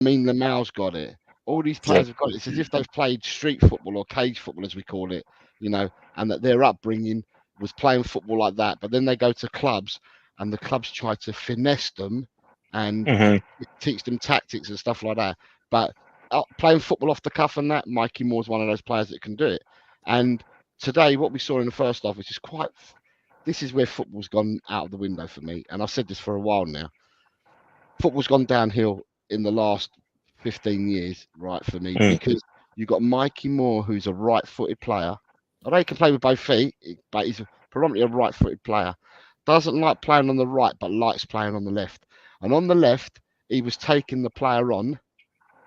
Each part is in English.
Mean Lamal's got it. All these Yep. players have got it. It's as if they've played street football or cage football, as we call it, and that their upbringing was playing football like that. But then they go to clubs, and the clubs try to finesse them and Hmm. teach them tactics and stuff like that. But playing football off the cuff and that, Mikey Moore's one of those players that can do it. And today, what we saw in the first half, which is quite, this is where football's gone out of the window for me. And I've said this for a while now. Football's gone downhill in the last 15 years, right, for me, Mm. because you've got Mikey Moore, who's a right-footed player. Although he can play with both feet, but he's predominantly a right-footed player. Doesn't like playing on the right, but likes playing on the left. And on the left, he was taking the player on,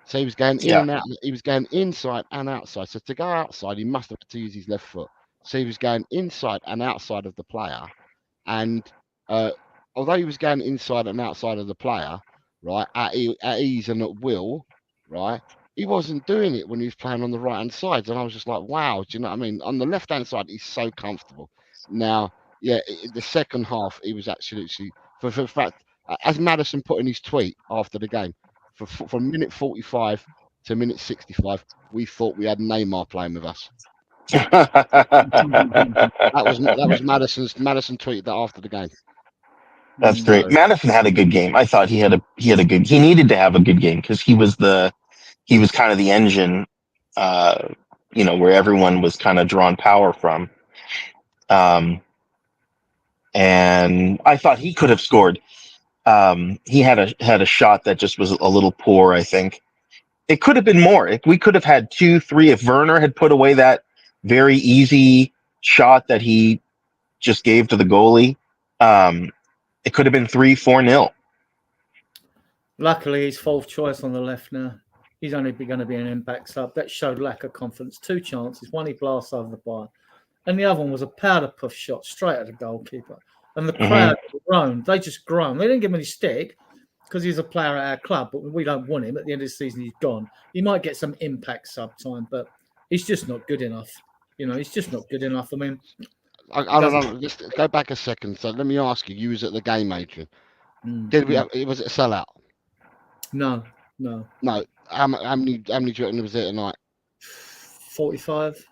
so he was going in Yeah. and out. He was going inside and outside. So to go outside, he must have had to use his left foot. So he was going inside and outside of the player, and uh, although he was going inside and outside of the player, right, at ease and at will, right, he wasn't doing it when he was playing on the right hand side. And I was just like, wow, do you know what I mean? On the left hand side, he's so comfortable. Now, yeah, the second half, he was absolutely, for the fact, as Madison put in his tweet after the game, from minute 45 to minute 65, we thought we had Neymar playing with us. That was Madison tweeted that after the game. That's great. So Madison had a good game. I thought he needed to have a good game because he was kind of the engine, uh, where everyone was kind of drawn power from. Um, and I thought he could have scored. He had a shot that just was a little poor. I think it could have been more. We could have had 2, 3 if Werner had put away that very easy shot that he just gave to the goalie. It could have been 3-4-0. Luckily, he's fourth choice on the left now. He's only going to be an impact sub. That showed lack of confidence. 2 chances. One he blasts over the bar, and the other one was a powder puff shot straight at the goalkeeper. And the crowd groaned. They just groaned. They didn't give him any stick because he's a player at our club, but we don't want him. At the end of the season, he's gone. He might get some impact sub time, but he's just not good enough. He's just not good enough. I mean, I don't know. Just go back a second. So let me ask you. You was at the game, Adrian. Did we? Was it a sellout? No. No. How many? How many do you reckon was there tonight? 45.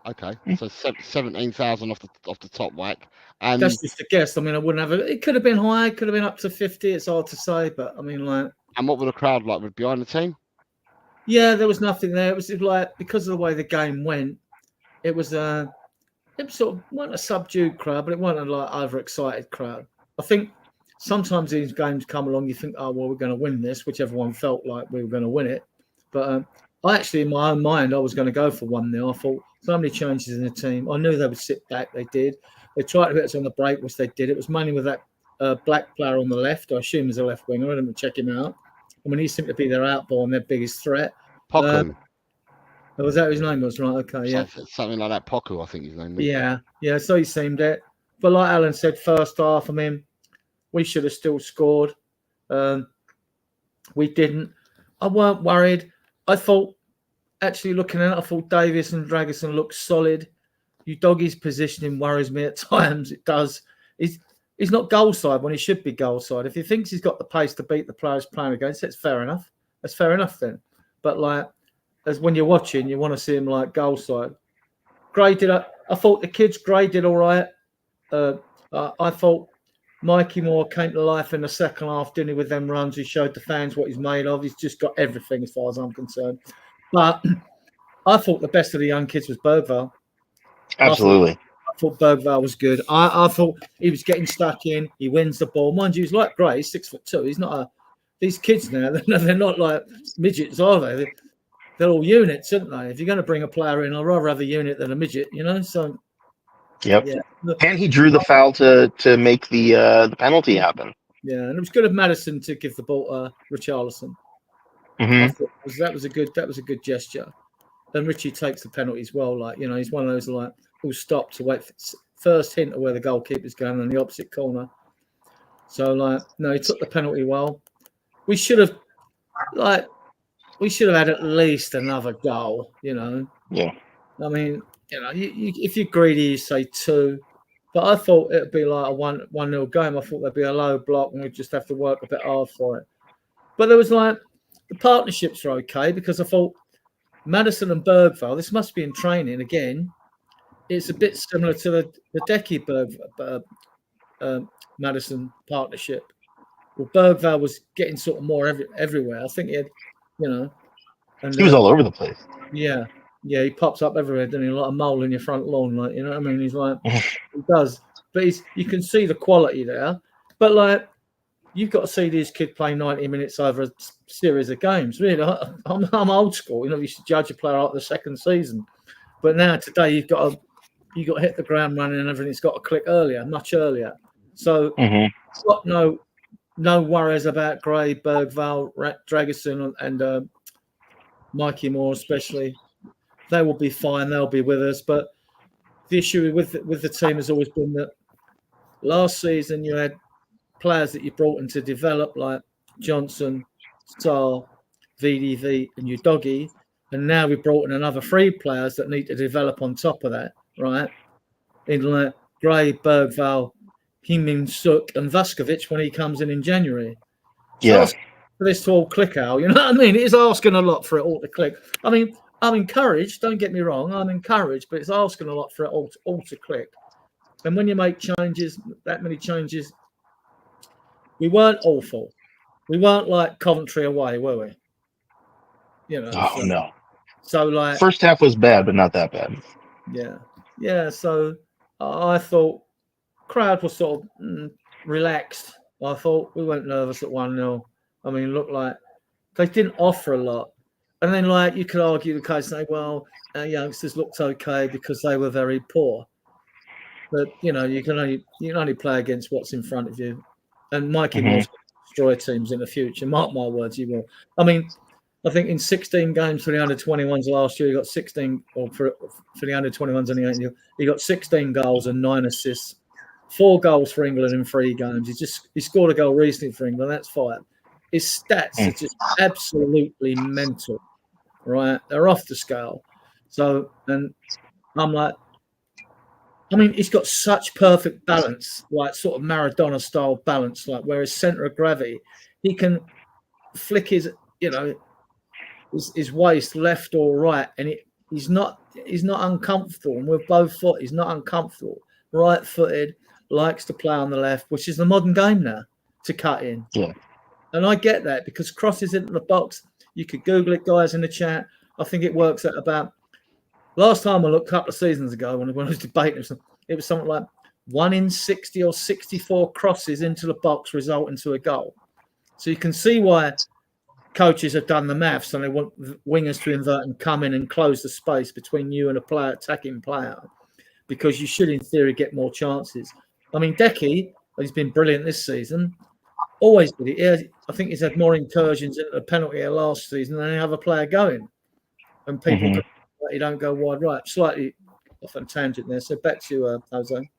Okay, so 17,000 off the top whack. And that's just a guess. I mean, I wouldn't have it. It could have been high. It could have been up to 50. It's hard to say, but I mean, like. And what were the crowd like behind the team? Yeah, there was nothing there. It was like because of the way the game went. It was sort of wasn't a subdued crowd, but it wasn't a like overexcited crowd. I think sometimes these games come along, you think, oh well, we're going to win this, which everyone felt like we were going to win it. But I actually, in my own mind, I was going to go for 1-0. I thought so many changes in the team. I knew they would sit back. They did. They tried to hit us on the break, which they did. It was mainly with that black player on the left. I assume he's a left winger. I didn't check him out. I mean, he seemed to be their outball and their biggest threat. Poku. Was that his name? Was right. Okay, yeah. Something like that. Poku, I think his name was. Yeah. So he seemed it. But like Alan said, first half, I mean, we should have still scored. We didn't. I weren't worried. I thought, actually looking at it, I thought Davies and Dragerson looked solid. Udogie's positioning worries me at times. It does. He's not goal side when he should be goal side. If he thinks he's got the pace to beat the players playing against, that's fair enough. That's fair enough then. But like, as when you're watching, you want to see him like goal side. Gray did. I thought the kids Gray did all right. I thought Mikey Moore came to life in the second half, didn't he? With them runs, he showed the fans what he's made of. He's just got everything, as far as I'm concerned. But I thought the best of the young kids was Bergvall. Absolutely. I thought Bergvall was good. I thought he was getting stuck in. He wins the ball. Mind you, he's like Gray, he's 6'2". He's not a. These kids now, they're not like midgets, are they? They're all units, aren't they? If you're going to bring a player in, I'd rather have a unit than a midget, So. Yep. Yeah. And he drew the foul to make the penalty happen. Yeah, and it was good of Madison to give the ball to Richarlison. Mm-hmm. I thought that was a good gesture. And Richie takes the penalty as well. Like, he's one of those like who'll stop to wait for first hint of where the goalkeeper's going in the opposite corner. So like, no, he took the penalty well. We should have had at least another goal. Yeah. I mean, if you're greedy, you say 2. But I thought it'd be like a 1-0 game. I thought there'd be a low block and we'd just have to work a bit hard for it. But there was like the partnerships are okay because I thought Maddison and Bergvall, this must be in training again. It's a bit similar to the Decky Maddison partnership. Well, Bergvall was getting sort of more everywhere. I think he had, and He was all over the place. Yeah, he pops up everywhere, doesn't he? Like a mole in your front lawn, like, you know what I mean? He's like, he does. But you can see the quality there. But like, you've got to see these kids play 90 minutes over a series of games. Really, I'm old school. You should judge a player like the second season. But now today, you've got to hit the ground running and everything's got to click earlier, much earlier. So, got no worries about Gray, Bergvall, Dragerson, and Mikey Moore especially. They will be fine. They'll be with us. But the issue with the team has always been that last season you had players that you brought in to develop, like Johnson, Saar, VDV, and Udogie. And now we brought in another 3 players that need to develop on top of that, right? In like Gray, Bergvall, Heung-min Suk, and Vuskovic when he comes in January. Yeah. So for this to all click out, you know what I mean? It is asking a lot for it all to click. I mean, I'm encouraged, don't get me wrong, I'm encouraged, but it's asking a lot for it all to click. And when you make changes, that many changes, we weren't awful. We weren't like Coventry away, were we? No. So like, first half was bad, but not that bad. Yeah. So I thought crowd was sort of relaxed. I thought we weren't nervous at 1-0. I mean, it looked like they didn't offer a lot. And then, like, you could argue the case, say, well, our youngsters looked okay because they were very poor. But you can only play against what's in front of you. And Mikey Moore's going to destroy teams in the future. Mark my words, he will. I mean, I think in 16 games for the under-21s last year, he got 16, or for the under-21s and the 18, he got 16 goals and 9 assists, 4 goals for England in 3 games. He scored a goal recently for England. That's 5. His stats are just absolutely mental, right? They're off the scale. So, and I'm like, I mean, he's got such perfect balance, like sort of Maradona style balance, like where his center of gravity, he can flick his waist left or right, and he's not uncomfortable. And with both foot, he's not uncomfortable. Right-footed, likes to play on the left, which is the modern game now, to cut in. Yeah. And I get that because crosses into the box. You could Google it, guys, in the chat. I think it works at about. Last time I looked a couple of seasons ago when I was debating, it was something like 1 in 60 or 64 crosses into the box result into a goal. So you can see why coaches have done the maths and they want wingers to invert and come in and close the space between you and a attacking player, because you should, in theory, get more chances. I mean, Decky, he's been brilliant this season. Always did it. I think he's had more incursions into the penalty area last season than any other player going. And people you don't go wide right. Slightly off on a tangent there. So back to you, Jose.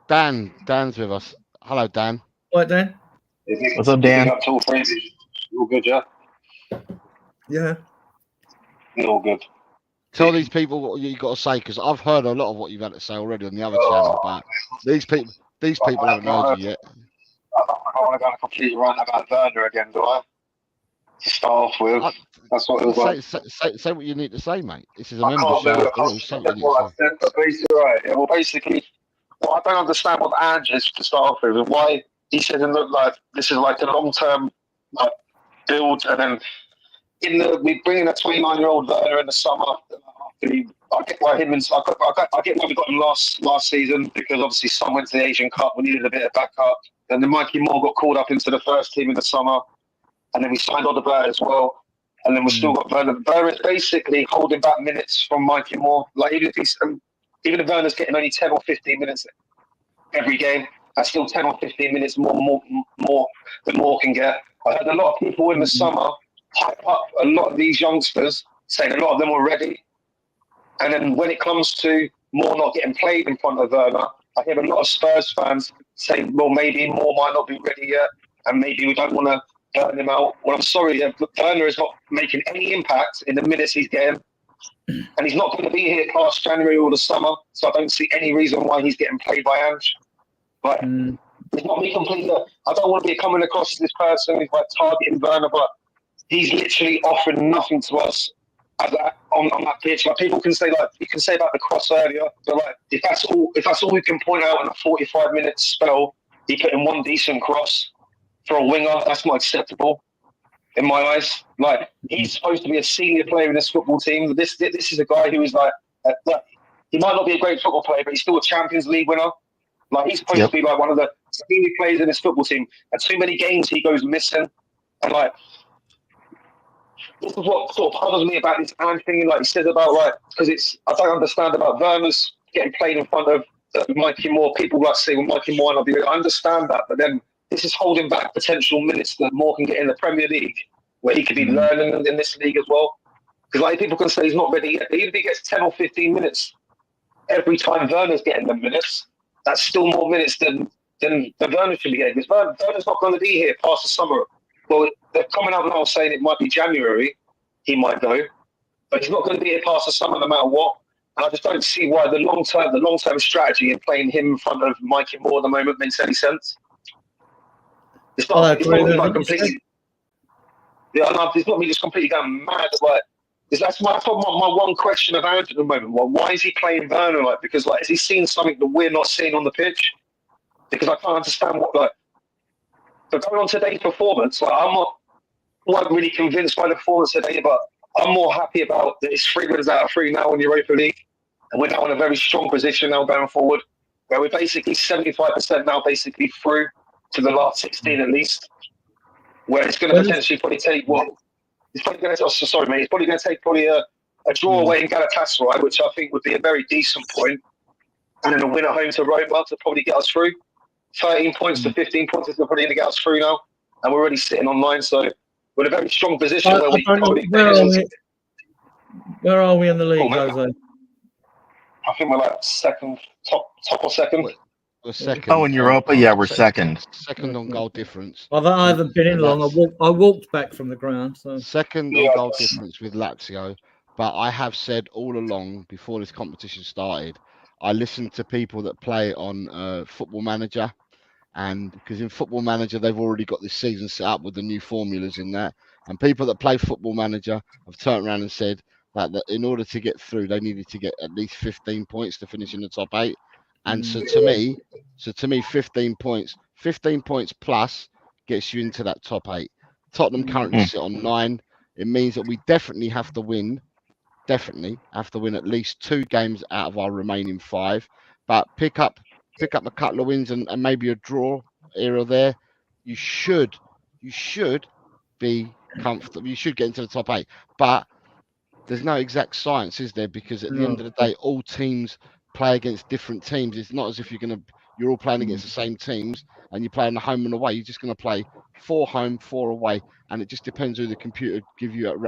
Dan's with us. Hello, Dan. All right, Dan. What's up, Dan? All good, yeah? Yeah. All good. Tell these people what you got to say, because I've heard a lot of what you've had to say already on the other channel, but these people haven't heard you yet. I don't want to go on a complete rant about Werner again, do I? To start off with, that's what it was like. Say what you need to say, mate. This is a member show. Basically, I don't understand what the Ange is to start off with, and why he said it looked like this is like a long-term build, and then we bring in a 29-year-old Werner in the summer. I get why we got him last season, because obviously Son went to the Asian Cup. We needed a bit of backup. Then the Mikey Moore got called up into the first team in the summer, and then we signed Odegaard as well. And then we still got Werner. Werner is basically holding back minutes from Mikey Moore. Like even if Werner's getting only 10 or 15 minutes every game, that's still 10 or 15 minutes more than Moore can get. I heard a lot of people in the summer hype up a lot of these youngsters, saying a lot of them were ready. And then when it comes to Moore not getting played in front of Werner, I hear a lot of Spurs fans say, well, maybe Moore might not be ready yet, and maybe we don't want to burn him out. Well, I'm sorry, Werner is not making any impact in the minutes he's getting, and he's not going to be here past January or the summer, so I don't see any reason why he's getting played by Ange. But it's not me completely. I don't want to be coming across as this person who's like targeting Werner, but he's literally offered nothing to us on that pitch. Like people can say, like you can say about the cross earlier, but like if that's all we can point out in a 45-minute spell, he put in one decent cross for a winger. That's not acceptable in my eyes. Like he's supposed to be a senior player in this football team. This is a guy who is like he might not be a great football player, but he's still a Champions League winner. Like he's supposed to be like one of the senior players in this football team. And too many games he goes missing. And like this is what sort of bothers me about this Ange thing. Like he says about like because I don't understand about Werner's getting played in front of Mikey Moore. People like say, well, Mikey Moore, and I understand that, but then this is holding back potential minutes that Moore can get in the Premier League, where he could be learning in this league as well. Because like people can say he's not ready yet, but even if he gets 10 or 15 minutes every time Werner's getting them minutes, that's still more minutes than Werner should be getting. Because Werner's not going to be here past the summer. Well, they're coming out now saying it might be January, he might go, but he's not going to be here past the summer no matter what. And I just don't see why the long term strategy in playing him in front of Mikey Moore at the moment makes any sense. It's not like completely. Yeah, it's not me just completely going mad. Like, that's my one question of Aaron at the moment. Well, why is he playing Werner? Like, because like, has he seen something that we're not seeing on the pitch? Because I can't understand what like. But going on today's performance, like I'm not really convinced by the performance today, but I'm more happy about that it's 3 wins out of 3 now in the Europa League, and we're now in a very strong position now going forward, where we're basically 75% now basically through to the last 16 at least, where it's going to potentially probably take it's probably going to. Oh, sorry, mate. It's probably going to take a draw away in Galatasaray, which I think would be a very decent point, and then a win at home to Roma to probably get us through. 13 points to 15 points is probably going to get us through now, and we're already sitting on 9, so we're in a very strong position where we can probably. Where are we in the league, Jose? I think we're like second, top or second. We're second. Oh, in Europa, yeah, we're second. Second on goal difference. I haven't been in long. I walked back from the ground. So second on goal difference with Lazio, but I have said all along before this competition started, I listened to people that play on Football Manager, and because in Football Manager they've already got this season set up with the new formulas in that, and people that play Football Manager have turned around and said that in order to get through they needed to get at least 15 points to finish in the top 8. And so to me 15 points plus gets you into that top 8. Tottenham currently sit on 9. It means that we definitely have to win at least 2 games out of our remaining 5, but pick up a couple of wins and maybe a draw here or there. You should be comfortable. You should get into the top 8, but there's no exact science, is there? Because at the end of the day, all teams play against different teams. It's not as if you're all playing against the same teams and you're playing the home and away. You're just going to play 4 home, 4 away, and it just depends who the computer gave you at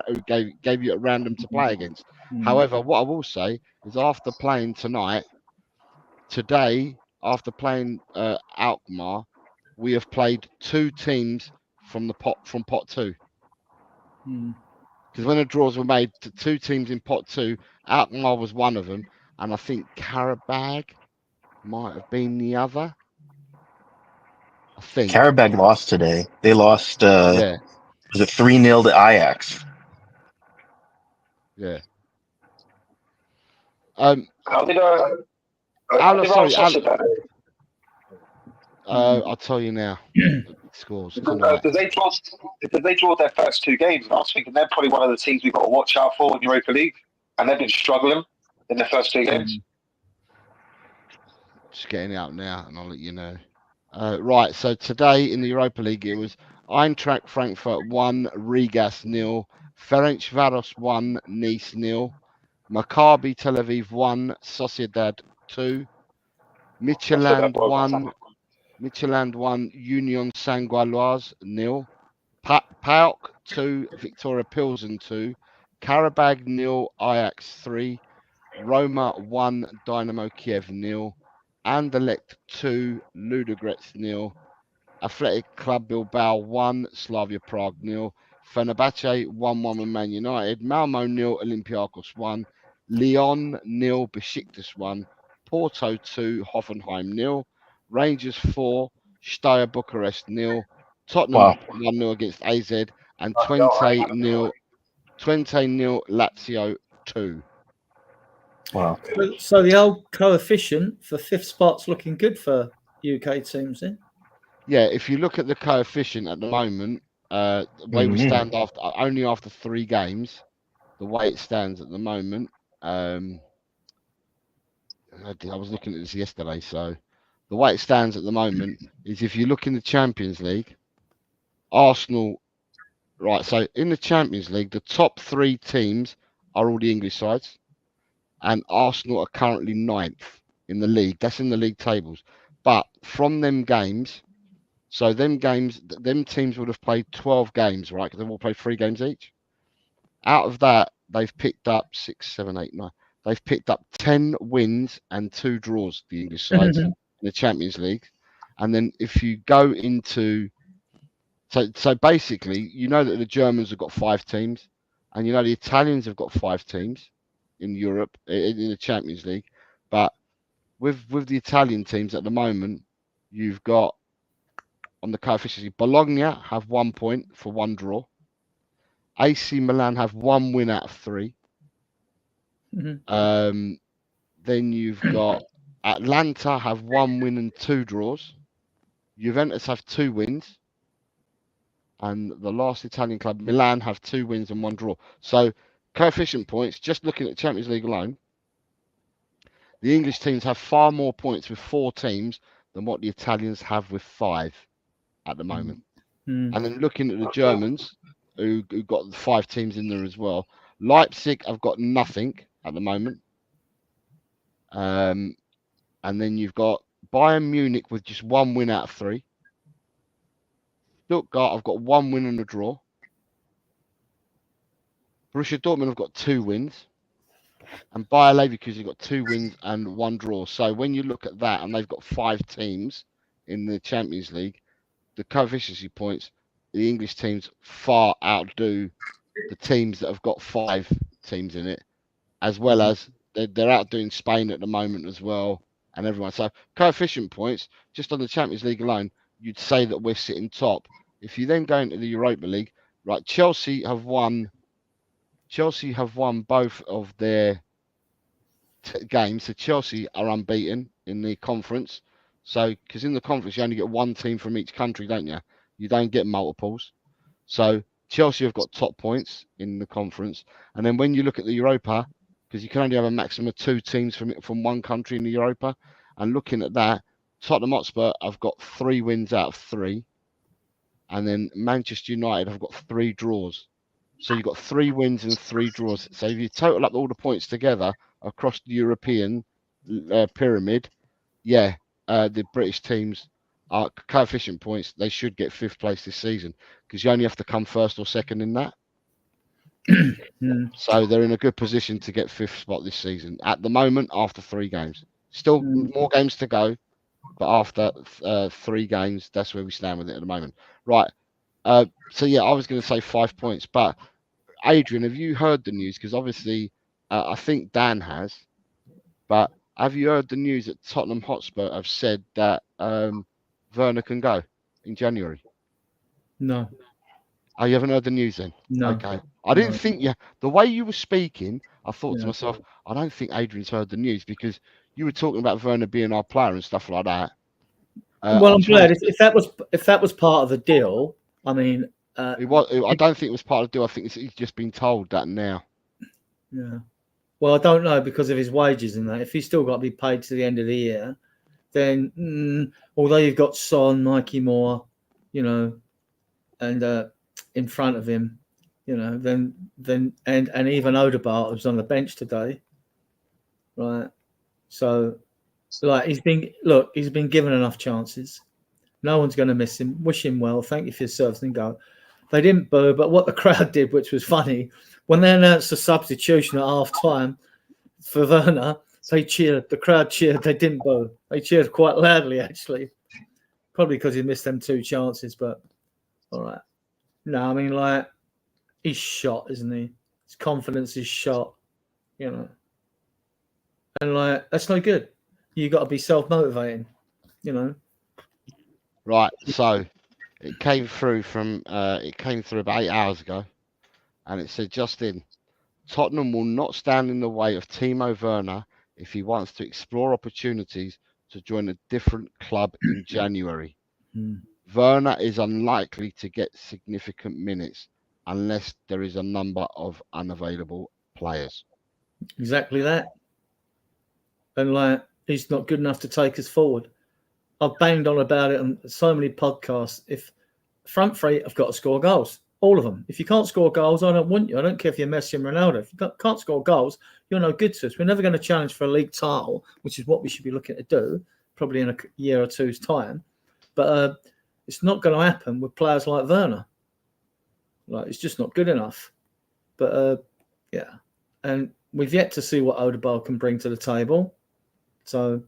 random to play against. However, what I will say is after playing today, after playing Alkmaar, we have played 2 teams from pot 2. Because when the draws were made, 2 teams in pot 2, Alkmaar was one of them, and I think Karabag might have been the other. I think Karabag lost today. They lost. Was it 3-0 to Ajax? Yeah. I'll tell you now. Scores. Because they draw their first 2 games, and I was thinking they're probably one of the teams we've got to watch out for in Europa League, and they've been struggling in their first 2 games. Just getting it out now, and I'll let you know. Right, so today in the Europa League, it was Eintracht Frankfurt 1, Rigas 0, Ferencváros 1, Nice 0, Maccabi Tel Aviv 1, Sociedad 2, Midtjylland 1, Union Saint-Gilloise 0, PAOK 2, Victoria Pilsen 2, Karabag 0, Ajax 3, Roma 1, Dynamo Kiev 0, Anderlecht 2, Ludogorets 0, Athletic Club Bilbao 1, Slavia Prague 0, Fenerbahce 1-1 with Man United, Malmo 0, Olympiacos 1, Lyon 0, Besiktas 1, Porto 2, Hoffenheim 0, Rangers 4, Steaua Bucharest 0, Tottenham Wow. 1-0 against AZ, and Oh, 20-0 Lazio 2. Wow. So the old coefficient for fifth spot's looking good for UK teams, then. Yeah, if you look at the coefficient at the moment, the way we stand after 3 games, the way it stands at the moment, I was looking at this yesterday, so the way it stands at the moment is if you look in the Champions League, Arsenal, right, so in the Champions League, the top 3 teams are all the English sides, and Arsenal are currently 9th in the league. That's in the league tables. But from them games, so them teams would have played 12 games, right? Because they've all played 3 games each. Out of that, they've picked up 6, 7, 8, 9. They've picked up 10 wins and 2 draws, the English sides, in the Champions League. And then if you go into... So basically, you know that the Germans have got 5 teams, and you know the Italians have got 5 teams in Europe, in the Champions League. But with the Italian teams at the moment, you've got, on the coefficient, Bologna have 1 point for 1 draw. AC Milan have 1 win out of 3. Then you've got Atlanta have 1 win and 2 draws. Juventus have 2 wins. And the last Italian club, Milan, have 2 wins and 1 draw. So coefficient points, just looking at Champions League alone, the English teams have far more points with 4 teams than what the Italians have with 5 at the moment. And then looking at the Germans, who got 5 teams in there as well, Leipzig have got nothing at the moment. And then you've got Bayern Munich with just 1 win out of 3. Stuttgart have got 1 win and a draw. Borussia Dortmund have got 2 wins. And Bayer Leverkusen have got 2 wins and 1 draw. So when you look at that, and they've got 5 teams in the Champions League, the coefficient points, the English teams far outdo the teams that have got 5 teams in it, as well as they're outdoing Spain at the moment as well, and everyone. So coefficient points, just on the Champions League alone, you'd say that we're sitting top. If you then go into the Europa League, right, Chelsea have won both of their games. So Chelsea are unbeaten in the conference. So, because in the conference you only get 1 team from each country, don't you? You don't get multiples. So Chelsea have got top points in the conference. And then when you look at the Europa, because you can only have a maximum of 2 teams from one country in the Europa, and looking at that, Tottenham Hotspur have got 3 wins out of 3. And then Manchester United have got 3 draws. So you've got 3 wins and 3 draws. So if you total up all the points together across the European pyramid, the British teams are coefficient points. They should get 5th place this season because you only have to come 1st or 2nd in that. So they're in a good position to get 5th spot this season at the moment after 3 games. Still more games to go, but after 3 games, that's where we stand with it at the moment. Right. So yeah, I was going to say 5 points, but Adrian, have you heard the news? Because obviously, I think Dan has, but have you heard the news that Tottenham Hotspur have said that Werner can go in January? No. Oh, you haven't heard the news then? No. Okay. I didn't think the way you were speaking, I thought to myself, I don't think Adrian's heard the news because you were talking about Werner being our player and stuff like that. Well, I'm glad if that was part of the deal. I mean, I don't think it was part of the deal. I think he's just been told that now. Yeah. Well, I don't know because of his wages and that. If he's still got to be paid to the end of the year, then although you've got Son, Mikey Moore, and in front of him, then and even Odegaard was on the bench today, right? So, he's been given enough chances. No one's going to miss him. Wish him well. Thank you for your service and go. They didn't boo, but what the crowd did, which was funny, when they announced the substitution at half time for Werner, they cheered. The crowd cheered. They didn't boo. They cheered quite loudly, actually. Probably because he missed them 2 chances, but all right. No, I mean, he's shot, isn't he? His confidence is shot, And, that's no good. You got to be self-motivating, Right, so it came through about 8 hours ago, and it said, Justin, Tottenham will not stand in the way of Timo Werner if he wants to explore opportunities to join a different club in January. Werner is unlikely to get significant minutes unless there is a number of unavailable players. Exactly that. And like, he's not good enough to take us forward. I've banged on about it on so many podcasts. If front three have got to score goals, all of them. If you can't score goals, I don't want you. I don't care if you're Messi and Ronaldo. If you can't score goals, you're no good to us. We're never going to challenge for a league title, which is what we should be looking to do, probably in a year or two's time. But it's not going to happen with players like Werner. Like, it's just not good enough. But yeah, and we've yet to see what Odegaard can bring to the table. So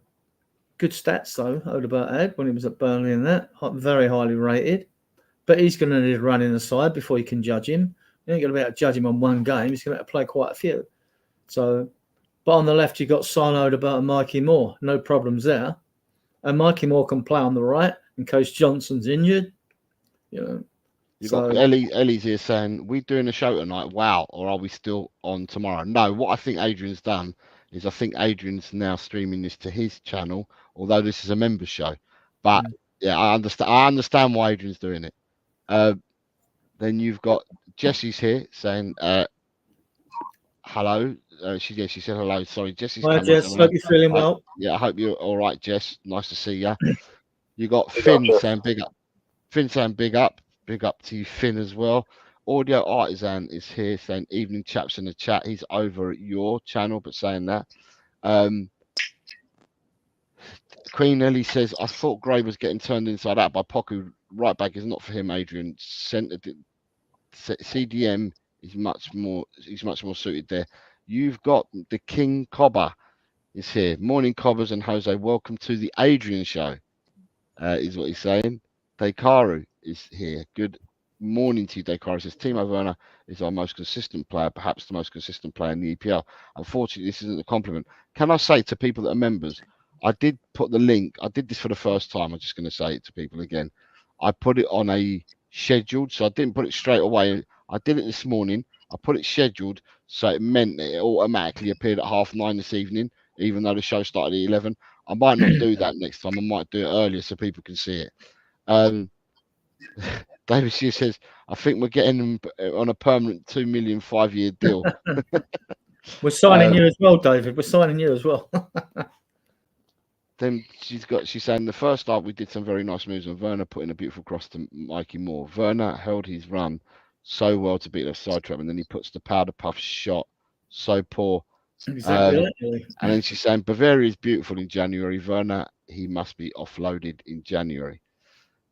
good stats though, Odegaard had when he was at Burnley and that, very highly rated. But he's going to need a run in the side before you can judge him. You ain't going to be able to judge him on one game. He's going to have to play quite a few. So, but on the left, you've got Son, Odegaard and Mikey Moore. No problems there. And Mikey Moore can play on the right in case Johnson's injured. You know. You've got Ellie's here saying, we doing a show tonight? Wow. Or are we still on tomorrow? No, what I think Adrian's done is I think Adrian's now streaming this to his channel, although this is a members show. But yeah, I understand why Adrian's doing it. Then you've got Jessie's here saying hello. She said hello. Sorry, Jessie's Hi, coming. Jess. Hope you're feeling well. Yeah, I hope you're all right, Jess. Nice to see you. You got Finn saying big up. Finn saying big up. Big up to you, Finn, as well. Audio Artisan is here saying evening chaps in the chat. He's over at your channel, but saying that. Queen Ellie says, I thought Gray was getting turned inside out by Poku. Right back is not for him, Adrian. CDM is much more suited there. You've got the King Cobber is here. Morning, Cobbers and Jose. Welcome to the Adrian show, is what he's saying. Dekaru is here. Good morning to you, Dekaru. Says Timo Werner is our most consistent player, perhaps the most consistent player in the EPL. Unfortunately, this isn't a compliment. Can I say to people that are members, I did put the link. I did this for the first time. I'm just going to say it to people again. I put it on a scheduled, so I didn't put it straight away. I did it this morning. I put it scheduled, so it meant that it automatically appeared at 9:30 this evening, even though the show started at 11. I might not do that next time. I might do it earlier so people can see it. David Shear says, I think we're getting them on a permanent 2 million 5-year deal. We're signing you as well, David. We're signing you as well. Then she's saying the first start we did some very nice moves, and Werner put in a beautiful cross to Mikey Moore. Werner held his run so well to beat the side trap, and then he puts the powder puff shot so poor. Exactly. And then she's saying Bavaria is beautiful in January. Werner, he must be offloaded in January.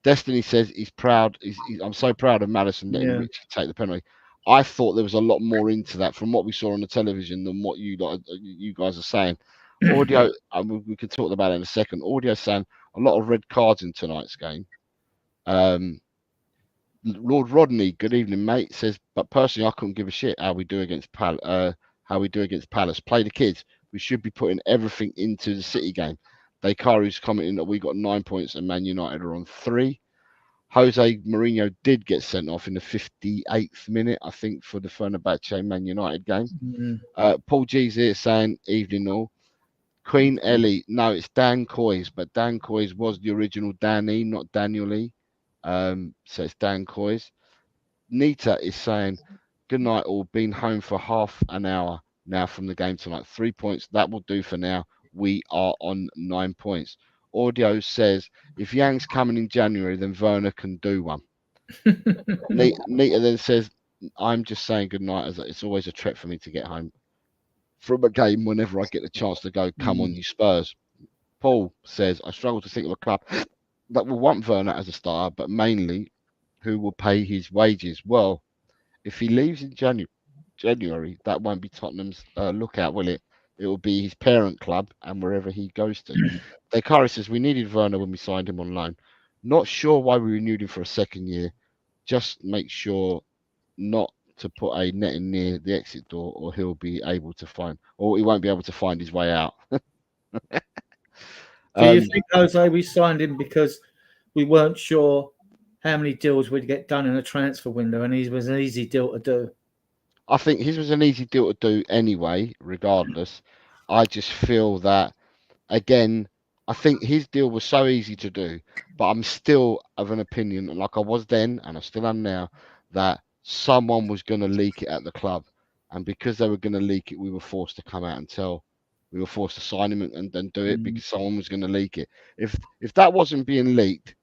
Destiny says he's proud. I'm so proud of Maddison letting Richie take the penalty. I thought there was a lot more into that from what we saw on the television than what you guys are saying. Audio, we can talk about it in a second. Audio saying a lot of red cards in tonight's game. Lord Rodney, good evening, mate. Says, but personally, I couldn't give a shit how we do against Palace. Play the kids. We should be putting everything into the City game. Dekaru's commenting that we got 9 points and Man United are on 3. Jose Mourinho did get sent off in the 58th minute, I think, for the Fenerbahce Man United game. Paul G's here saying, evening all. Queen Ellie, no, it's Dan Coys, but Dan Coys was the original Danny, not Daniel Lee. So it's Dan Coys. Nita is saying, good night all, been home for half an hour now from the game tonight. 3 points, that will do for now. We are on 9 points. Audio says, if Yang's coming in January, then Werner can do one. Nita then says, I'm just saying good night, as it's always a trek for me to get home from a game whenever I get the chance to go. Come on, you Spurs. Paul says, I struggle to think of a club that will want Werner as a star, but mainly who will pay his wages. Well, if he leaves in January, that won't be Tottenham's lookout, will it? It will be his parent club and wherever he goes to. Dekari says, we needed Werner when we signed him on loan. Not sure why we renewed him for a second year. Just make sure not to put a netting near the exit door, or he won't be able to find his way out. Do you think, Jose, we signed him because we weren't sure how many deals we'd get done in a transfer window, and he was an easy deal to do. I think his was an easy deal to do anyway, regardless. I just feel that, again, I think his deal was so easy to do, but I'm still of an opinion, like I was then, and I still am now, that someone was going to leak it at the club. And because they were going to leak it, we were forced to come out and tell. We were forced to sign him and then do it because someone was going to leak it. If that wasn't being leaked,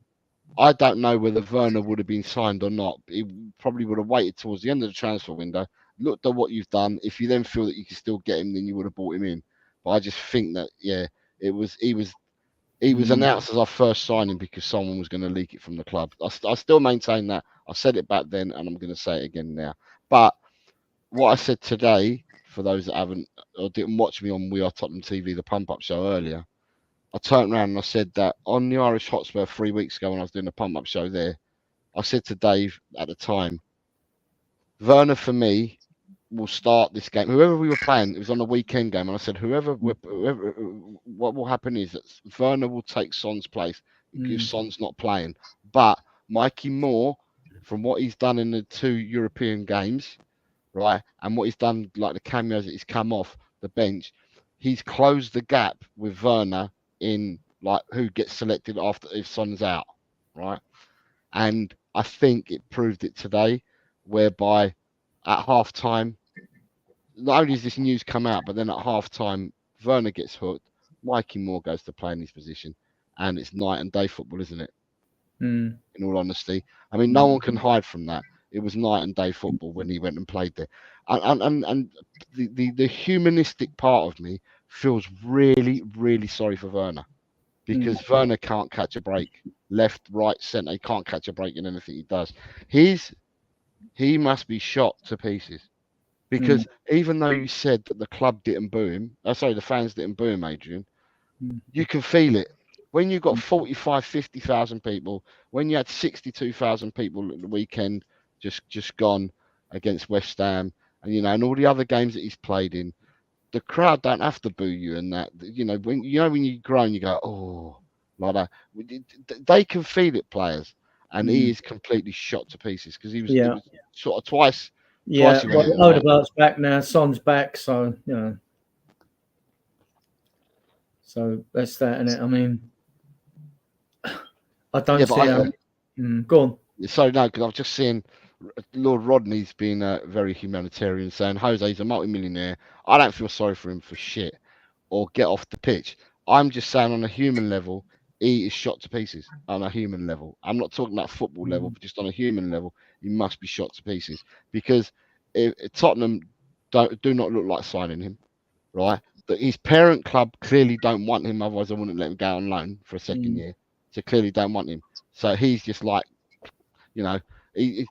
I don't know whether Werner would have been signed or not. He probably would have waited towards the end of the transfer window, looked at what you've done. If you then feel that you can still get him, then you would have brought him in. But I just think that, yeah, he was announced as our first signing because someone was going to leak it from the club. I still maintain that. I said it back then, and I'm going to say it again now. But what I said today, for those that haven't or didn't watch me on We Are Tottenham TV, the pump up show earlier, I turned around and I said that on the Irish Hotspur 3 weeks ago when I was doing the pump up show there, I said to Dave at the time, Werner for me will start this game. Whoever we were playing, it was on a weekend game, and I said, whoever what will happen is that Werner will take Son's place if Son's not playing. But Mikey Moore, from what he's done in the 2 European games, right, and what he's done, like the cameos that he's come off the bench, he's closed the gap with Werner in like who gets selected after if Son's out, right? And I think it proved it today, whereby at half time, not only has this news come out, but then at half time, Werner gets hooked, Mikey Moore goes to play in his position, and it's night and day football, isn't it? In all honesty, I mean, no one can hide from that. It was night and day football when he went and played there, and the humanistic part of me feels really, really sorry for Werner, because Werner can't catch a break, left, right, centre. He can't catch a break in anything he does. He must be shot to pieces, because even though you said that the club didn't boo him, sorry, the fans didn't boo him, Adrian, you can feel it. When you've got 45, 50,000 people, when you had 62,000 people at the weekend just gone against West Ham, and and all the other games that he's played in, the crowd don't have to boo you, and that when you grow and you go, oh, like that, they can feel it, players, and he is completely shot to pieces because it was sort of twice. Yeah, twice he went well, Odegaard's back now, Son's back, so so that's that, and I mean, I don't see how. Go on. So no, because I've just seen Lord Rodney's been very humanitarian, saying Jose's a multi-millionaire. I don't feel sorry for him for shit, or get off the pitch. I'm just saying on a human level, he is shot to pieces. On a human level, I'm not talking about football level, but just on a human level, he must be shot to pieces, because if Tottenham do not look like signing him, right? That his parent club clearly don't want him, otherwise they wouldn't let him go on loan for a second year. So clearly don't want him. So he's just like, he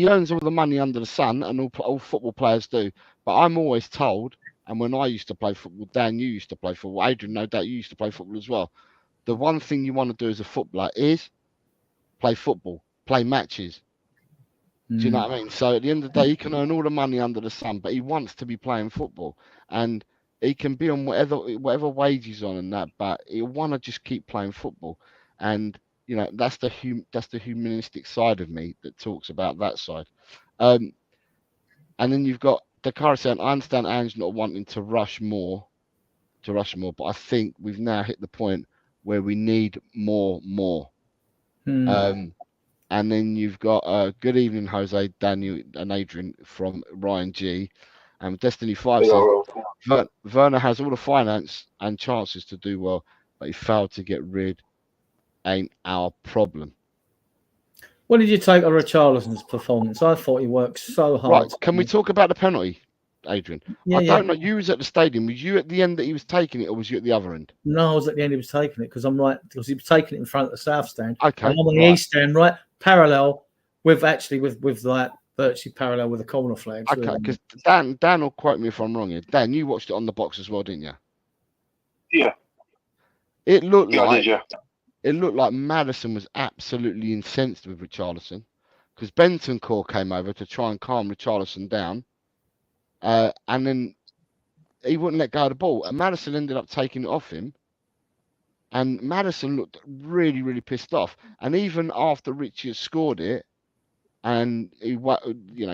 earns all the money under the sun, and all football players do. But I'm always told, and when I used to play football, Dan, you used to play football, Adrian, no doubt you used to play football as well. The one thing you want to do as a footballer is play football, play matches. Do you know what I mean? So at the end of the day, he can earn all the money under the sun, but he wants to be playing football, and he can be on whatever wage he's on and that, but he'll want to just keep playing football. And that's the humanistic side of me that talks about that side. And then you've got Dakar saying, I understand Ange not wanting to rush more, but I think we've now hit the point where we need more. And then you've got good evening, Jose, Daniel, and Adrian from Ryan G. And Destiny 5 says, Werner has all the finance and chances to do well, but he failed to get rid. Ain't our problem. What did you take of Richarlison's performance? I thought he worked so hard. Right, can we talk about the penalty, Adrian? I don't know. You was at the stadium. Was you at the end that he was taking it, or was you at the other end? No, I was at the end he was taking it, because he was taking it in front of the south stand. Okay. And I'm on the east stand, right, parallel with like virtually parallel with the corner flags. Okay, because Dan will quote me if I'm wrong here. Dan, you watched it on the box as well, didn't you? Yeah. It looked like. I did, yeah. It looked like Maddison was absolutely incensed with Richarlison, because Bentancur came over to try and calm Richarlison down, and then he wouldn't let go of the ball, and Maddison ended up taking it off him, And Maddison looked really, really pissed off. And even after Richie had scored it, and he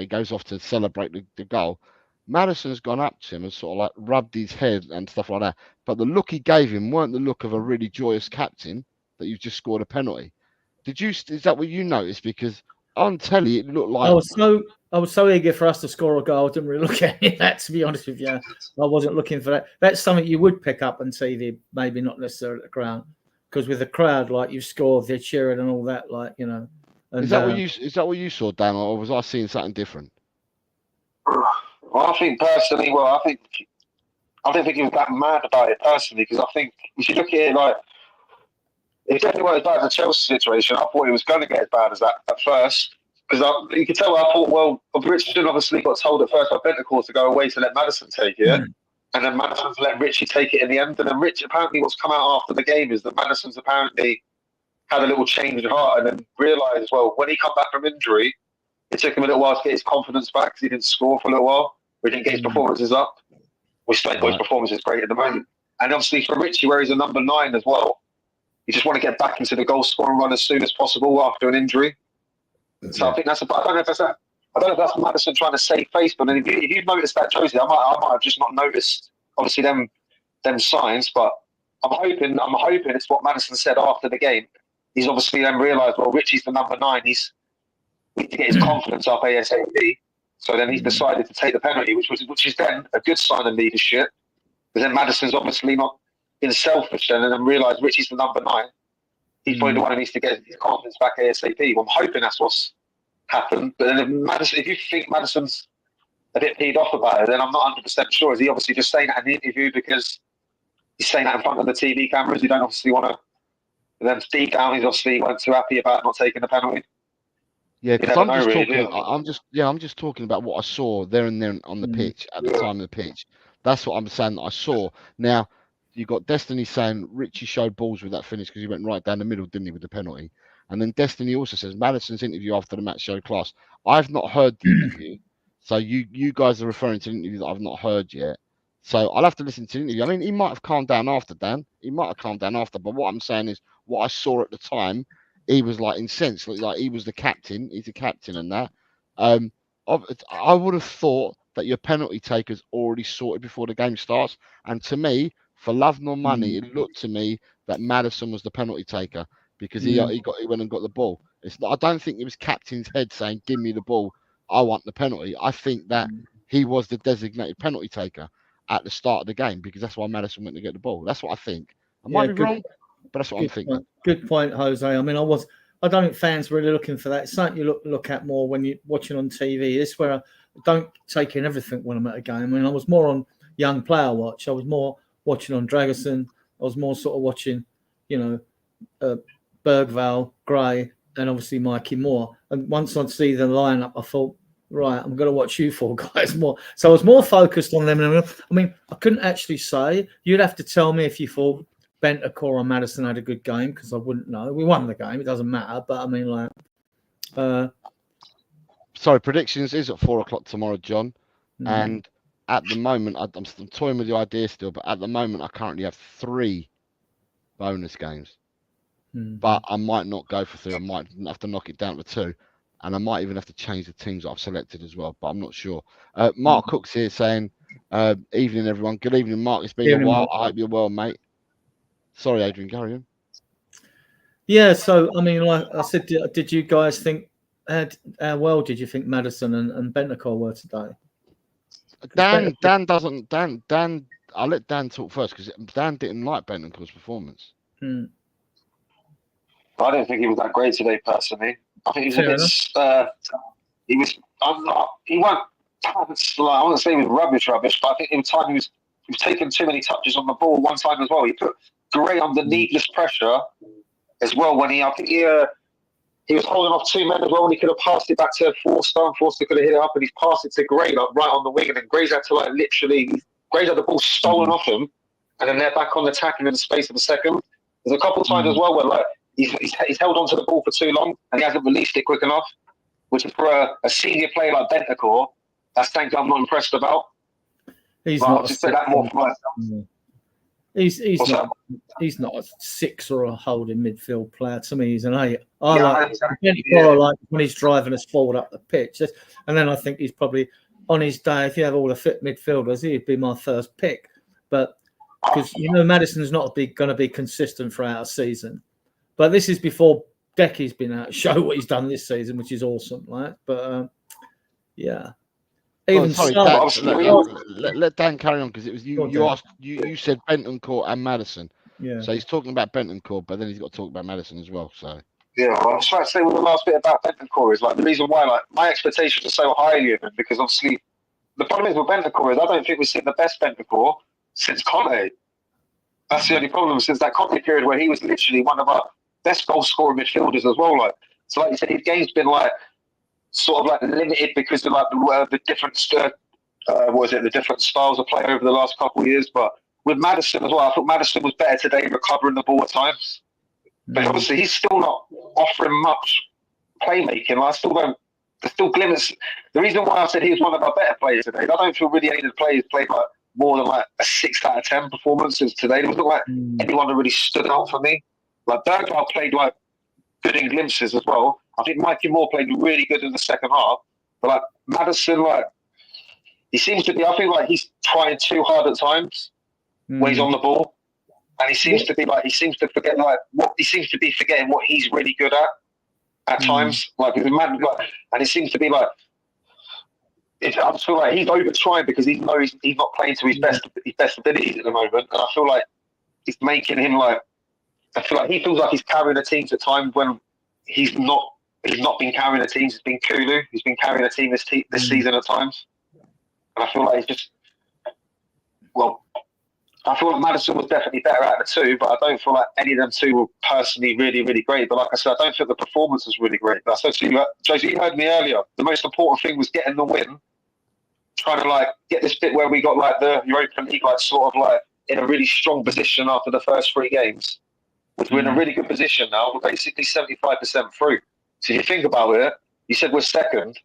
goes off to celebrate the goal, Maddison's gone up to him and sort of like rubbed his head and stuff like that. But the look he gave him weren't the look of a really joyous captain that you've just scored a penalty. Is that what you noticed? Because on telly it looked like I was so eager for us to score a goal. I didn't really look at any of that, to be honest with you. I wasn't looking for that. That's something you would pick up on TV, maybe not necessarily at the ground, because with the crowd, like you've scored, they're cheering and all that, like And, is that what you saw, Dan, or was I seeing something different? Well, I think personally, I don't think he was that mad about it personally, because I think if you look at it like, it definitely wasn't as bad as the Chelsea situation. I thought it was going to get as bad as that at first, because you could tell. I thought, well, Richardson obviously got told at first by Bentancur to go away to let Maddison take it, and then Maddison's let Richie take it in the end. And then Rich, apparently, what's come out after the game is that Maddison's apparently had a little change of heart and then realised, well, when he come back from injury, it took him a little while to get his confidence back because he didn't score for a little while. We didn't get his performances up. We still his performance is great at the moment. And obviously for Richie, where he's a number 9 as well, you just want to get back into the goal scoring run as soon as possible after an injury. So I think I don't know if that's Maddison trying to save face, but if you've noticed that, Josie, I might have just not noticed obviously them signs, but I'm hoping it's what Maddison said after the game. He's obviously then realised, well, Richie's the number 9. We need to get his confidence up ASAP. So then he's decided to take the penalty, which is then a good sign of leadership. Because then Maddison's obviously not been selfish then, and then realised Richie's the number 9. He's probably the one who needs to get his confidence back ASAP. Well, I'm hoping that's what's happened. But then if you think Maddison's a bit peed off about it, then I'm not 100% sure. Is he obviously just saying that in the interview because he's saying that in front of the TV cameras? You don't obviously want to. And then deep down, he's obviously weren't too happy about not taking the penalty. Yeah, because I'm just talking about what I saw there and then on the pitch at the time of the pitch. That's what I'm saying that I saw. Now, you got Destiny saying Richie showed balls with that finish because he went right down the middle, didn't he, with the penalty? And then Destiny also says Maddison's interview after the match showed class. I've not heard the interview, so you guys are referring to an interview that I've not heard yet. So I'll have to listen to the interview. I mean, he might have calmed down after, Dan. He might have calmed down after, but what I'm saying is what I saw at the time, he was like incensed, like he was the captain. He's the captain and that. I would have thought that your penalty taker's already sorted before the game starts. And to me, for love nor money, it looked to me that Maddison was the penalty taker because he went and got the ball. I don't think it was captain's head saying, "Give me the ball, I want the penalty." I think that he was the designated penalty taker at the start of the game because that's why Maddison went to get the ball. That's what I think. I might be wrong, but that's what I'm thinking. Good point, Jose. I mean, I don't think fans were really looking for that. It's something you look at more when you're watching on TV. This is where I don't take in everything when I'm at a game. I mean, I was more on young player watch. I was more watching on Dragerson. I was more sort of watching, Bergvall, Gray, and obviously Mikey Moore. And once I'd see the lineup, I thought, right, I'm going to watch you 4 guys more. So I was more focused on them. I mean, I couldn't actually say. You'd have to tell me if you thought Bentancur or Maddison had a good game because I wouldn't know. We won the game. It doesn't matter. But I mean, sorry, predictions is at 4:00 tomorrow, John. And at the moment, I'm still toying with the idea still, but at the moment, I currently have 3 bonus games. But I might not go for 3. I might have to knock it down to 2. And I might even have to change the teams that I've selected as well, but I'm not sure. Mark Cook's here saying, evening, everyone. Good evening, Mark. It's been a while. I hope you're well, mate. Sorry, Adrian, carry on. Yeah, so, I mean, like I said, did you guys think, how well did you think Maddison and Bentancur were today? Dan, I'll let Dan talk first because Dan didn't like Bentancur's performance. I didn't think he was that great today, personally. I think he was he went, I want to say he was rubbish, but I think in time he was taking too many touches on the ball one time as well. He put Gray under needless pressure as well I think he was holding off 2 men as well, and he could have passed it back to Forster, and Forster could have hit it up, and he's passed it to Gray right on the wing, and then Gray's had to Gray's had the ball stolen off him, and then they're back on the attacking in the space of a second. There's a couple of times as well where he's held onto the ball for too long, and he hasn't released it quick enough, which is for a senior player like Bentancur, that's something I'm not impressed about. He's well, not. I'll just say that more for myself. He's What's not a 6 or a holding midfield player. To me, he's an 8. I Yeah, like Bentancur, I like when he's driving us forward up the pitch. And then I think he's probably on his day. If you have all the fit midfielders, he'd be my first pick. But because Maddison's not going to be consistent throughout a season. But this is before Decky's been out to show what he's done this season, which is awesome, right? But yeah. Even sorry, so, Dan, let Dan carry on because it was you. You asked. You said Bentancur and Maddison. Yeah. So he's talking about Bentancur, but then he's got to talk about Maddison as well. So yeah, I was trying to say, well, the last bit about Bentancur is like the reason why like my expectations are so highly of him, because obviously the problem is with Bentancur is I don't think we've seen the best Bentancur since Conte. That's the only problem, since that Conte period where he was literally one of our best goal scoring midfielders as well. Like, so like you said, his game's been like sort of like limited because of like the different the different styles of play over the last couple of years. But with Maddison as well, I thought Maddison was better today recovering the ball at times. But obviously he's still not offering much playmaking. I still don't. There's still glimmers. The reason why I said he was one of our better players today, I don't feel really any of the players played like more than like a 6 out of 10 performances today. There wasn't like anyone that really stood out for me. Like Bergwijn played like good in glimpses as well. I think Mikey Moore played really good in the second half. But like Maddison, like he seems to be. I feel like he's trying too hard at times when he's on the ball, and he seems to be like forgetting what he's really good at times. Like with man, like, and it seems to be like. I just feel like he's over trying because he knows he's not playing to his best abilities at the moment, and I feel like it's making him like. I feel like he feels like he's carrying the teams at times when he's not. He's not been carrying the teams. It's been Kulu. He's been carrying the team this season at times, and I feel like he's just. Well, I feel like Maddison was definitely better out of the two, but I don't feel like any of them two were personally really, really great. But like I said, I don't think the performance was really great. But I said to you, Josie, you heard me earlier. The most important thing was getting the win. Trying to like get this bit where we got like the Europa League like sort of like in a really strong position after the first 3 games. We're in a really good position now. We're basically 75% through. So if you think about it, you said we're second.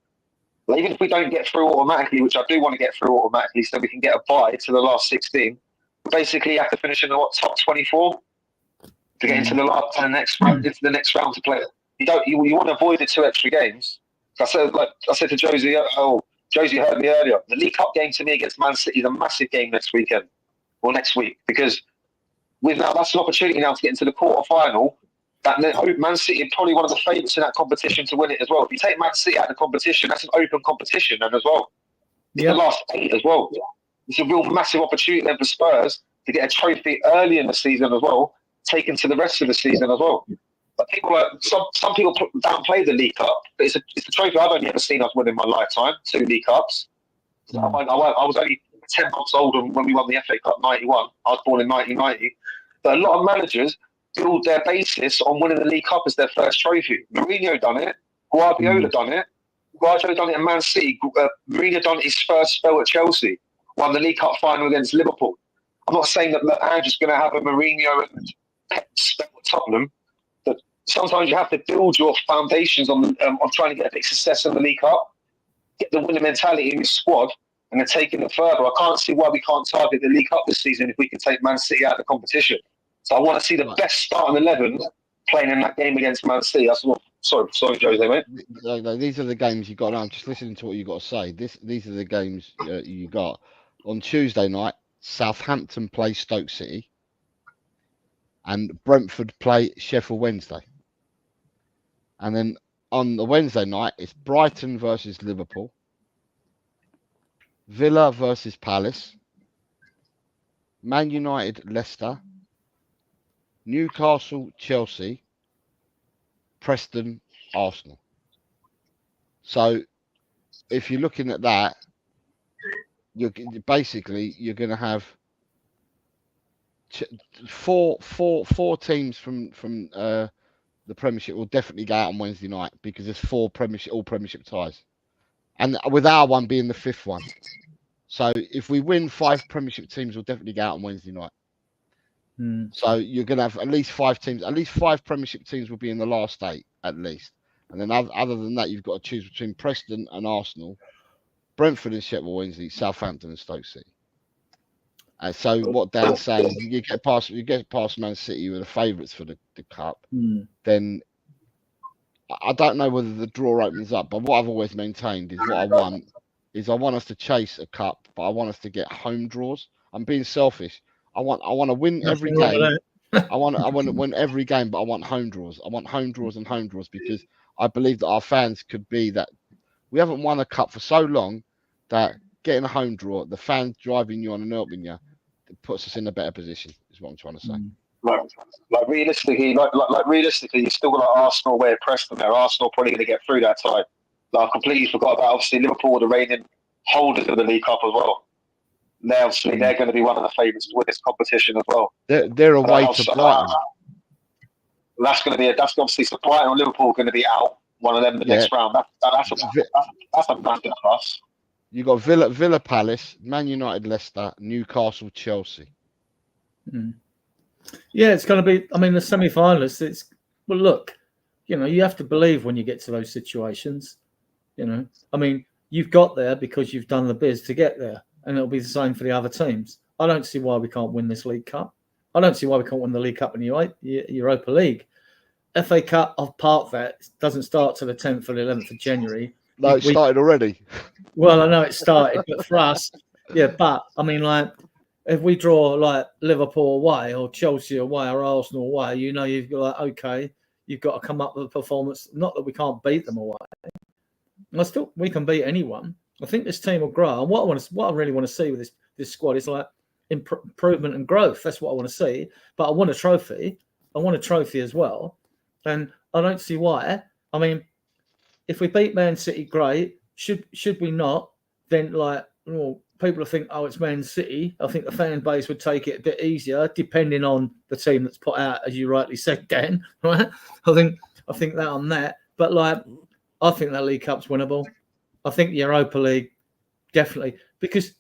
Well, even if we don't get through automatically, which I do want to get through automatically, so we can get a bye to the last 16. We basically have to finish in the top 24 to get into the next round to play. You want to avoid the 2 extra games. I said to Josie, Josie heard me earlier. The League Cup game to me against Man City is a massive game next weekend or next week, because that's an opportunity now to get into the quarterfinal. That Man City are probably one of the favourites in that competition to win it as well. If you take Man City out of the competition, that's an open competition then as well. It's the last 8 as well. It's a real massive opportunity then for Spurs to get a trophy early in the season as well, taken to the rest of the season as well. But some people downplay the League Cup, but it's a trophy I've only ever seen us win in my lifetime, 2 League Cups. I was only 10 months old when we won the FA Cup 91. I was born in 1990. But a lot of managers build their basis on winning the League Cup as their first trophy. Mourinho done it. Guardiola done it. Guardiola done it at Man City. Mourinho done it his first spell at Chelsea. Won the League Cup final against Liverpool. I'm not saying that Andrew's going to have a Mourinho and Pep spell at Tottenham, but sometimes you have to build your foundations on trying to get a big success in the League Cup, get the winning mentality in your squad, and then taking it further. I can't see why we can't target the League Cup this season if we can take Man City out of the competition. So I want to see the best starting 11 playing in that game against Man City. That's what. Sorry, Jose, mate. No, these are the games you got. I'm just listening to what you got to say. These are the games you got on Tuesday night. Southampton play Stoke City, and Brentford play Sheffield Wednesday. And then on the Wednesday night, it's Brighton versus Liverpool, Villa versus Palace, Man United Leicester, Newcastle Chelsea, Preston Arsenal. So if you're looking at that, you're going to have four teams from the Premiership will definitely go out on Wednesday night, because there's 4 Premiership ties, and with our one being the 5th one. So if we win, 5 Premiership teams will definitely go out on Wednesday night. So you're going to have at least 5 teams. At least 5 Premiership teams will be in the last 8 at least, and then other than that, you've got to choose between Preston and Arsenal, Brentford and Sheffield Wednesday, Southampton and Stoke City. So what Dan's saying is, you get past Man City, who are the favourites for the cup, then I don't know whether the draw opens up. But what I've always maintained is I want us to chase a cup, but I want us to get home draws. I'm being selfish. I want to win every game. I want to win every game, but I want home draws. I want home draws and home draws, because I believe that our fans could be that. We haven't won a cup for so long that getting a home draw, the fans driving you on and helping you, it puts us in a better position, is what I'm trying to say. Like realistically, you still got like Arsenal where Preston there. Arsenal probably going to get through that tie. Like I completely forgot about, obviously, Liverpool, the reigning holders of the League Cup as well. Now, obviously, they're going to be one of the favourites to win this competition as well. They're away to Brighton. That's obviously, so Brighton or Liverpool are going to be out. One of them the next round. That's a massive plus. You got Villa Palace, Man United, Leicester, Newcastle, Chelsea. Yeah, it's going to be. I mean, the semi-finalists. Well, look, you have to believe when you get to those situations. I mean, you've got there because you've done the biz to get there, and it'll be the same for the other teams. I don't see why we can't win this League Cup. I don't see why we can't win the League Cup and Europa League. FA Cup, I've parked that. It doesn't start till the 10th or the 11th of January. No, it started already. Well, I know it started, but for us, but I mean, like, if we draw like Liverpool away or Chelsea away or Arsenal away, you've got you've got to come up with a performance. Not that we can't beat them away. We can beat anyone. I think this team will grow. And what I really want to see with this squad is like improvement and growth. That's what I want to see. But I want a trophy. I want a trophy as well. And I don't see why. I mean, if we beat Man City, great. Should we not? Then people think, it's Man City. I think the fan base would take it a bit easier, depending on the team that's put out, as you rightly said, Dan. Right? I think that on that. But I think that League Cup's winnable. I think the Europa League definitely, because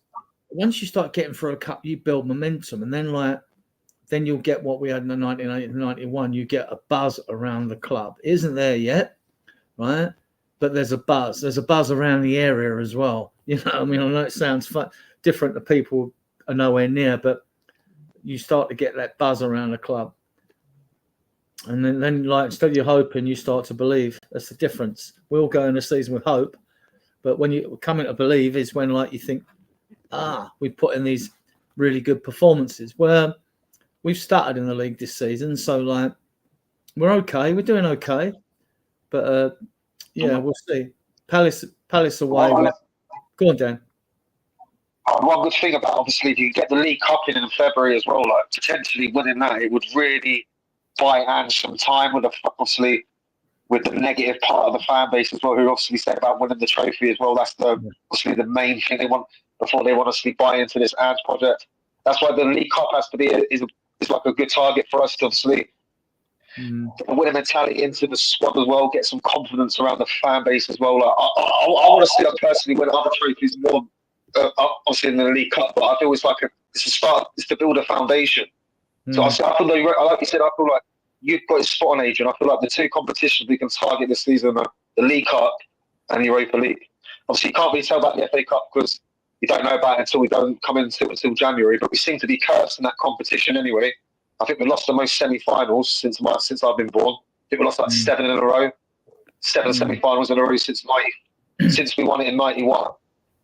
once you start getting through a cup, you build momentum, and then you'll get what we had in the 1990-91. You get a buzz around the club. It isn't there yet, right? But there's a buzz. There's a buzz around the area as well. I mean, I know it sounds different to people who are nowhere near, but you start to get that buzz around the club. And then instead of you hoping, you start to believe. That's the difference. We all go in the season with hope, but when you come in to believe is when you think, we put in these really good performances. Well, we've started in the league this season, so we're okay. We're doing okay, but we'll see. Palace away. Go on, Dan. One good thing about, obviously, if you get the League Cup in February as well, potentially winning that, it would really buy Ange some time with the negative part of the fan base as well, who obviously said about winning the trophy as well. That's obviously the main thing they want before they want to buy into this Ange project. That's why the League Cup has to be is like a good target for us to obviously get a winning mentality into the squad as well, get some confidence around the fan base as well. I want to see us personally win other trophies more, obviously in the League Cup, but I feel it's a start. It's to build a foundation. So I feel like you said, I feel like you've got it spot on, Adrian. I feel like the two competitions we can target this season are the League Cup and the Europa League. Obviously, you can't really tell about the FA Cup because you don't know about it until we don't come into it until January. But we seem to be cursed in that competition anyway. I think we lost the most semi-finals since I've been born. I think we lost 7 in a row, 7 semi-finals in a row since we won it in 91. I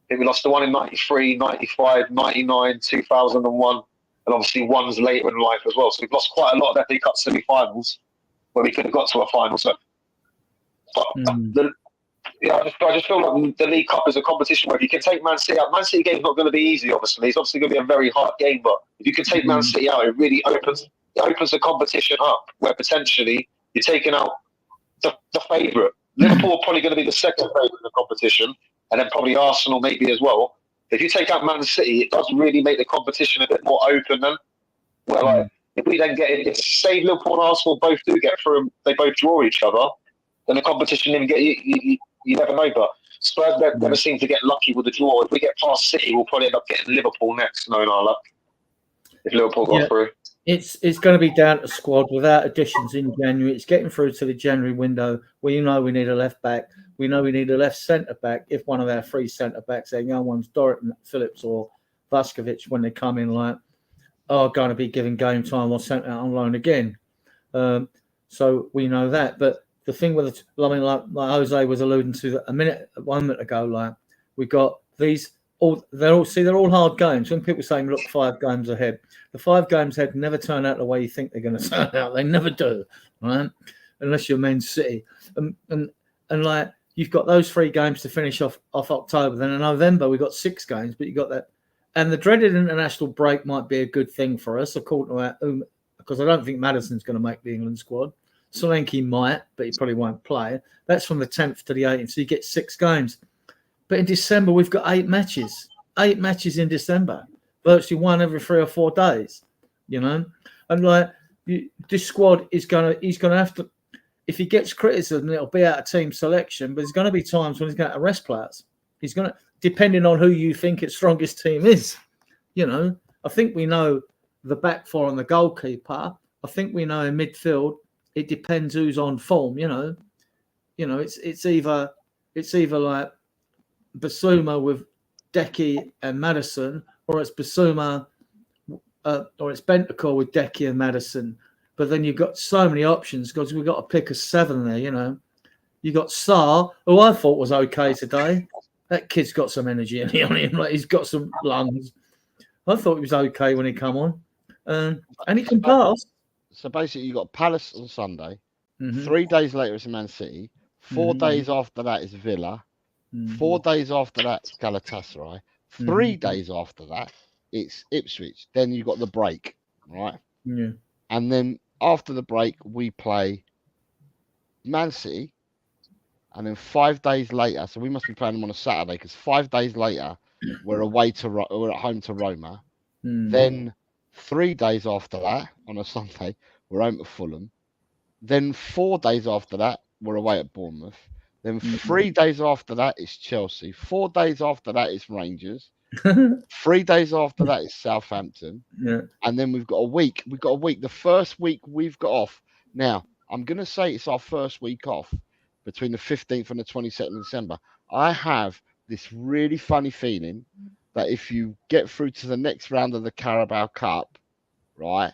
think we lost the one in 93, 95, 99, 2001. And obviously ones later in life as well. So we've lost quite a lot of FA Cup semi-finals where we could have got to a final. So, I just feel like the League Cup is a competition where if you can take Man City out, Man City game's not going to be easy, obviously. It's obviously going to be a very hard game, but if you can take Man City out, it really opens the competition up where potentially you're taking out the favourite. Liverpool are probably going to be the second favourite in the competition, and then probably Arsenal maybe as well. If you take out Man City, it does really make the competition a bit more open then. Well, if we then get it, if say Liverpool and Arsenal both do get through and they both draw each other, then the competition even get you never know. But Spurs never seem to get lucky with the draw. If we get past City, we'll probably end up getting Liverpool next, knowing our luck. If Liverpool got through. It's going to be down to squad without additions in January. It's getting through to the January window where we need a left back. We know we need a left centre back if one of our 3 centre backs, our young ones, Dorothy Phillips or Vuskovic when they come in, like, are going to be given game time or sent out on loan again. So we know that. But the thing with it, I mean, like Jose was alluding to 1 minute ago, like, we got these they're all hard games. When people say, look, 5 games ahead, the 5 games ahead never turn out the way you think they're going to turn out. They never do, right? Unless you're Man City. And like, you've got those 3 games to finish off October. Then in November, we've got 6 games, but you got that. And the dreaded international break might be a good thing for us, according to because I don't think Maddison's going to make the England squad. Solanke might, but he probably won't play. That's from the 10th to the 18th, so you get 6 games. But in December, we've got 8 matches. 8 matches in December, virtually one every 3 or 4 days. You know, and like, this squad he's going to have to. If he gets criticism, it'll be out of team selection. But there's going to be times when he's going to rest players. He's going to, depending on who you think its strongest team is. You know, I think we know the back 4 and the goalkeeper. I think we know in midfield. It depends who's on form. You know, it's either like Basuma with Decky and Maddison, or it's Basuma, or it's Bentancur with Decky and Maddison. But then you've got so many options because we've got to pick a 7 there. You know, you got Sarr, who I thought was okay today. That kid's got some energy on him. Like, he's got some lungs. I thought he was okay when he come on, and he can pass. So basically, you got Palace on Sunday. 3 days later, it's Man City. 4 days after that is Villa. 4 days after that, it's Galatasaray. 3 days after that, it's Ipswich. Then you got the break, right? Yeah. And then after the break, we play Man City. And then 5 days later, so we must be playing them on a Saturday, because 5 days later, we're at home to Roma. Then 3 days after that, on a Sunday, we're home at Fulham. Then 4 days after that, we're away at Bournemouth. Then 3 days after that, it's Chelsea. 4 days after that, it's Rangers. 3 days after that, it's Southampton. Yeah. And then we've got a week. The first week we've got off. Now, I'm going to say it's our first week off between the 15th and the 22nd of December. I have this really funny feeling that if you get through to the next round of the Carabao Cup, right,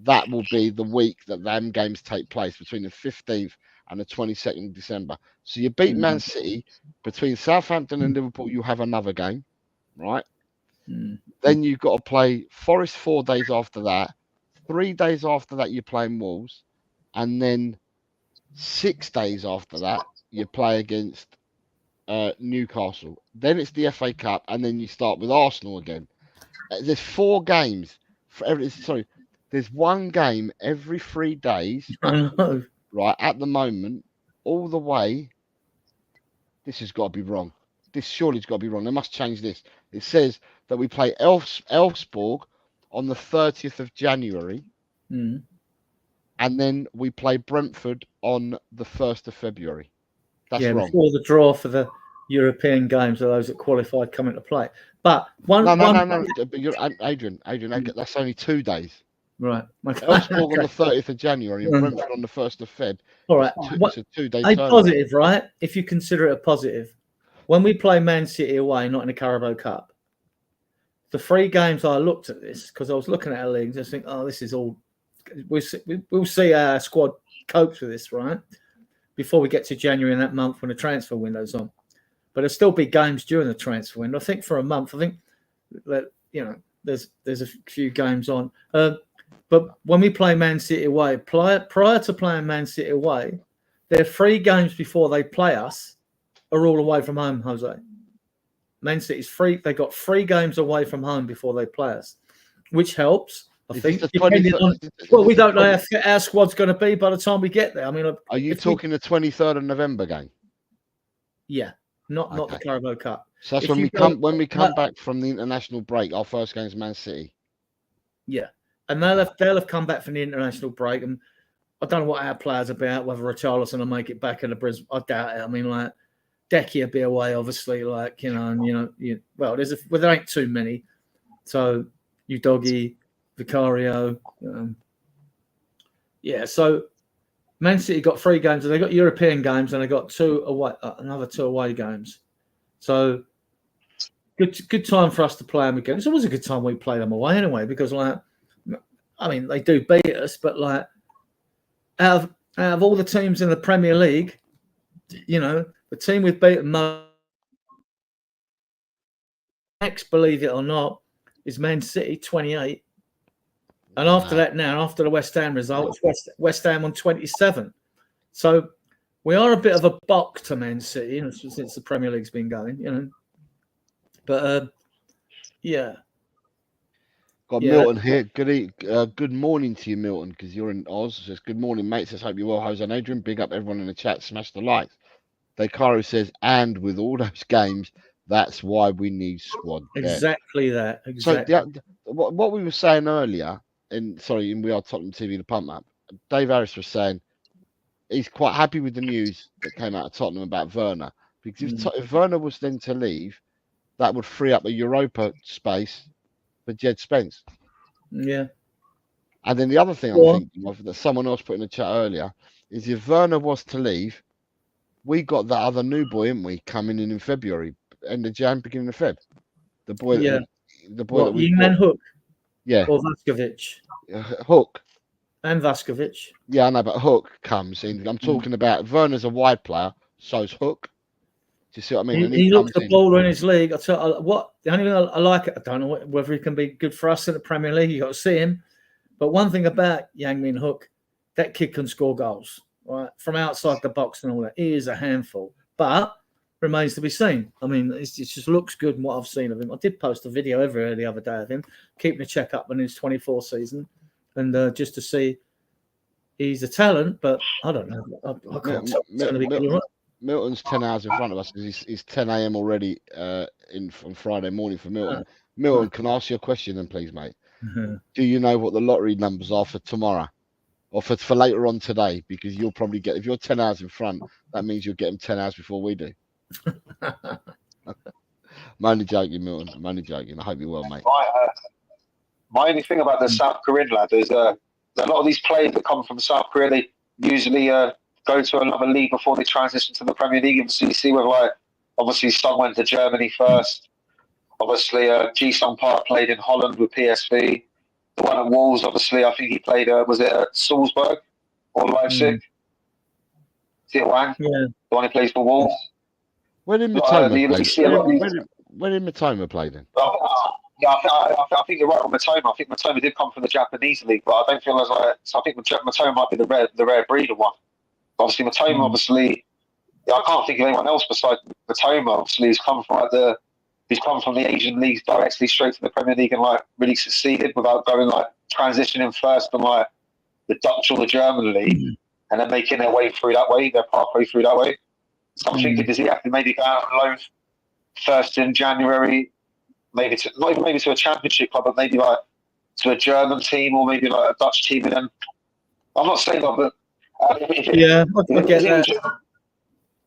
that will be the week that them games take place, between the 15th and the 22nd of December. So you beat Man City, between Southampton and Liverpool, you have another game, right? Then you've got to play Forest 4 days after that. 3 days after that, you're playing Wolves. And then 6 days after that, you play against Newcastle. Then it's the FA Cup, and then you start with Arsenal again. There's 4 games there's 1 game every 3 days. I know. Right, at the moment, all the way. This has got to be wrong. This surely's got to be wrong. They must change this. It says that we play Elfsborg on the 30th of January. And then we play Brentford on the 1st of February. That's wrong. Before the draw for the European games are those that qualified come into play. But No. But Adrian, that's only 2 days. Right. Elfsborg on the 30th of January and Brentford on the 1st of Feb. All right. It's a 2-day a turnaround. positive, right? If you consider it a positive. When we play Man City away, not in the Carabao Cup, the 3 games I looked at this, because I was looking at our leagues, I think, this is all. We'll see how our squad copes with this, right? Before we get to January in that month when the transfer window's on. But there'll still be games during the transfer window. I think for a month, that, there's a few games on. But when we play Man City away, prior to playing Man City away, their 3 games before they play us are all away from home, Jose. Man City's free. They got 3 games away from home before they play us, which helps. I think. We don't know how our squad's going to be by the time we get there. I mean, are you talking the 23rd of November game? Yeah, not the Carabao Cup. So that's when we come back from the international break. Our first game is Man City. Yeah, and they'll have come back from the international break, and I don't know what our players are about. Whether Richarlison will make it back in the Brisbane, I doubt it. I mean, like, Decky will be away, obviously. Like, there ain't too many. So Udogie, Vicario, so Man City got 3 games, and they got European games, and they got 2 away, another 2 away games. So good time for us to play them again. It's always a good time we play them away anyway, because like, I mean, they do beat us, but like out of all the teams in the Premier League, you know, the team we've beaten next, believe it or not, is Man City 28. And after that, now after the West Ham result, it's West Ham on 27. So we are a bit of a buck to Man City, you know, since the Premier League's been going, you know. But yeah. Got Milton here. Good morning to you, Milton, because you're in Oz. Says good morning, mate. Says hope you're well, Jose and Adrian. Big up everyone in the chat. Smash the likes. Dekaro says, and with all those games, that's why we need squad depth. Exactly that. Exactly. So what we were saying earlier, in We Are Tottenham TV, the pump up, Dave Harris was saying he's quite happy with the news that came out of Tottenham about Werner, because if Werner was then to leave, that would free up a Europa space for Jed Spence. Yeah. And then the other thing I'm thinking of that someone else put in the chat earlier is if Werner was to leave, we got that other new boy, haven't we, coming in February, end of Jan, beginning of Feb. The boy, the boy that we Yingman Hook, or or Vaskovic, Hook, and Vaskovic. Yeah, I know, but Hook comes in. I'm talking about Werner's a wide player, so's Hook. Do you see what I mean? He looks a baller in his league. I tell you what, the only thing I like it, I don't know whether he can be good for us in the Premier League. You got to see him. But one thing about Yang-Min Hook, that kid can score goals, right, from outside the box and all that. He is a handful, but remains to be seen. I mean, it just looks good in what I've seen of him. I did post a video everywhere the other day of him keeping a check up on his 24 season, and just to see he's a talent, but I don't know. I can't tell. It's going to be good, right? Milton's 10 hours in front of us because it's 10 a.m. already on Friday morning for Milton. Milton, can I ask you a question then, please, mate? Do you know what the lottery numbers are for tomorrow or for later on today? Because you'll probably get, if you're 10 hours in front, that means you'll get them 10 hours before we do. I'm only joking, Milton. I'm only joking. I hope you're well, mate. My only thing about the South Korean lad is a lot of these players that come from South Korea, they usually go to another league before they transition to the Premier League. And so you see where, obviously, Son went to Germany first. Obviously, Ji-Sung Park played in Holland with PSV. The one at Wolves, obviously, I think he played, was it at Salzburg or Leipzig? Is it Wang? Yeah. The one who plays for Wolves? Where did Matoma play? Where did Matoma play then? Yeah, I think you're right on Matoma. I think Matoma did come from the Japanese league, but I don't feel as I think Matoma might be the rare breed of one. Obviously, Matoma, obviously, I can't think of anyone else besides Matoma. Obviously, he's come from the Asian leagues directly straight to the Premier League and really succeeded without going transitioning first from the Dutch or the German league and then making their way through that way, their pathway through that way. So I'm thinking, does he have to maybe go out on loan first in January, maybe to a championship club, but maybe to a German team or maybe a Dutch team? And then I'm not saying that, but I get that.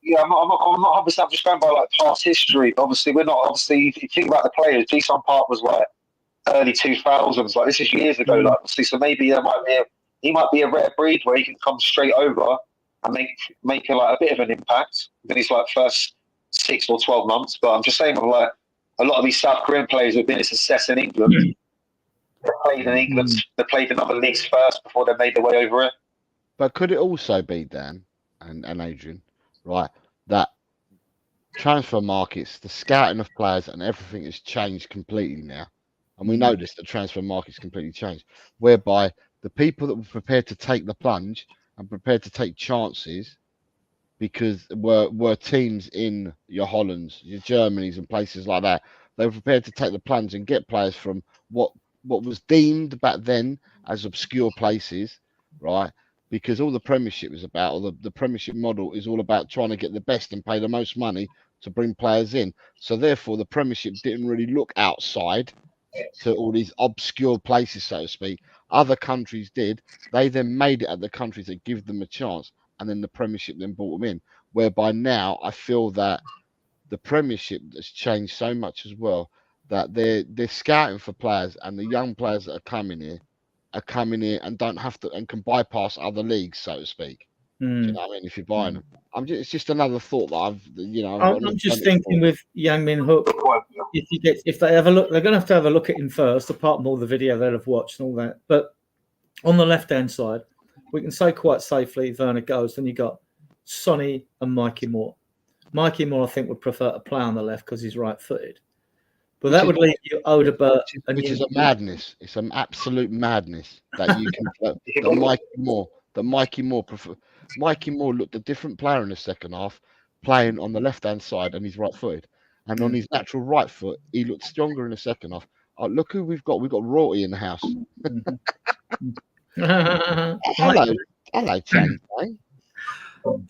Yeah, I'm not obviously. I'm just going by past history. Obviously, we're not. Obviously, if you think about the players, Ji-Sung Park was early 2000s. This is years ago. Obviously, so maybe he might be a rare breed where he can come straight over and make a bit of an impact in his first 6 or 12 months. But I'm just saying, a lot of these South Korean players who've been a success in England, they played in England. They played in other leagues first before they made their way over it. But could it also be, Dan and Adrian, right, that transfer markets, the scouting of players and everything has changed completely now? And we know this, the transfer market's completely changed, whereby the people that were prepared to take the plunge and prepared to take chances because were teams in your Hollands, your Germanys and places like that. They were prepared to take the plunge and get players from what was deemed back then as obscure places, right? Because all the Premiership is about, or the Premiership model is all about trying to get the best and pay the most money to bring players in. So therefore, the Premiership didn't really look outside to all these obscure places, so to speak. Other countries did. They then made it at the countries that give them a chance, and then the Premiership then brought them in. Whereby now I feel that the Premiership has changed so much as well that they're scouting for players, and the young players that are coming here and don't have to and can bypass other leagues, so to speak. Do you know what I mean? If you're buying them, it's just another thought that I'm just thinking with Yang Min Hook, if they ever look, they're going to have a look at him first, apart from all the video they'll have watched and all that. But on the left-hand side, we can say quite safely Werner goes. Then you got Sonny and Mikey Moore. Mikey Moore, I think, would prefer to play on the left because he's right-footed. But that would leave you Odegaard, which is a madness. It's an absolute madness that you can that Mikey Moore looked a different player in the second half, playing on the left-hand side, and he's right-footed. And on his natural right foot, he looked stronger in the second half. Oh, look who we've got. We've got Rorty in the house. Hello, Chang.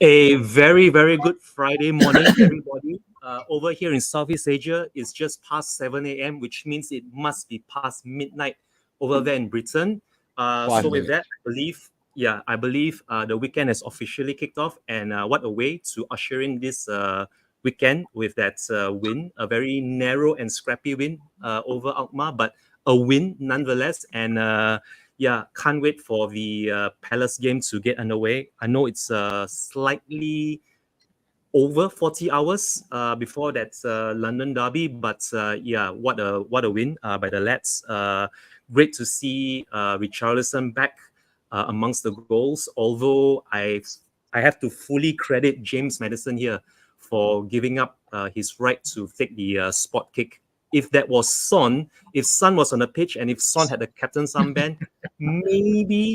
A very, very good Friday morning, everybody. Over here in Southeast Asia, it's just past 7 a.m., which means it must be past midnight over there in Britain. So with that, I believe the weekend has officially kicked off, and what a way to usher in this weekend with that win, a very narrow and scrappy win over Alkmaar, but a win nonetheless. And can't wait for the Palace game to get underway. I know it's slightly over 40 hours before that London derby, but what a win by the lads. Great to see Richarlison back amongst the goals, although I have to fully credit James Maddison here for giving up his right to take the spot kick. If that was Son, if Son was on the pitch and if Son had the captain's armband,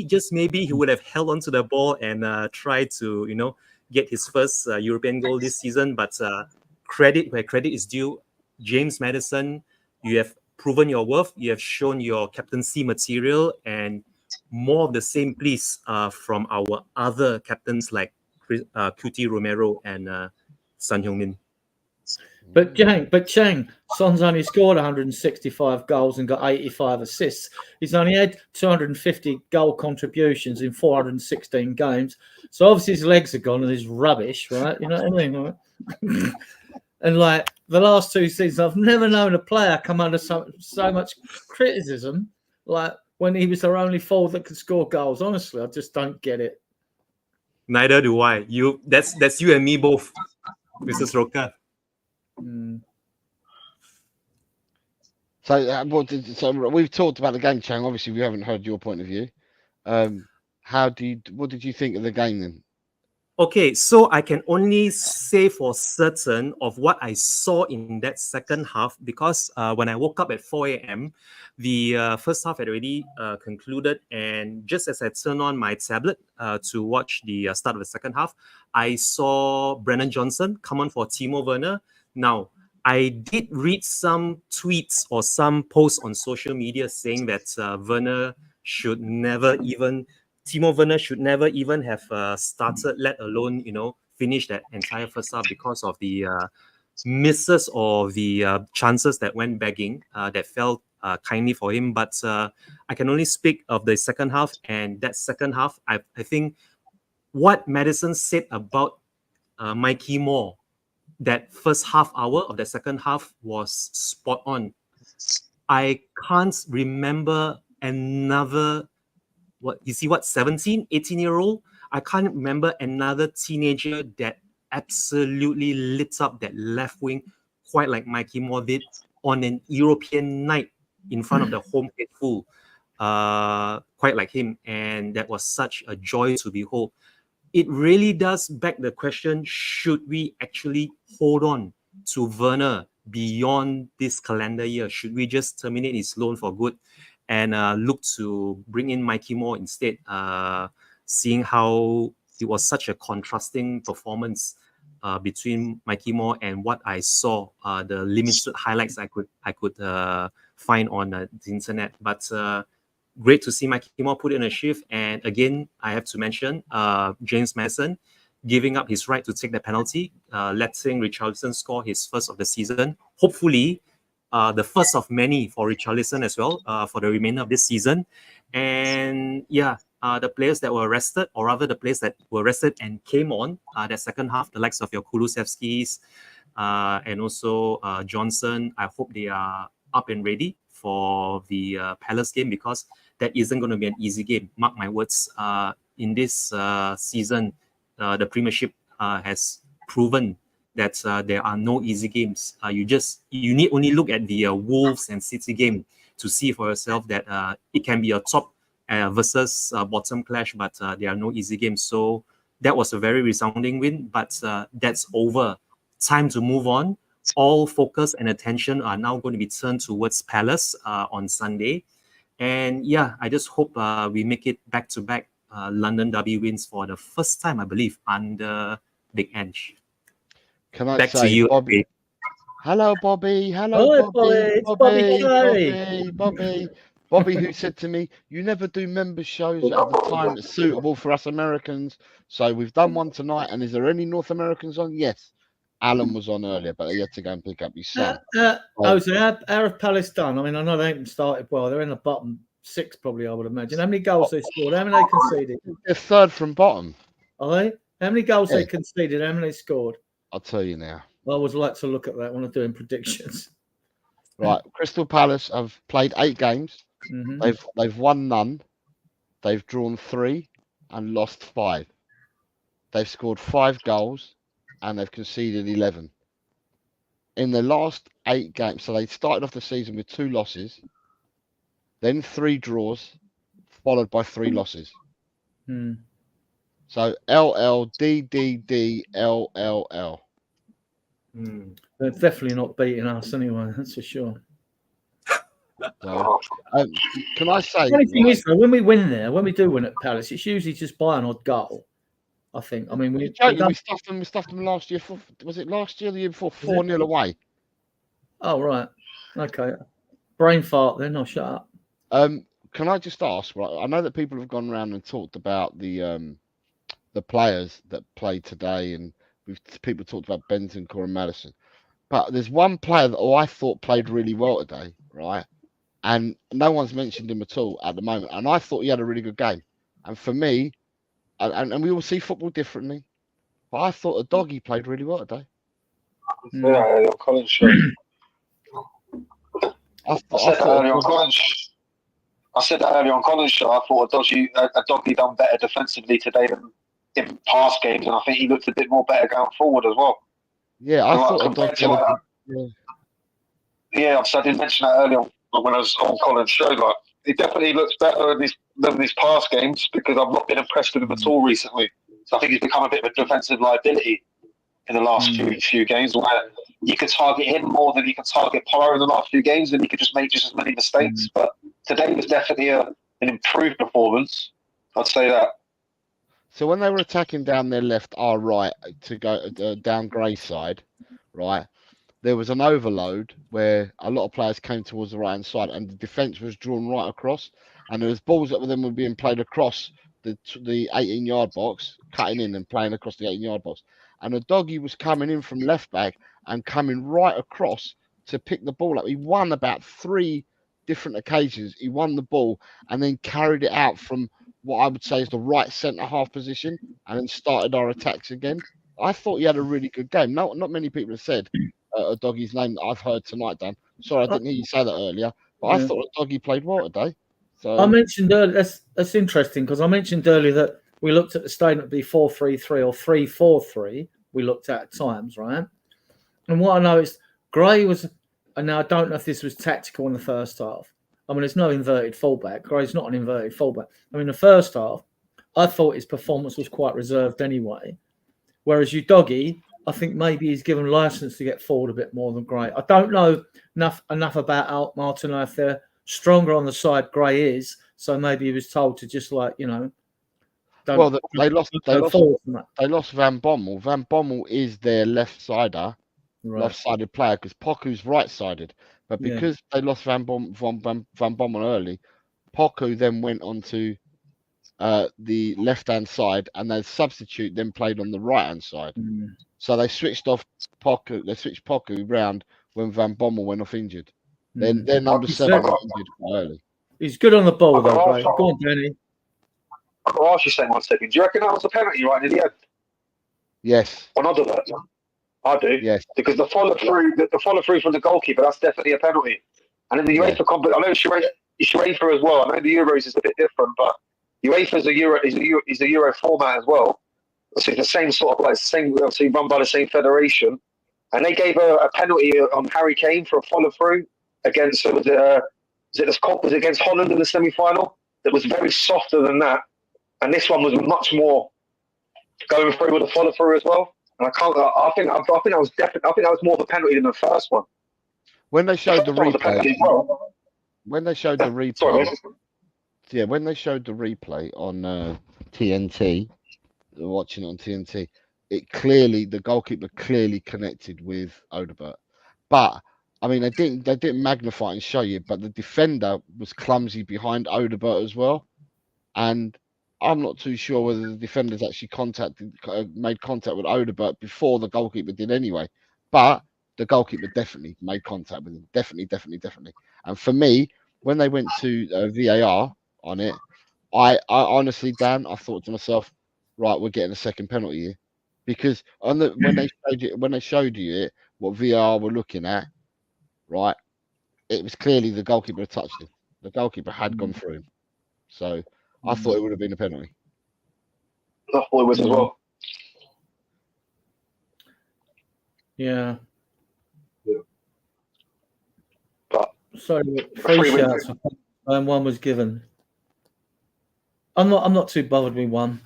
just maybe he would have held onto the ball and tried to, get his first European goal this season. But credit where credit is due. James Maddison, you have proven your worth. You have shown your captaincy material, and more of the same, please, from our other captains like QT Romero and Son Heung-min. But Chang, Son's only scored 165 goals and got 85 assists. He's only had 250 goal contributions in 416 games. So obviously his legs are gone and he's rubbish, right? You know what I mean? Right? And like the last two seasons, I've never known a player come under so much criticism like when he was their only forward that could score goals. Honestly, I just don't get it. Neither do I. That's you and me both, Mrs. Roca. So we've talked about the game, Chang. Obviously, we haven't heard your point of view. What did you think of the game then? Okay, so I can only say for certain of what I saw in that second half, because when I woke up at 4 a.m., the first half had already concluded, and just as I turned on my tablet to watch the start of the second half, I saw Brennan Johnson come on for Timo Werner. Now, I did read some tweets or some posts on social media saying that Timo Werner should never even have started, let alone, finish that entire first half because of the misses or the chances that went begging that fell kindly for him. But I can only speak of the second half, and that second half, I think what Maddison said about Mikey Moore, that first half hour of the second half was spot on. I can't remember another 17, 18-year-old. I can't remember another teenager that absolutely lit up that left wing quite like Mikey Moore did on an European night in front of the home faithful, quite like him. And that was such a joy to behold. It really does beg the question, should we actually hold on to Werner beyond this calendar year? Should we just terminate his loan for good and look to bring in Mikey Moore instead, seeing how it was such a contrasting performance between Mikey Moore and what I saw, the limited highlights I could find on the internet. But great to see Mikey Moore put in a shift. And again, I have to mention James Maddison giving up his right to take the penalty, letting Richarlison score his first of the season. Hopefully, the first of many for Richarlison as well for the remainder of this season. And the players that were rested, or rather the players that were rested and came on that second half, the likes of your Kulusevskis and also Johnson, I hope they are up and ready for the Palace game, because that isn't going to be an easy game. Mark my words, in this season, the Premiership has proven that there are no easy games. You need only look at the Wolves and City game to see for yourself that it can be a top versus bottom clash, but there are no easy games. So that was a very resounding win, but that's over. Time to move on. All focus and attention are now going to be turned towards Palace on Sunday. And yeah, I just hope we make it back-to-back London Derby wins for the first time, I believe, under Big Ange. Can I Back say, to you, Bobby? Hello, Bobby. Hello, Hi, Bobby. Bobby. It's Bobby Bobby. Bobby, who said to me, "You never do member shows at the time that's suitable for us Americans. So we've done one tonight. And is there any North Americans on? Yes. Alan was on earlier, but he had to go and pick up his son. So how have Palace done? I mean, I know they haven't started well. They're in the bottom 6, probably, I would imagine. How many goals they scored? How many they conceded? They're third from bottom. Are they? How many goals they conceded? How many they scored? I'll tell you now. I always like to look at that when I'm doing predictions. Right, Crystal Palace have played 8 games. Mm-hmm. They've won none. They've drawn 3 and lost 5. They've scored 5 goals and they've conceded 11. In the last 8 games, so they started off the season with 2 losses, then 3 draws, followed by 3 losses. Mm. So LLDDDLLL. They're definitely not beating us anyway, that's for sure. So, can I say? The only thing is, though, when we win there, when we do win at Palace, it's usually just by an odd goal. I think. I mean, we stuffed them last year. Was it last year or the year before? 4-0 away. Oh right, okay. Brain fart. Then I'll shut up. Can I just ask? Right, I know that people have gone around and talked about the players that played today, and people talked about Bentancur and Maddison. But there's one player that I thought played really well today, right? And no one's mentioned him at all at the moment. And I thought he had a really good game. And for me, and we all see football differently, but I thought a doggy played really well today. Yeah, Collins show. I said that earlier on Collins show. I thought a doggy done better defensively today than in past games, and I think he looked a bit more better going forward as well. Yeah, I thought a doggy. Yeah, so I didn't mention that earlier when I was on Collins' show. Like, he definitely looks better than these past games because I've not been impressed with him at all recently. So I think he's become a bit of a defensive liability in the last few games. Where you could target him more than you can target Porro in the last few games, and he could just make just as many mistakes. But today was definitely an improved performance. I'd say that. So when they were attacking down their left, our right, to go down Gray's side, right, there was an overload where a lot of players came towards the right-hand side and the defence was drawn right across, and there was balls that were being played across the 18-yard box, cutting in and playing across the 18-yard box. And the doggy was coming in from left back and coming right across to pick the ball up. He won about 3 different occasions. He won the ball and then carried it out from what I would say is the right centre-half position and then started our attacks again. I thought he had a really good game. Not many people have said a doggy's name that I've heard tonight, Dan. Sorry, I didn't hear you say that earlier, but I thought a doggy played well today. So I mentioned earlier, that's interesting because I mentioned earlier that we looked at the statement be 4-3-3 or 3-4-3. We looked at times, right? And what I noticed, Gray was, and now I don't know if this was tactical in the first half. I mean, there's no inverted fullback. Gray's not an inverted fullback. I mean, the first half, I thought his performance was quite reserved anyway. Whereas Udogie, I think maybe he's given license to get forward a bit more than Gray. I don't know enough about Alt Martino if they're stronger on the side Gray is. So maybe he was told to just they lost Van Bommel. Van Bommel is their left-sided player because Poku's right-sided. But because they lost Van Bommel early, Poku then went on to the left-hand side and their substitute then played on the right-hand side. So they switched off Poku. They switched Poku round when Van Bommel went off injured. Then their number 7 was injured quite early. He's good on the ball, though, right? Go on, Danny. I'll ask you something 1 second. Do you reckon that was a penalty right in the end? Yes. On other words, I do. Yes. Because the follow through from the goalkeeper, that's definitely a penalty. And in the UEFA competition, I know it's UEFA as well. I know the Euros is a bit different, but UEFA is a Euro format as well. the same sort of like same, obviously run by the same federation, and they gave a penalty on Harry Kane for a follow through against was it against Holland in the semi-final? That was very softer than that, and this one was much more going through with a follow through as well. And I think that was more of a penalty than the first one. When they showed the replay, when they showed the replay on TNT, watching it on TNT, the goalkeeper clearly connected with Odobert. But I mean, they didn't magnify and show you, but the defender was clumsy behind Odobert as well, and I'm not too sure whether the defenders actually made contact with Odobert before the goalkeeper did anyway. But the goalkeeper definitely made contact with him. Definitely. And for me, when they went to VAR on it, I honestly, Dan, I thought to myself, right, we're getting a second penalty here, because when they showed you it, what VAR were looking at, right, it was clearly the goalkeeper had touched him. The goalkeeper had gone through him, so I thought it would have been a penalty. I thought it was as well. Yeah. But so 3 shouts and one was given. I'm not too bothered with one,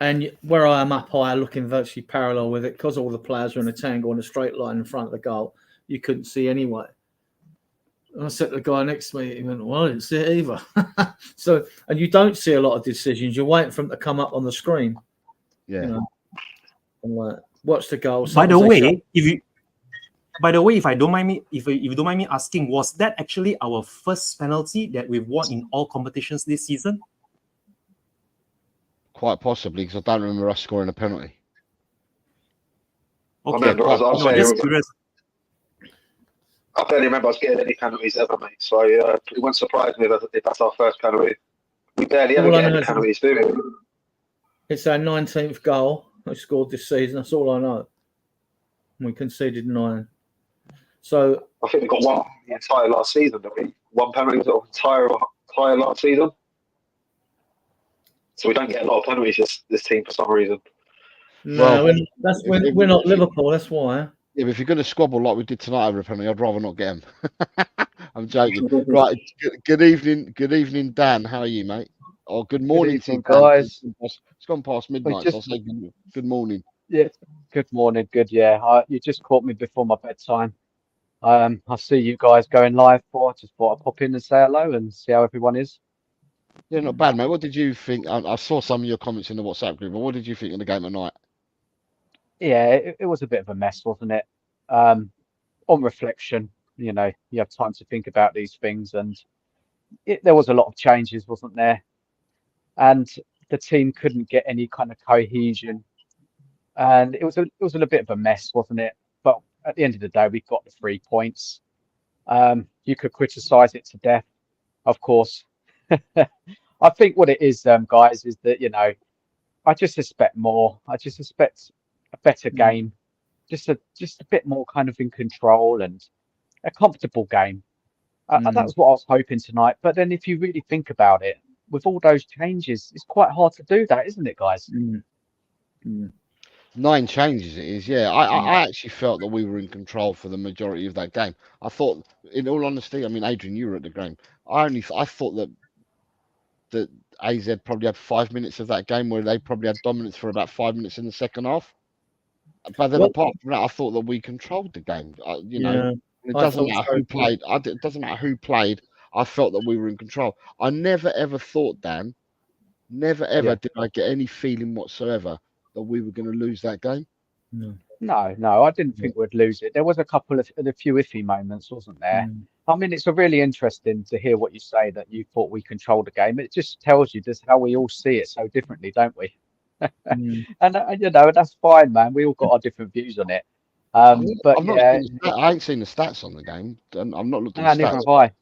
and where I am up high, looking virtually parallel with it, because all the players are in a tangle in a straight line in front of the goal. You couldn't see anyway. And I said to the guy next to me, he went, "Well, I didn't see it either." So, and you don't see a lot of decisions. You're waiting for them to come up on the screen. Yeah. You know, and like, watch the goal. By the way, if I don't mind me, if you don't mind me asking, was that actually our first penalty that we've won in all competitions this season? Quite possibly, because I don't remember us scoring a penalty. Okay, just curious. I barely remember us getting any penalties ever, mate. So it wouldn't surprise me if that's our first penalty. We barely ever get any penalties, do we? It's our 19th goal we scored this season. That's all I know. We conceded 9. So I think we got one the entire last season, didn't we? One penalty the entire last season. So we don't get a lot of penalties this team for some reason. No, we're not Liverpool. That's why. Yeah, but if you're going to squabble like we did tonight over a penalty, I'd rather not get them. I'm joking. Right. Good evening, Dan. How are you, mate? Or good morning to you, guys. It's gone past midnight, so I'll say good morning. Yeah, good morning. Good, yeah. You just caught me before my bedtime. I see you guys going live for. Just thought I'd pop in and say hello and see how everyone is. Yeah, not bad, mate. What did you think? I saw some of your comments in the WhatsApp group, but what did you think of the game tonight? Yeah, it was a bit of a mess, wasn't it? On reflection, you have time to think about these things, and there was a lot of changes, wasn't there? And the team couldn't get any kind of cohesion, and it was a little bit of a mess, wasn't it? But at the end of the day, we got the 3 points. You could criticize it to death, of course. I think what it is, guys, is that I just expect more. I just expect a better game, just a bit more kind of in control and a comfortable game. That's what I was hoping tonight. But then, if you really think about it, with all those changes, it's quite hard to do that, isn't it, guys? 9 changes it is, yeah. I actually felt that we were in control for the majority of that game. I thought, in all honesty, I mean, Adrian, you were at the game. I thought that AZ probably had 5 minutes of that game where they probably had dominance for about 5 minutes in the second half. But then apart from that, I thought that we controlled the game. It doesn't matter who played. It doesn't matter who played. I felt that we were in control. I never ever thought, Dan, did I get any feeling whatsoever that we were going to lose that game. No, I didn't think we'd lose it. There was a few iffy moments, wasn't there? I mean, it's really interesting to hear what you say, that you thought we controlled the game. It just tells you just how we all see it so differently, don't we? And that's fine, man. We all got our different views on it. But I ain't seen the stats on the game, and I'm not looking at the stats. Neither have I.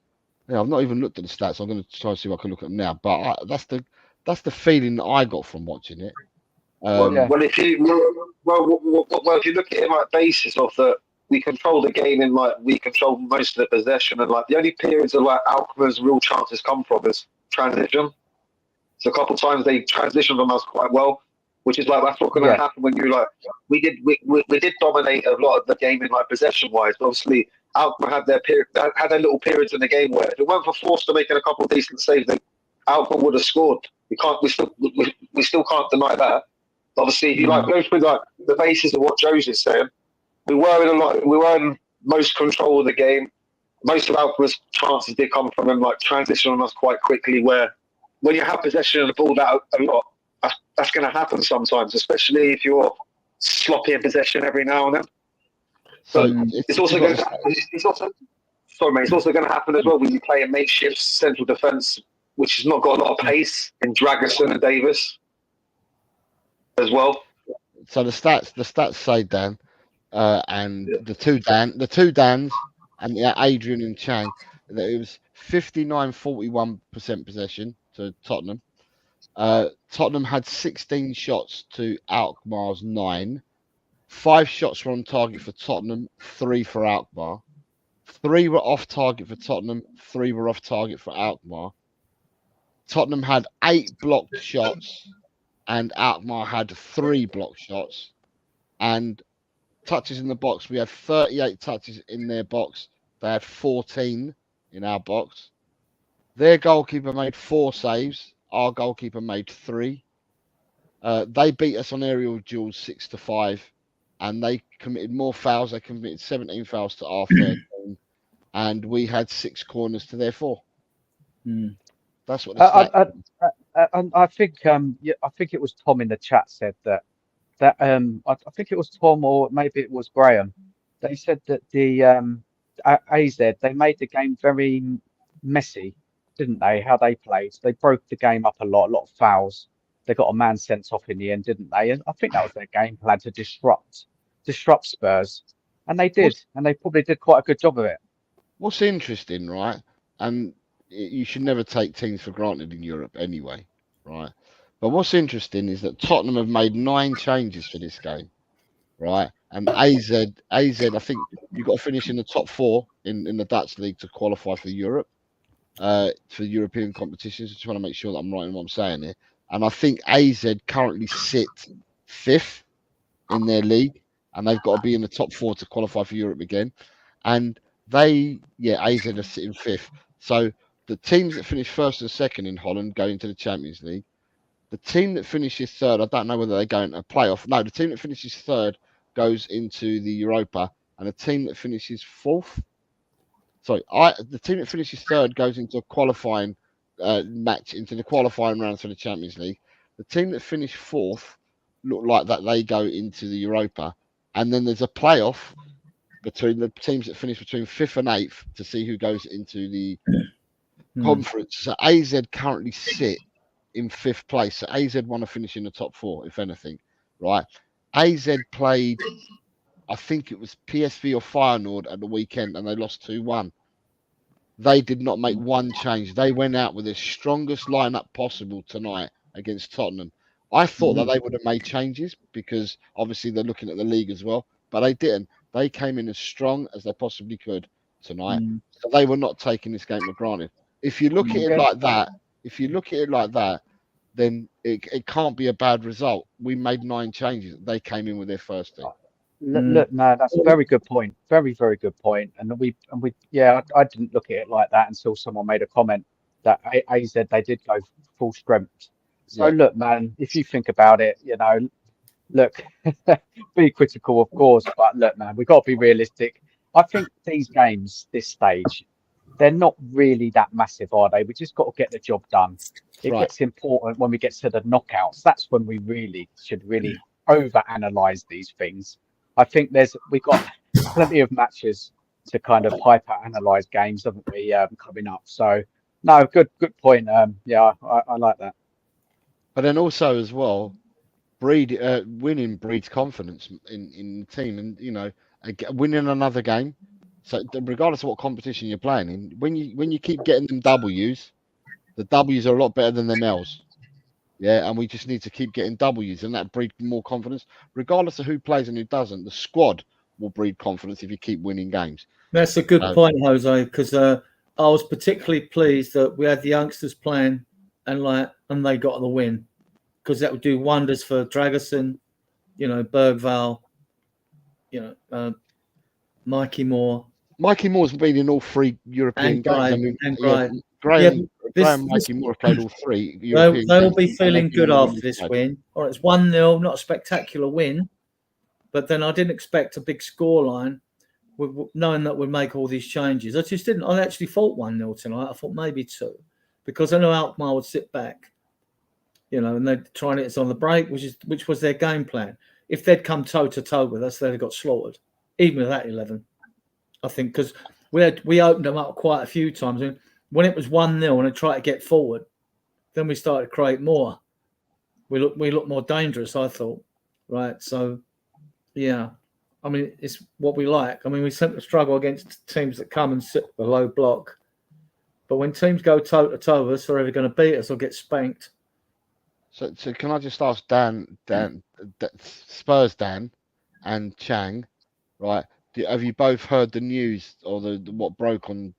Yeah, I've not even looked at the stats. I'm going to try and see if I can look at them now. But that's the feeling that I got from watching it. If you look at it like basis of that, we control the game and like we control most of the possession, and like the only periods of like Alkmaar's real chances come from is transition. So a couple of times they transitioned on us quite well. which is like that's what's going to happen when you like. We did dominate a lot of the game in like possession wise. Obviously, Alkmaar had their little periods in the game where if it weren't for Forster making a couple of decent saves, then Alkmaar would have scored. We still can't deny that. Obviously, if you like go through like the basis of what Joe's is saying, we were in most control of the game. Most of Alkmaar's chances did come from them like transition on us quite quickly. Where when you have possession of the ball that a lot, that's going to happen sometimes, especially if you're sloppy in possession every now and then. So it's also going to happen as well when you play a makeshift central defence, which has not got a lot of pace in Dragerson and Davis as well. So the stats say, Dan, and the two Dans, and Adrian and Chang, that it was 59-41% possession to Tottenham. Tottenham had 16 shots to Alkmaar's 9. 5 shots were on target for Tottenham, 3 for Alkmaar. 3 were off target for Tottenham, 3 were off target for Alkmaar. Tottenham had 8 blocked shots, and Alkmaar had 3 blocked shots. And touches in the box, we had 38 touches in their box. They had 14 in our box. Their goalkeeper made 4 saves. Our goalkeeper made 3. They beat us on aerial duels 6-5, and they committed more fouls. They committed 17 fouls to our 13, and we had 6 corners to their 4. That's what the I think I think it was Tom in the chat said that I think it was Tom or maybe it was Graham. They said that the AZ, they made the game very messy, didn't they? How they played, they broke the game up a lot of fouls. They got a man sent off in the end, didn't they? And I think that was their game plan to disrupt Spurs, and they did, and they probably did quite a good job of it. What's interesting, right? And you should never take teams for granted in Europe anyway, right? But what's interesting is that Tottenham have made 9 changes for this game, right? And AZ, I think you've got to finish in the top 4 in the Dutch league to qualify for Europe, for European competitions. I just want to make sure that I'm right in what I'm saying here. And I think AZ currently sit 5th in their league, and they've got to be in the top 4 to qualify for Europe again. And AZ are sitting 5th. So the teams that finish 1st and 2nd in Holland go into the Champions League. The team that finishes 3rd, I don't know whether they go into a playoff. No, the team that finishes 3rd goes into the Europa, and the team that finishes 4th. The team that finishes 3rd goes into a qualifying match, into the qualifying round for the Champions League. The team that finished 4th look like that they go into the Europa, and then there's a playoff between the teams that finish between 5th and 8th to see who goes into the conference. So AZ currently sit in 5th place. So AZ want to finish in the top 4, if anything, right? AZ played, I think it was PSV or Feyenoord at the weekend, and they lost 2-1. They did not make 1 change. They went out with the strongest lineup possible tonight against Tottenham. I thought that they would have made changes because obviously they're looking at the league as well, but they didn't. They came in as strong as they possibly could tonight. So they were not taking this game for granted. If you look at it like that, then it can't be a bad result. We made 9 changes. They came in with their first team. Look, no, that's a very good point. Very, very good point. And we, I didn't look at it like that until someone made a comment that AZ, they did go full strength. So look, man, if you think about it, look, be critical, of course, but look, man, we've got to be realistic. I think these games, this stage, they're not really that massive, are they? We just got to get the job done. It gets important when we get to the knockouts. That's when we should overanalyze these things. I think we've got plenty of matches to kind of hyper-analyze games, haven't we, coming up? So, no, good point. I like that. But then also as well, winning breeds confidence in the team, and winning another game. So regardless of what competition you're playing in, when you keep getting them W's, the W's are a lot better than them L's. Yeah, and we just need to keep getting W's, and that breeds more confidence. Regardless of who plays and who doesn't, the squad will breed confidence if you keep winning games. That's a good point, Jose, because I was particularly pleased that we had the youngsters playing and they got the win. because that would do wonders for Dragerson, Bergvall, Mikey Moore. Mikey Moore's been in all 3 European And games. Gray, I mean, and yeah, Gray. Gray and Mikey Moore have played all 3 They European will games. be and feeling they've been good on the after this inside. win. All right, it's 1-0, not a spectacular win, but then I didn't expect a big scoreline, knowing that we'd make all these changes. I just didn't. I actually thought 1-0 tonight. I thought maybe 2, because I know Alkmaar would sit back, and they'd try and hit us on the break, which was their game plan. If they'd come toe to toe with us, they'd have got slaughtered, even with that 11. I think, because we opened them up quite a few times, and when it was 1-0 and they tried to get forward, then we started to create more. We look more dangerous, I thought. Right, so yeah, I mean, it's what we like. I mean, we simply struggle against teams that come and sit below block, but when teams go toe to toe with us, they're either going to beat us or get spanked. So can I just ask Dan, Spurs Dan, and Chang, right? Have you both heard the news or what broke on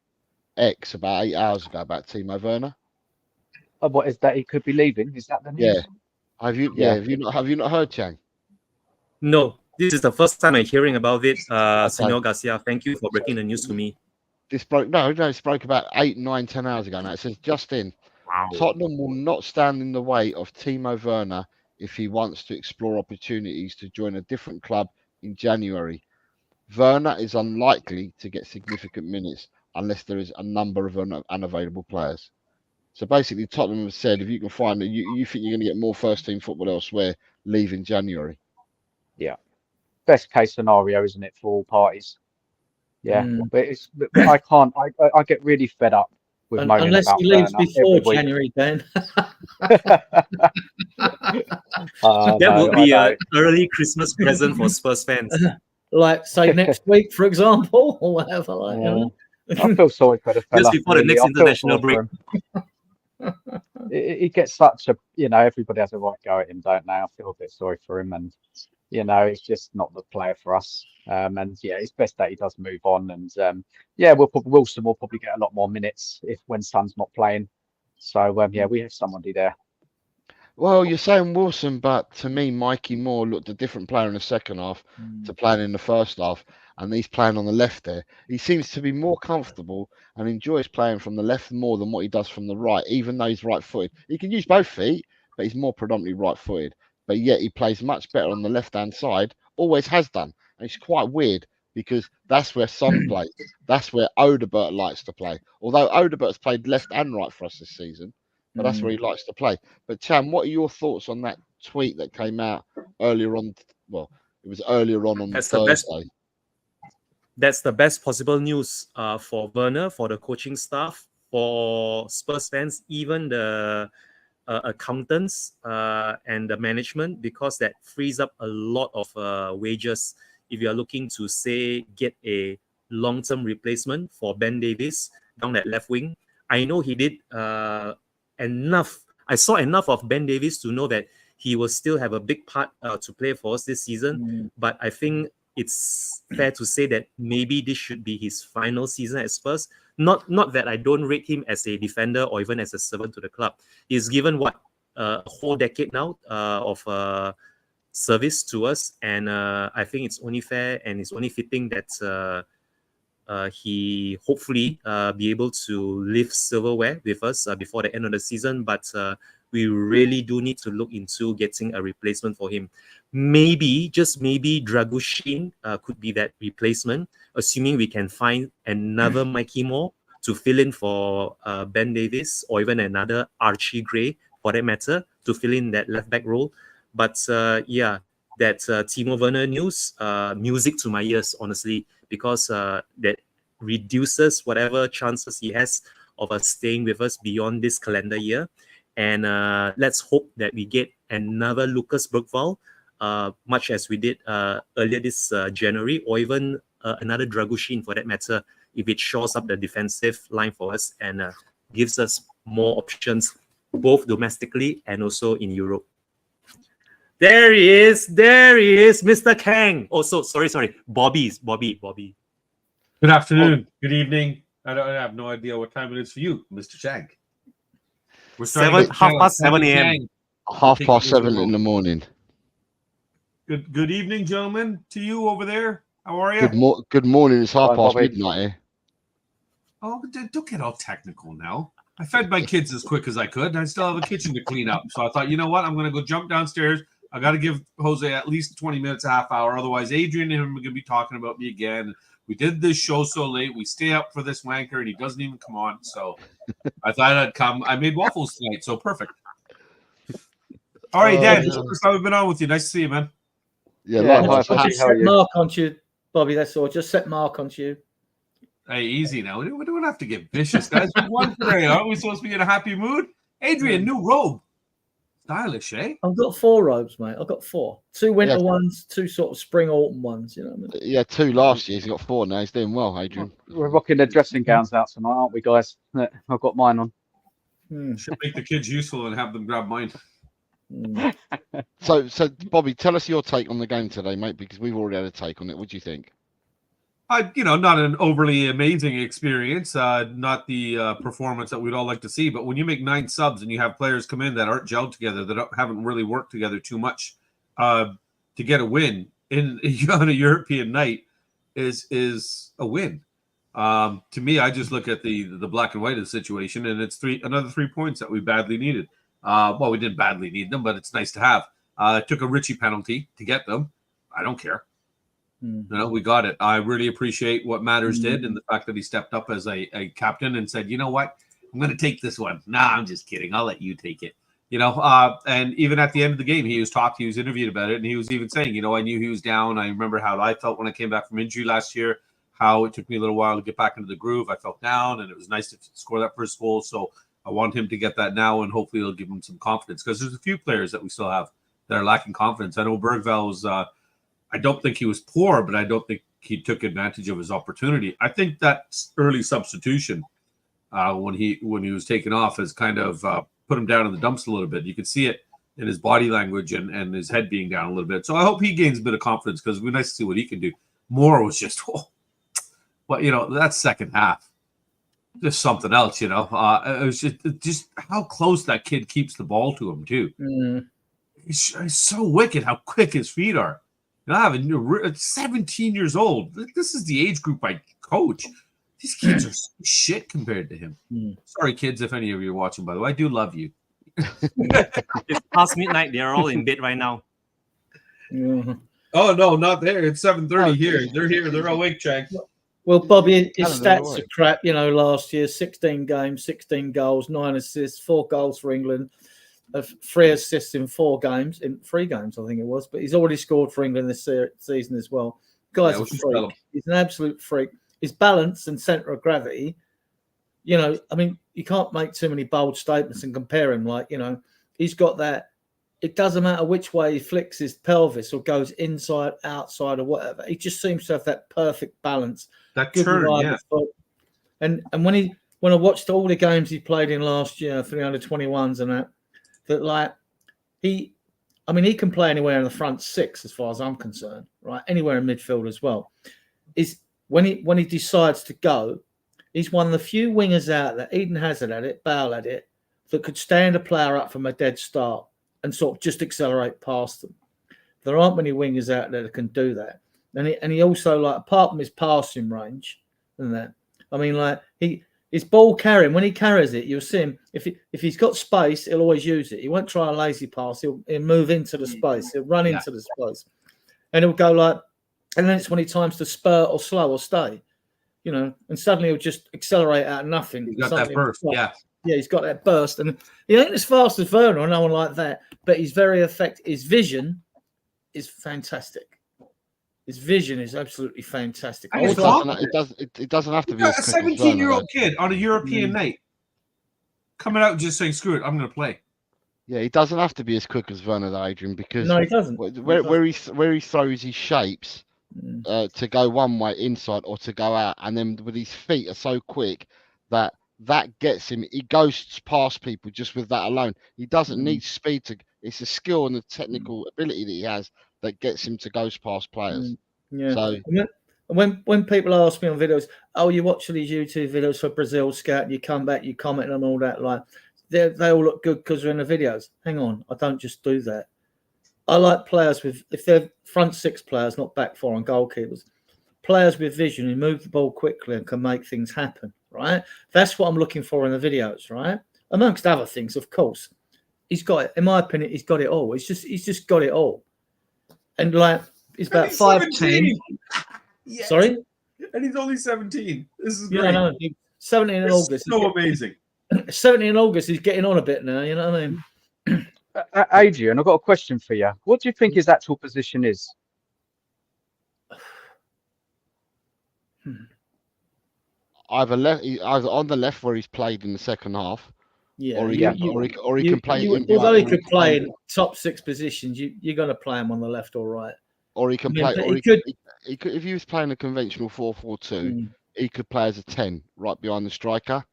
X about 8 hours ago about Timo Werner? What is that? He could be leaving. Is that the news? Yeah. Have you? Yeah. Have you not heard, Chang? No, this is the first time I'm hearing about it. Okay. Senor Garcia, thank you for breaking the news to me. This broke. No, it broke about 8, 9, 10 hours ago. Now it says just in. Wow. Tottenham will not stand in the way of Timo Werner if he wants to explore opportunities to join a different club in January. Werner is unlikely to get significant minutes unless there is a number of unavailable players. So basically, Tottenham have said if you can find that you think you're going to get more first-team football elsewhere, leave in January. Yeah. Best case scenario, isn't it, for all parties? Yeah. But I can't. I get really fed up with moaning unless about he leaves Werner before every week. January, then. That would be an early Christmas present for Spurs fans. Like, say, next week, for example, or whatever. Like, I feel sorry for the fella. Just before the next international break. He gets such a, everybody has a right go at him, don't they? I feel a bit sorry for him, and it's just not the player for us. And yeah, it's best that he does move on. And Wilson will probably get a lot more minutes when Son's not playing. So we have somebody there. Well, you're saying Wilson, but to me, Mikey Moore looked a different player in the second half to playing in the first half, and he's playing on the left there. He seems to be more comfortable and enjoys playing from the left more than what he does from the right, even though he's right-footed. He can use both feet, but he's more predominantly right-footed. But yet he plays much better on the left-hand side, always has done. And it's quite weird because that's where Son plays. That's where Odegaard likes to play. Although Odegaard's played left and right for us this season, but that's where he likes to play. But Cham, what are your thoughts on that tweet that came out earlier on? Well, it was earlier on Thursday. That's the best possible news for Werner, for the coaching staff, for Spurs fans, even the accountants and the management, because that frees up a lot of wages if you are looking to, say, get a long-term replacement for Ben Davies down that left wing. I know he did enough. I saw enough of Ben Davies to know that he will still have a big part to play for us this season. But I think it's fair to say that maybe this should be his final season at Spurs. Not that I don't rate him as a defender or even as a servant to the club. He's given a whole decade now of service to us, and I think it's only fair and it's only fitting that he hopefully be able to lift silverware with us before the end of the season. But we really do need to look into getting a replacement for him. Maybe, just maybe, Dragushin could be that replacement, assuming we can find another Mikey Moore to fill in for Ben Davies, or even another Archie Gray, for that matter, to fill in that left-back role. But that Timo Werner news, music to my ears, honestly, because that reduces whatever chances he has of us staying with us beyond this calendar year. And let's hope that we get another Lucas Bergvall, much as we did earlier this January, or even another Dragushin for that matter, if it shores up the defensive line for us and gives us more options, both domestically and also in Europe. There he is, Mr. Kang. Also, sorry, Bobby. Good afternoon, good evening. I have no idea what time it is for you, Mr. Chang. We're starting at 7:30 a.m. 7:30 in the morning. Good evening, gentlemen. To you over there. How are you? Good morning. It's Hi, 7:30 Bobby. midnight here. Oh, don't get all technical now. I fed my kids as quick as I could, and I still have a kitchen to clean up. So I thought, you know what? I'm going to go jump downstairs. I got to give Jose at least 20 minutes, a half hour. Otherwise, Adrian and him are going to be talking about me again. We did this show so late. We stay up for this wanker, and he doesn't even come on. So I thought I'd come. I made waffles tonight, so perfect. All right, Dan. This is the first time we've been on with you. Nice to see you, man. Yeah, Yeah, likewise. hi, Bobby. Just How are set you? Mark onto you, Bobby. That's all. Just set Mark onto you. Hey, easy now. We don't have to get vicious, guys. We won today. Aren't we supposed to be in a happy mood? Adrian, new robe. Stylish, eh? I've got 4 robes, mate. I've got 4. 2 winter Yeah. ones, 2 sort of spring autumn ones. You know what I mean? Yeah, 2 last year. He's got 4 now. He's doing well, Adrian. We're rocking the dressing gowns out tonight, aren't we, guys? I've got mine on. Should make the kids useful and have them grab mine. So, Bobby, tell us your take on the game today, mate, because we've already had a take on it. What do you think? Not an overly amazing experience, not the performance that we'd all like to see. But when you make 9 subs and you have players come in that aren't gelled together, that haven't really worked together too much, to get a win on a European night is a win. To me, I just look at the black and white of the situation, and it's another 3 points that we badly needed. Well, we didn't badly need them, but it's nice to have. It took a Richie penalty to get them. I don't care. We got it. I really appreciate what Matters did and the fact that he stepped up as a captain and said, you know what, I'm going to take this one. Nah, I'm just kidding. I'll let you take it. And even at the end of the game, he was interviewed about it, and he was even saying, I knew he was down. I remember how I felt when I came back from injury last year, how it took me a little while to get back into the groove. I felt down, and it was nice to score that first goal. So I want him to get that now, and hopefully it'll give him some confidence, because there's a few players that we still have that are lacking confidence. I know Bergvall was I don't think he was poor, but I don't think he took advantage of his opportunity. I think that early substitution when he was taken off has kind of put him down in the dumps a little bit. You could see it in his body language and his head being down a little bit. So I hope he gains a bit of confidence, because it'd be nice to see what he can do. Moore was just, but that second half, just something else. It was just how close that kid keeps the ball to him too. It's so wicked how quick his feet are. Having 17 years old. This is the age group I coach. These kids are shit compared to him. Sorry, kids, if any of you are watching, by the way. I do love you. It's past midnight. They're all in bed right now. Oh, no, not there. It's 7:30 here. They're here. They're awake, Chang. Well, Bobby, his Canada, stats right. are crap. Last year, 16 games, 16 goals, 9 assists, 4 goals for England. 3 assists in 4 games, in 3 games, I think it was. But he's already scored for England this season as well. Guy's a freak. He's an absolute freak. His balance and centre of gravity, you can't make too many bold statements and compare him. He's got that. It doesn't matter which way he flicks his pelvis or goes inside, outside, or whatever. He just seems to have that perfect balance. That turn, yeah. And when I watched all the games he played in last year for the under-21s and that he can play anywhere in the front 6 as far as I'm concerned, right? Anywhere in midfield as well. Is when he decides to go, he's one of the few wingers out there. Eden Hazard had it, Bale had it, that could stand a player up from a dead start and sort of just accelerate past them. There aren't many wingers out there that can do that. And he also, apart from his passing range and that, his ball carrying, when he carries it, you'll see him. If he's got space, he'll always use it. He won't try a lazy pass. He'll move into the space. He'll run into the space. And he'll go and then it's when he times to spurt or slow or stay, and suddenly he'll just accelerate out of nothing. He's got that burst, yeah. Yeah, he's got that burst. And he ain't as fast as Werner or no one like that, but he's very effective. His vision is fantastic. His vision is absolutely fantastic. It doesn't have to be a 17-year-old kid on a European night coming out and just saying, screw it, I'm going to play. Yeah, he doesn't have to be as quick as Werner, though, Adrian, because no, he doesn't. Where he throws his shapes to go one way inside or to go out, and then with his feet are so quick that gets him. He goes past people just with that alone. He doesn't need speed it's the skill and the technical ability that he has that gets him to go past players. Yeah. So when people ask me on videos, oh, you watch these YouTube videos for Brazil Scout, you come back, you comment and all that, they all look good because they're in the videos. Hang on, I don't just do that. I like players with, if they're front six players, not back four and goalkeepers, players with vision who move the ball quickly and can make things happen, right? That's what I'm looking for in the videos, right? Amongst other things, of course. He's got it. In my opinion, he's got it all. He's just got it all. And like, he's about 5'10". Yes. Sorry? And he's only 17. This is Yeah, great. no, 17 in This August. is so amazing. 17 in August, he's getting on a bit now, you know what I mean? Adrian, I've got a question for you. What do you think his actual position is? Either on the left where he's played in the second half, Yeah, or he can play. Although he could play in top six positions, you're going to play him on the left or right. Or he can I mean, play. Or he could. he could. If he was playing a conventional 4-4-2, Mm. he could play as a 10 right behind the striker.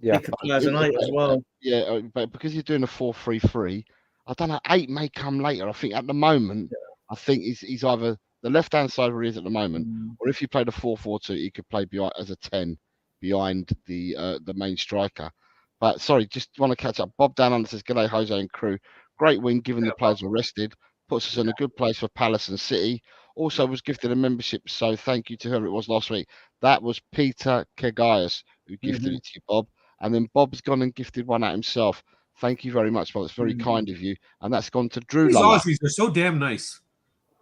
Yeah, He could play as an 8 as well. Yeah, but because he's doing a 4-3-3, I don't know. 8 may come later. I think at the moment, I think he's either the left-hand side where he is at the moment, or if he played a 4-4-2, he could play behind as a 10 behind the main striker. But sorry, just want to catch up. Bob Down Under says, "G'day, Jose and crew. Great win given the players were rested. Puts us in a good place for Palace and City. Also was gifted a membership, so thank you to whoever it was last week. That was Peter Kegaius who gifted it to you, Bob. And then Bob's gone and gifted one out himself. Thank you very much, Bob. It's very kind of you. And that's gone to Drew These Lala. Aussies are so damn nice.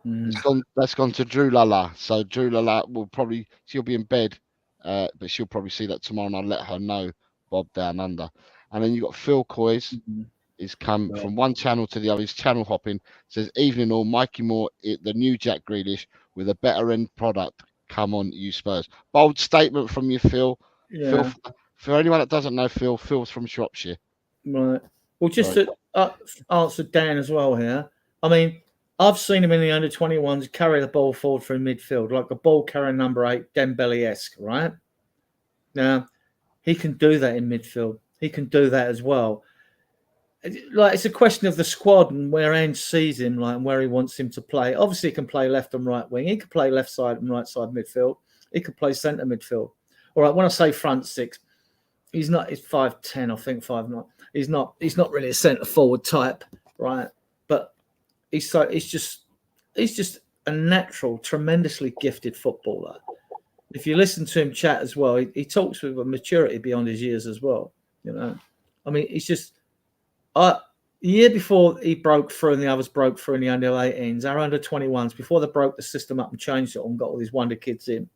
That's gone to Drew Lala. So Drew Lala she'll be in bed, but she'll probably see that tomorrow, and I'll let her know, Bob Down Under. And then you've got Phil Coys. He's come from one channel to the other. He's channel hopping. Says, "Evening all, Mikey Moore, the new Jack Grealish with a better end product. Come on, you Spurs." Bold statement from you, Phil. Yeah. Phil, for anyone that doesn't know Phil's from Shropshire. Right. Well, just to answer Dan as well here. I mean, I've seen him in the under-21s carry the ball forward from midfield, like a ball carrying number 8, Dembele-esque, right? Now, he can do that in midfield. He can do that as well. Like, it's a question of the squad and where Ange sees him, like, and where he wants him to play. Obviously, he can play left and right wing. He can play left side and right side midfield. He could play centre midfield. All right, when I say front six, he's 5'10", I think 5'9". He's not really a centre forward type, right? But he's just a natural, tremendously gifted footballer. If you listen to him chat as well, he talks with a maturity beyond his years as well. You know, I mean, he's just. The year before he broke through and the others broke through in the under-18s, our under-21s, before they broke the system up and changed it all and got all these wonder kids in,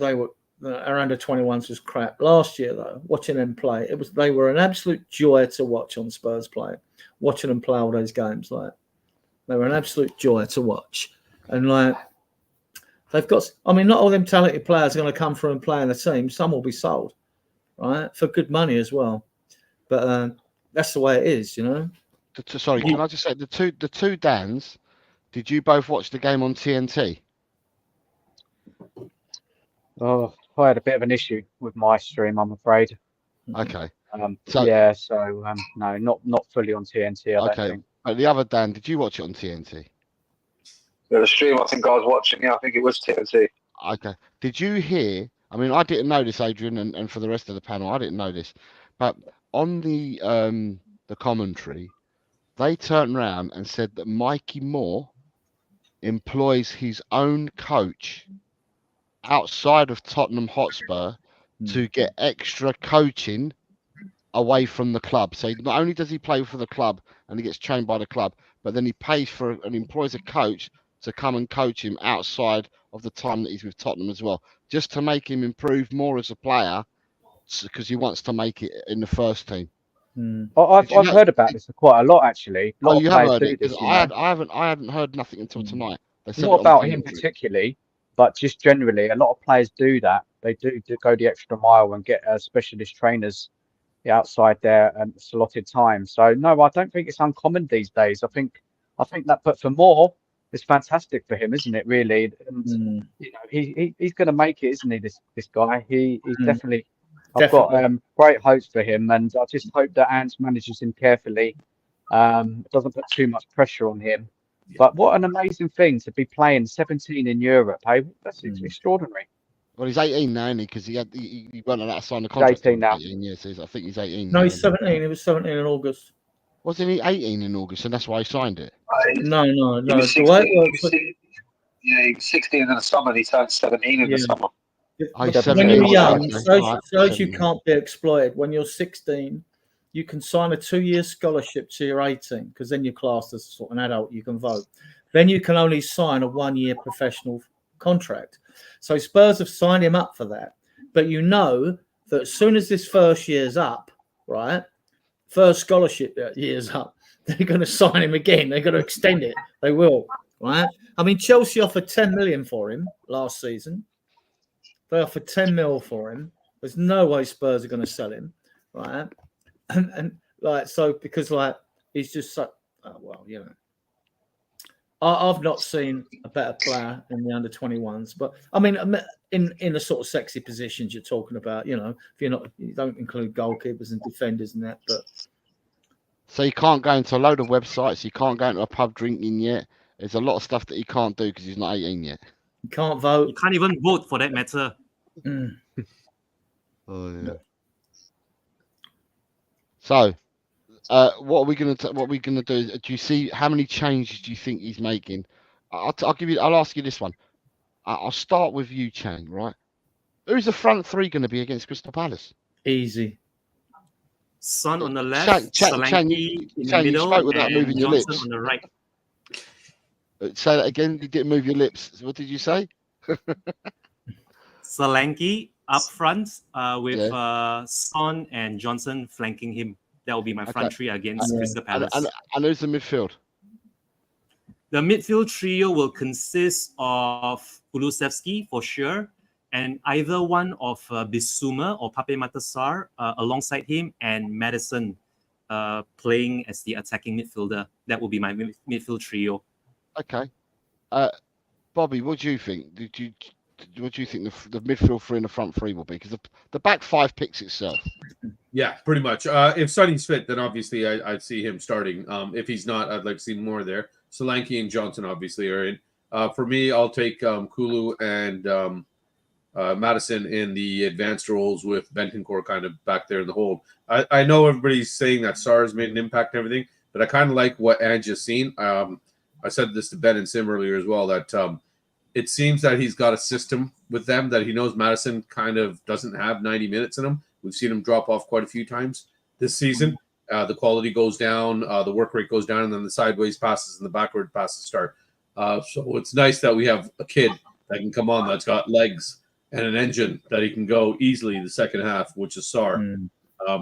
our under-21s was crap. Last year, though, watching them play, they were an absolute joy to watch on Spurs play. Watching them play all those games, like they were an absolute joy to watch. And like they've got, I mean, not all them talented players are going to come through and play in the team. Some will be sold, right, for good money as well. But that's the way it is, you know. Sorry, can I just say the two Dans? Did you both watch the game on TNT? Oh, I had a bit of an issue with my stream, I'm afraid. Okay. No, not fully on TNT. I don't think. But the other Dan, did you watch it on TNT? Yeah, the stream I think I was watching. Yeah, I think it was TNT. Okay. Did you hear? I mean, I didn't know this, Adrian, and for the rest of the panel, I didn't know this. But on the commentary, they turned around and said that Mikey Moore employs his own coach outside of Tottenham Hotspur to get extra coaching away from the club. So not only does he play for the club and he gets trained by the club, but then he pays for and employs a coach to come and coach him outside of the time that he's with Tottenham as well, just to make him improve more as a player, because he wants to make it in the first team. I've heard about this quite a lot, actually. A lot of you have players heard do it? this. I hadn't heard nothing until tonight. They said Not about him particularly, but just generally, a lot of players do that. They do go the extra mile and get specialist trainers outside their slotted time. So no, I don't think it's uncommon these days. I think that, but for Moore, it's fantastic for him, isn't it? Really, and you know, he's going to make it, isn't he? This guy, he's definitely. I've got great hopes for him, and I just hope that Ant manages him carefully. Doesn't put too much pressure on him. But what an amazing thing to be playing 17 in Europe, hey? That's extraordinary. Well, he's 18 now, isn't he? Because he went on that to sign the contract. 18 now. 18 years. So I think he's 18 No, now. he's isn't 17. He was 17 in August. Wasn't he 18 in August, and that's why he signed it? No. He was The way 16, it works, he was 16 in the summer and he turned 17 in Yeah. the summer. Oh, he's when 17. you're Okay, young, okay. shows, All right, shows you 17. can't be exploited. When you're 16, you can sign a 2-year scholarship till you're 18, because then you're classed as sort of an adult. You can vote. Then you can only sign a 1-year professional contract. So Spurs have signed him up for that. But you know that as soon as this first year's up, right, first scholarship year's up, they're going to sign him again. They're going to extend it. They will, right? I mean, Chelsea offered 10 million for him last season. They offered 10 mil for him. There's no way Spurs are going to sell him, right? And like, so because like he's just so, well, you know, I've not seen a better player in the under 21s, but I mean, in the sort of sexy positions you're talking about, you know, if you don't include goalkeepers and defenders and that, but. So he can't go into a load of websites. He can't go into a pub drinking yet. There's a lot of stuff that he can't do because he's not 18 yet. You can't vote. You can't even vote for that matter. Mm. Oh yeah. So, what are we gonna do? Do you see how many changes do you think he's making? I'll ask you this one. I'll start with you, Chang. Right? Who's the front three going to be against Crystal Palace? Easy. Son on the left, Chang, Solanke in the Chang, you middle, spoke without and moving your Johnson lips. on the right. Say that again. You didn't move your lips. What did you say? Solanke up front with Son and Johnson flanking him. That will be my front three against Crystal Palace. And who's the midfield? The midfield trio will consist of Kulusevski for sure, and either one of Bissouma or Pape Matar alongside him, and Maddison playing as the attacking midfielder. That will be my midfield trio. Okay. Bobby, what do you think? What do you think the midfield three and the front three will be? Because the back five picks itself. Yeah, pretty much. If Sonny's fit, then obviously I'd see him starting. If he's not, I'd like to see more there. Solanke and Johnson obviously are in. For me, I'll take Kulu and Madison in the advanced roles with Bentancur kind of back there in the hold. I know everybody's saying that SARS made an impact and everything, but I kind of like what Ange has seen. I said this to Ben and Sim earlier as well, that it seems that he's got a system with them that he knows Madison kind of doesn't have 90 minutes in him. We've seen him drop off quite a few times this season. The quality goes down, the work rate goes down, and then the sideways passes and the backward passes start. So it's nice that we have a kid that can come on that's got legs and an engine that he can go easily the second half, which is Sar.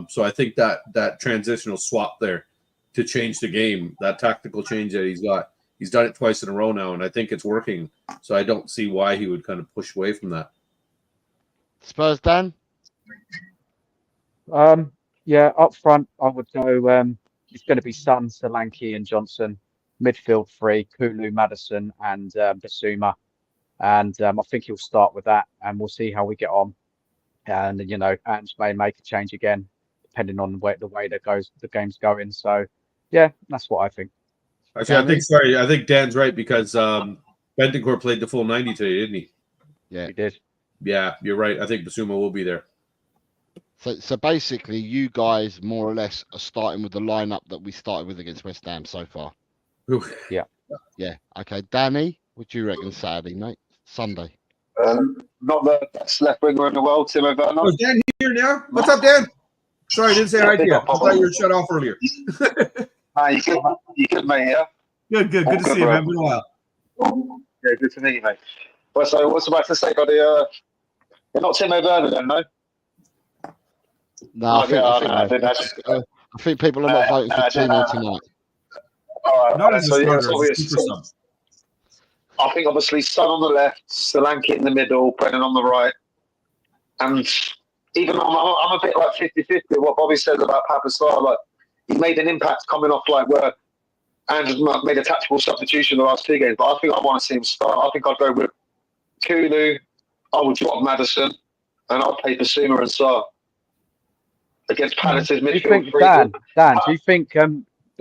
So I think that transitional swap there to change the game, that tactical change that he's done it twice in a row now, and I think it's working. So I don't see why he would kind of push away from that. Spurs, Dan? Yeah, up front, I would go. It's going to be Son, Solanke, and Johnson. Midfield three: Kulu, Madison, and Bissouma. And I think he'll start with that, and we'll see how we get on. And you know, Ange may make a change again, depending on the way the game's going. So, yeah, that's what I think. Actually, I think Dan's right because Bentancur played the full 90 today, didn't he? Yeah, He did. Yeah, you're right. I think Bissouma will be there. So basically, you guys more or less are starting with the lineup that we started with against West Ham so far. Yeah. Yeah. Okay, Danny, what do you reckon Saturday, mate? Sunday. Not the best left winger in the world, Timo Werner. Oh, is Dan here now? What's up, Dan? Sorry, I didn't say hi to you. I thought you were shut off earlier. You good, mate, yeah? Good to see you, man. Been a while. Yeah, good to meet you, mate. Well, so what's about to say, buddy? You're not Timo Werner then, no? No, I think people are not voting for Timo tonight. All right, Not as a so starter, as a super sub. I think obviously Son on the left, Solanke in the middle, Brennan on the right. And even I'm a bit like 50-50 what Bobby says about Papastar. Like, he made an impact coming off like where Andrew made a tactical substitution the last two games, but I think I want to see him start. I think I'd go with Kulu, I would drop Madison, and I'll play Bissouma and Sarr against Palace's midfield. Dan, do you think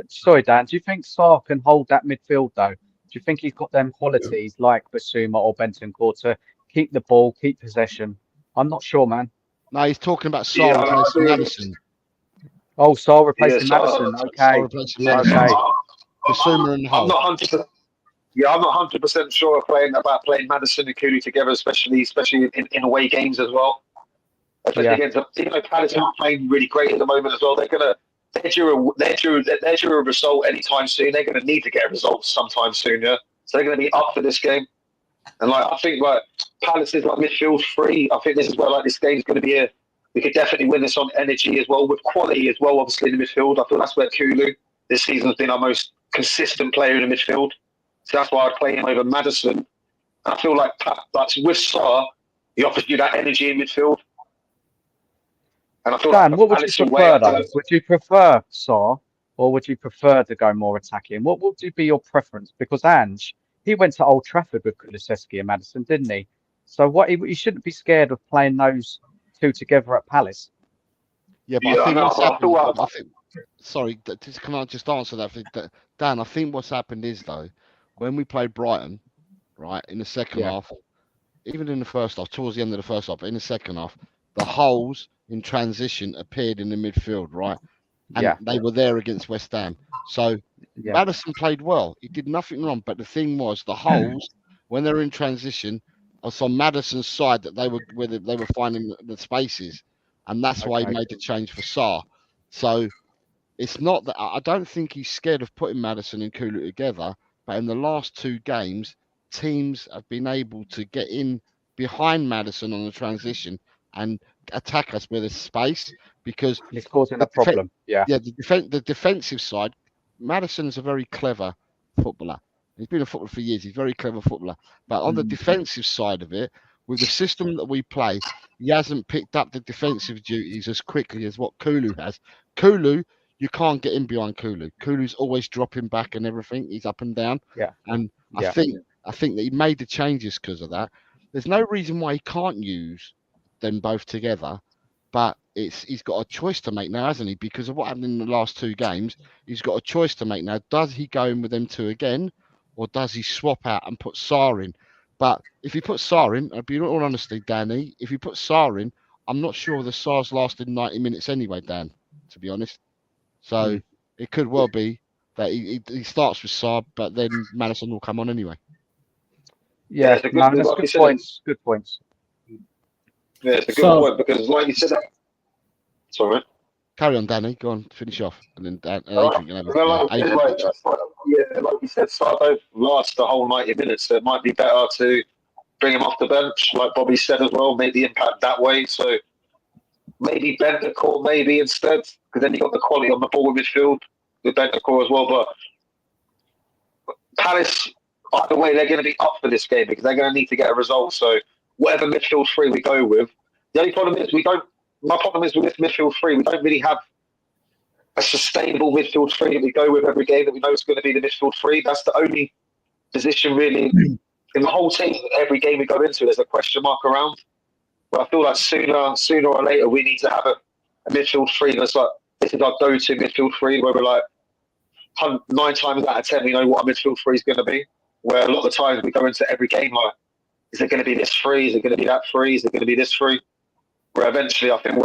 sorry, Dan, do you think Sarr can hold that midfield though? Do you think he's got them qualities like Bissouma or Bentancur to keep the ball, keep possession. I'm not sure, man. No, he's talking about Yeah, Saar I replacing agree. Madison. Oh, Saul Yeah, replacing Madison. Saar Okay. replacing Yeah, Madison. Okay. Basuma and I'm Hull. not 100%. Yeah, I'm not 100% sure about playing Madison and Cooley together, especially in away games as well. Especially Yeah. against, even though Palace aren't playing really great at the moment as well, they're due a result anytime soon. They're gonna need to get a result sometime soon, yeah. So they're gonna be up for this game. And I think Palace is midfield free. I think this is where this game's gonna be we could definitely win this on energy as well, with quality as well, obviously in the midfield. I feel that's where Kulu this season has been our most consistent player in the midfield. So that's why I'd play him over Madison. And I feel like with Saar, he offers you that energy in midfield. And I feel Dan, like what would you prefer though? Would you prefer Saar or would you prefer to go more attacking? What would be your preference? Because Ange, he went to Old Trafford with Kulusevski and Madison, didn't he? So he shouldn't be scared of playing those two together at Palace. Yeah, but I think what's happened. Sorry, can I just answer that? Dan, I think what's happened is though, when we played Brighton, right, in the second half, even in the first half, towards the end of the first half, but in the second half, the holes in transition appeared in the midfield, right? And they were there against West Ham. So Madison played well. He did nothing wrong. But the thing was, the holes, when they're in transition, was on Madison's side that they were finding the spaces. And that's why he made the change for Saar. So it's not that I don't think he's scared of putting Madison and Kulu together. But in the last two games, teams have been able to get in behind Madison on the transition and attack us with a space because it's causing a problem. The defensive side, Madison's a very clever footballer. He's been a footballer for years. He's a very clever footballer. But on the defensive side of it, with the system that we play, he hasn't picked up the defensive duties as quickly as what Kulu has. Kulu, you can't get in behind Kulu. Kulu's always dropping back and everything. He's up and down. And I think that he made the changes because of that. There's no reason why he can't use them both together, but he's got a choice to make now, hasn't he? Because of what happened in the last two games, he's got a choice to make now. Does he go in with them two again, or does he swap out and put Saar in? But if he puts Saar in, I'll be in all honesty, Danny, if he puts Saar in, I'm not sure the Saar's lasted 90 minutes anyway, Dan, to be honest. So it could well be that he starts with Saar, but then Madison will come on anyway. That's good points. Good points. Yeah, it's a good point because, like you said, sorry. Carry on, Danny. Go on, finish off, and then Adrian can have like you said, Saar don't last the whole 90 minutes. So it might be better to bring him off the bench, like Bobby said as well. Make the impact that way. So maybe Bentancur, maybe instead, because then you got the quality on the ball in midfield with Bentancur as well. But Palace, either way, they're going to be up for this game because they're going to need to get a result. So whatever midfield three we go with, the only problem is my problem is with this midfield three, we don't really have a sustainable midfield three that we go with every game that we know is going to be the midfield three. That's the only position really in the whole team. Every game we go into, there's a question mark around. But I feel like sooner or later, we need to have a midfield three that's this is our go-to midfield three, where we're 9 times out of 10, we know what our midfield three is going to be. Where a lot of the times we go into every game is it going to be this three? Is it going to be that three? Is it going to be this three? Where eventually I think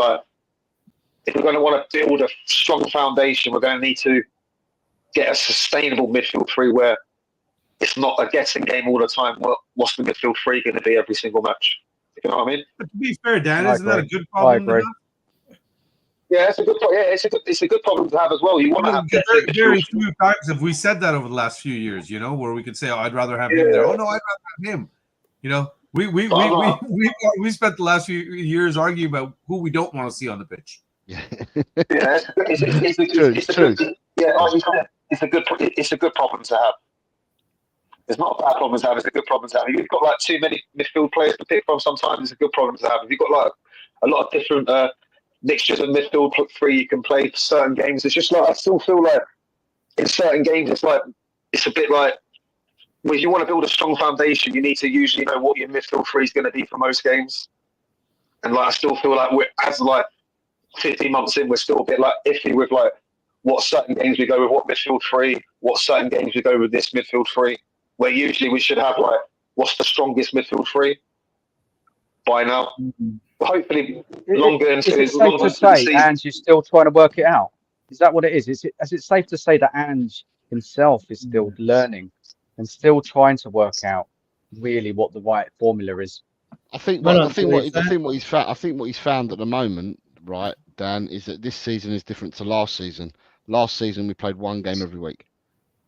if we're going to want to build a strong foundation, we're going to need to get a sustainable midfield three where it's not a guessing game all the time. What's the midfield three going to be every single match? You know what I mean? But to be fair, Dan, isn't that a good problem to have? Yeah, it's a good. Yeah, it's a good problem to have as well. You want to have very few times have we said that over the last few years, where we could say, "Oh, I'd rather have him there." Oh no, I'd rather have him. We spent the last few years arguing about who we don't want to see on the pitch. It's a good problem to have. It's not a bad problem to have. It's a good problem to have. If you've got too many midfield players to pick from, sometimes it's a good problem to have. If you've got a lot of different mixtures of midfield three you can play for certain games, it's just I still feel like in certain games it's a bit like when you want to build a strong foundation, you need to usually know what your midfield three is going to be for most games. And I still feel like we're 15 months in, we're still a bit iffy with what certain games we go with, what midfield three, what certain games we go with this midfield three. Where usually we should have what's the strongest midfield three. by now. Mhm. Hopefully, I- longer Is into it safe longer to into the say season. Ange is still trying to work it out? Is that what it is? Is it safe to say that Ange himself is still learning and still trying to work out really what the right formula is? I think I what I don't think believe what I that. think what he's found. I think what he's found at the moment, right, Dan, is that this season is different to last season. Last season we played one game every week.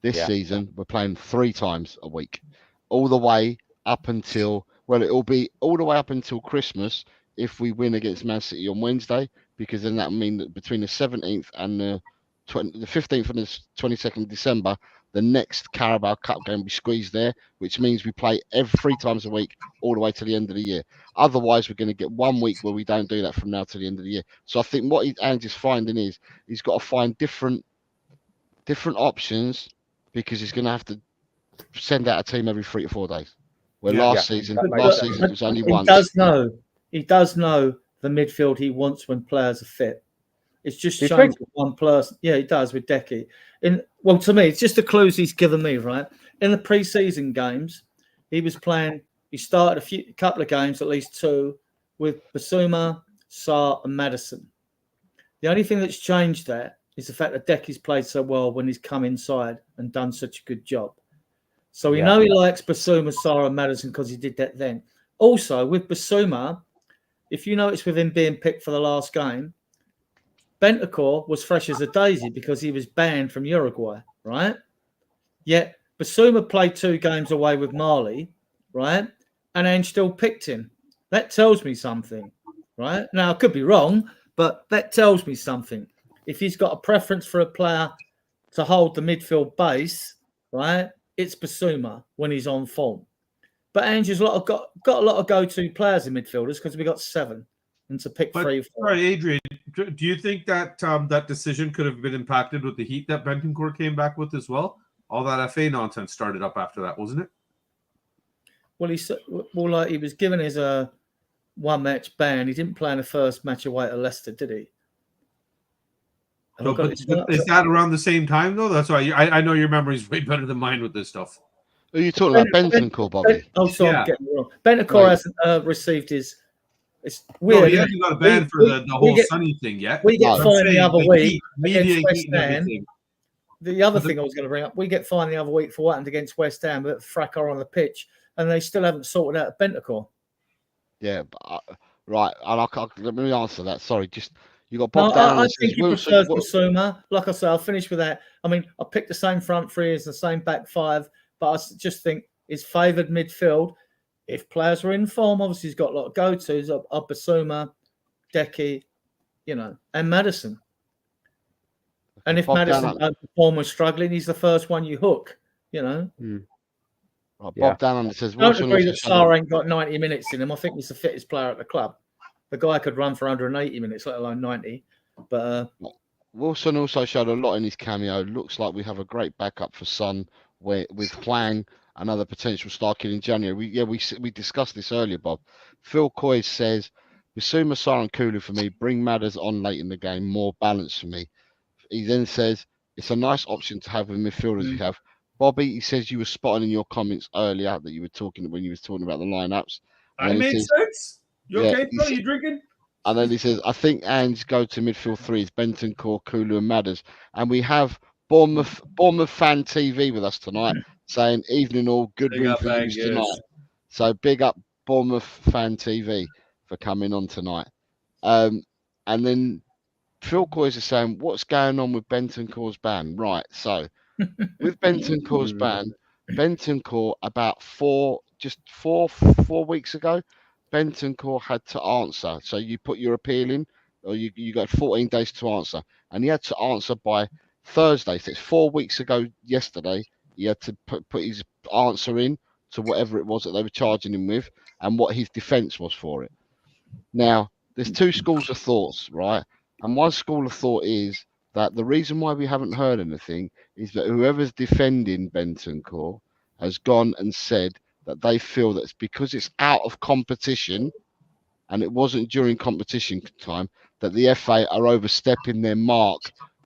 This Yeah. season we're playing 3 times a week, all the way up until it'll be all the way up until Christmas if we win against Man City on Wednesday, because then that will mean that between the 17th and the 15th and the 22nd of December, the next Carabao Cup game will be squeezed there, which means we play every 3 times a week all the way to the end of the year. Otherwise, we're going to get 1 week where we don't do that from now to the end of the year. So I think what Andy's finding is he's got to find different options, because he's going to have to send out a team every 3 to 4 days. Where Yeah. last Yeah, season, that makes last sense. season it was only He once. does know the midfield he wants when players are fit. It's just Do you changed think? with one person. Yeah, he does with Decky. Well, to me, it's just the clues he's given me, right? In the pre-season games, he was playing. He started a couple of games, at least 2, with Basuma, Sarr, and Maddison. The only thing that's changed there is the fact that Decky's played so well when he's come inside and done such a good job. So we Yeah. know he likes Basuma, Sarr, and Maddison because he did that then. Also, with Basuma, if you notice with him being picked for the last game, Bentancur was fresh as a daisy because he was banned from Uruguay, right? Yet Basuma played 2 games away with Mali, right? And Ange still picked him. That tells me something, right? Now, I could be wrong, but that tells me something. If he's got a preference for a player to hold the midfield base, right, it's Basuma when he's on form. But Ange has got a lot of go-to players in midfielders because we got 7, and to pick But 3 or 4. sorry, Adrian, do you think that that decision could have been impacted with the heat that Bentancur came back with as well? All that FA nonsense started up after that, wasn't it? Well, he was given his 1-match ban. He didn't play in the first match away at Leicester, did he? So, but is that around the same time though? That's why I know your memory's way better than mine with this stuff. Who are you talking about? Bentancur, Bobby? Sorry, Yeah. I'm getting it wrong. Bentancur hasn't received his. It's No, weird. he hasn't got a ban for the whole Sunny thing yet. We get No. fined the other week Heat, media against heat West and Ham. everything. The other thing I was going to bring up, we get fined the other week for what happened against West Ham, but fracas on the pitch, and they still haven't sorted out Bentancur. Yeah, but, right. Let me answer that. Sorry, just you got No, Bob down. I Says, think he Wilson, prefers Basuma. Like I say, I'll finish with that. I mean, I picked the same front 3 as the same back 5, but I just think his favoured midfield, if players are in form, obviously he's got a lot of go-tos of Basuma, Decky, and Maddison. And if Bob Maddison form was struggling, he's the first one you hook, Right, Yeah. Bob Down says I don't Wilson agree also that said Sarr ain't got 90 minutes in him. I think he's the fittest player at the club. The guy could run for 180 minutes, let alone 90. But Wilson also showed a lot in his cameo. Looks like we have a great backup for Son, with Hwang, another potential star kid in January. We discussed this earlier, Bob. Phil Coy says Bissouma, Sarr, and Kulu for me. Bring Madders on late in the game, more balance for me. He then says it's a nice option to have with midfielders we have. Bobby, he says you were spotting in your comments earlier that you were talking when you was talking about the lineups. I made sense. You Yeah, okay, bro? You drinking? And then he says, I think Ange's go-to midfield 3 is Bentancur, Kulu, and Madders. And we have Bournemouth fan TV with us tonight saying, evening all, good Big win up, for you Angus. tonight. So big up Bournemouth fan TV for coming on tonight. And then Phil Coyes is saying, what's going on with Bentancur's ban? Right, so with Bentancur's ban, Bentancur about 4 weeks ago, Bentancur had to answer. So you put your appeal in, or you got 14 days to answer, and he had to answer by Thursday. So it's 4 weeks ago yesterday. He had to put his answer in to whatever it was that they were charging him with, and what his defence was for it. Now, there's 2 schools of thoughts, right? And one school of thought is that the reason why we haven't heard anything is that whoever's defending Bentancur has gone and said that they feel that it's because it's out of competition and it wasn't during competition time that the FA are overstepping their mark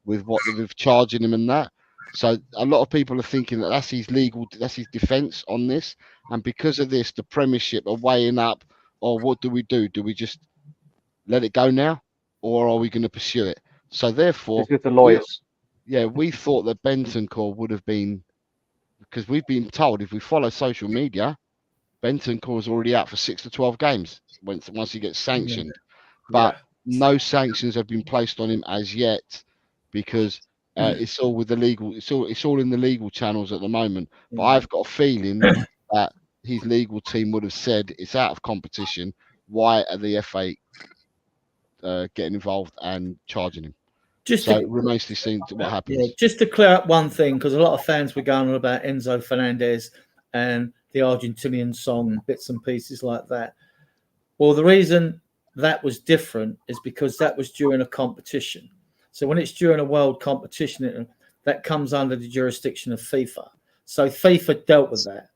with what they're charging him and that. So a lot of people are thinking that that's his defence on this, and because of this, the Premiership are weighing up or what do we do? Do we just let it go now, or are we going to pursue it? So therefore, It's with the lawyers. we thought that Bentancur would have been, because we've been told if we follow social media, Bentancur is already out for 6 to 12 games once he gets sanctioned. But no sanctions have been placed on him as yet, because it's all with the legal. It's all in the legal channels at the moment. But I've got a feeling that his legal team would have said it's out of competition. Why are the FA getting involved and charging him? So it remains to be seen what happens. Yeah, just to clear up one thing, because a lot of fans were going on about Enzo Fernandez and the Argentinian song, bits and pieces like that. Well, the reason that was different is because that was during a competition. So when it's during a world competition, that comes under the jurisdiction of FIFA. So FIFA dealt with that.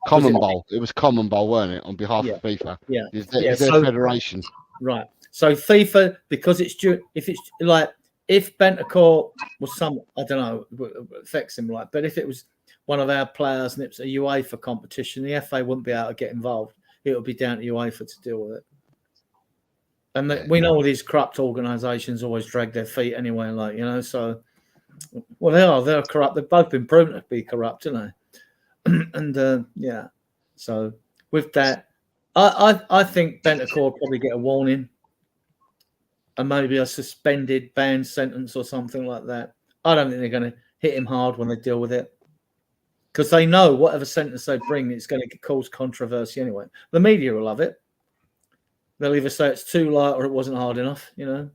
Common Bowl. It was Common Bowl, weren't it, on behalf of FIFA? Yeah. It's their federation. Right. So FIFA, because it's due, if Bentancur was I don't know, it affects him but if it was one of our players and it's a UEFA competition, the FA wouldn't be able to get involved. It would be down to UEFA to deal with it. And we know all these corrupt organisations always drag their feet anyway, so, they're corrupt. They've both been proven to be corrupt, haven't they? And, so with that, I think Bentancur will probably get a warning and maybe a suspended ban sentence or something like that. I don't think they're going to hit him hard when they deal with it, because they know whatever sentence they bring, it's going to cause controversy anyway. The media will love it. They'll either say it's too light or it wasn't hard enough, And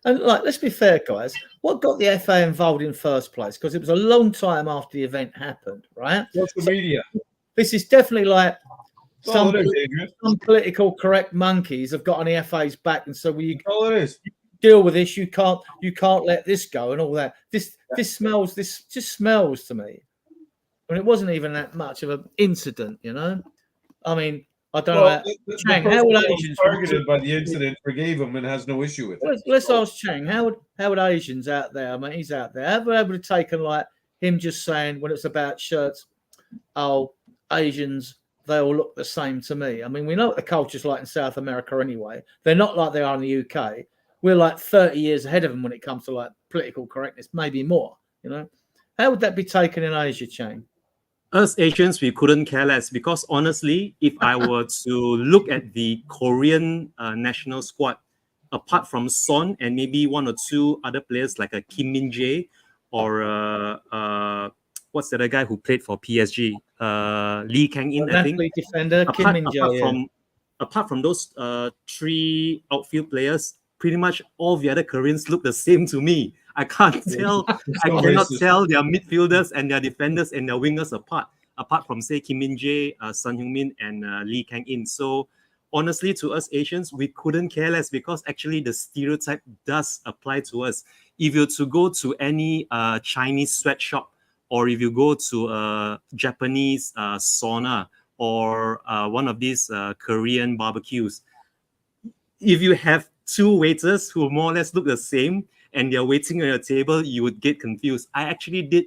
let's be fair, guys. What got the FA involved in first place? Because it was a long time after the event happened, right? What's the media? This is definitely like some Adrian. political correct monkeys have got on the FA's back and said, "Well, you All it is. deal with this. You can't let this go and all that." This just smells to me. I mean, it wasn't even that much of an incident, I mean, I don't know. Chang, how would Asians targeted by the incident forgave him and has no issue with it? Let's ask Chang. How would Asians out there? I mean, he's out there. How would they have taken him just saying when it's about shirts? Oh, Asians, they all look the same to me. I mean, we know what the culture's like in South America anyway. They're not like they are in the UK. We're like 30 years ahead of them when it comes to political correctness, maybe more. How would that be taken in Asia, Chang? Us Asians, we couldn't care less, because honestly, if I were to look at the Korean national squad, apart from Son and maybe one or two other players like a Kim Min-jae or what's the other guy who played for PSG? Lee Kang-in, I think. Defender, Kim Min-jae. Apart from those three outfield players, pretty much all the other Koreans look the same to me. I can't tell. I cannot tell their midfielders and their defenders and their wingers apart from, say, Kim Min-jae, Son Heung-min, and Lee Kang-in. So, honestly, to us Asians, we couldn't care less, because actually the stereotype does apply to us. If you're to go to any Chinese sweatshop, or if you go to a Japanese sauna, or one of these Korean barbecues, if you have two waiters who more or less look the same and they're waiting on your table, you would get confused. I actually did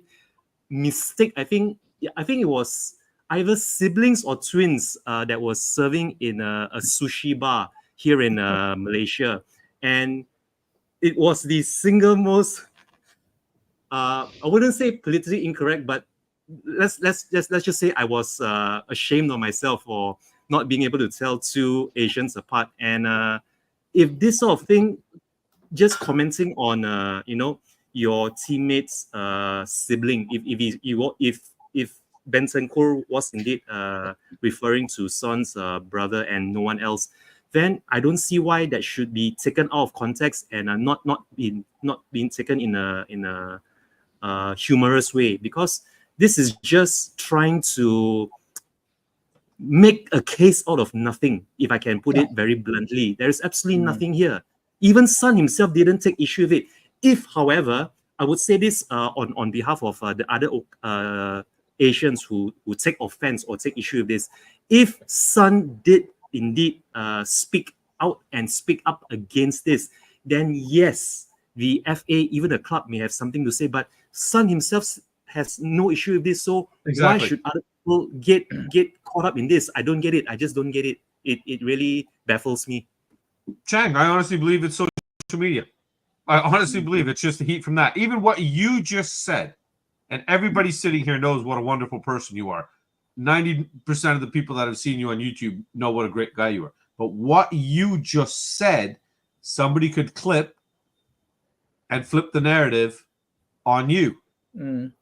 mistake. I think it was either siblings or twins that was serving in a sushi bar here in Malaysia, and it was the single most I wouldn't say politically incorrect, but let's just say I was ashamed of myself for not being able to tell two Asians apart. And if this sort of thing, just commenting on your teammate's sibling, if Bentancur was indeed referring to Son's brother and no one else, then I don't see why that should be taken out of context and not being taken in a humorous way, because this is just trying to make a case out of nothing, if I can put it very bluntly. There is absolutely nothing here. Even Son himself didn't take issue with it. If, however, I would say this on behalf of the other Asians who take offense or take issue with this, if Son did indeed speak out and speak up against this, then yes, the FA, even the club, may have something to say, but Son himself has no issue with this, so people get caught up in this? I don't get it. I just don't get it. It really baffles me. Chang, I honestly believe it's social media. I honestly believe it's just the heat from that. Even what you just said, and everybody sitting here knows what a wonderful person you are. 90% of the people that have seen you on YouTube know what a great guy you are. But what you just said, somebody could clip and flip the narrative on you and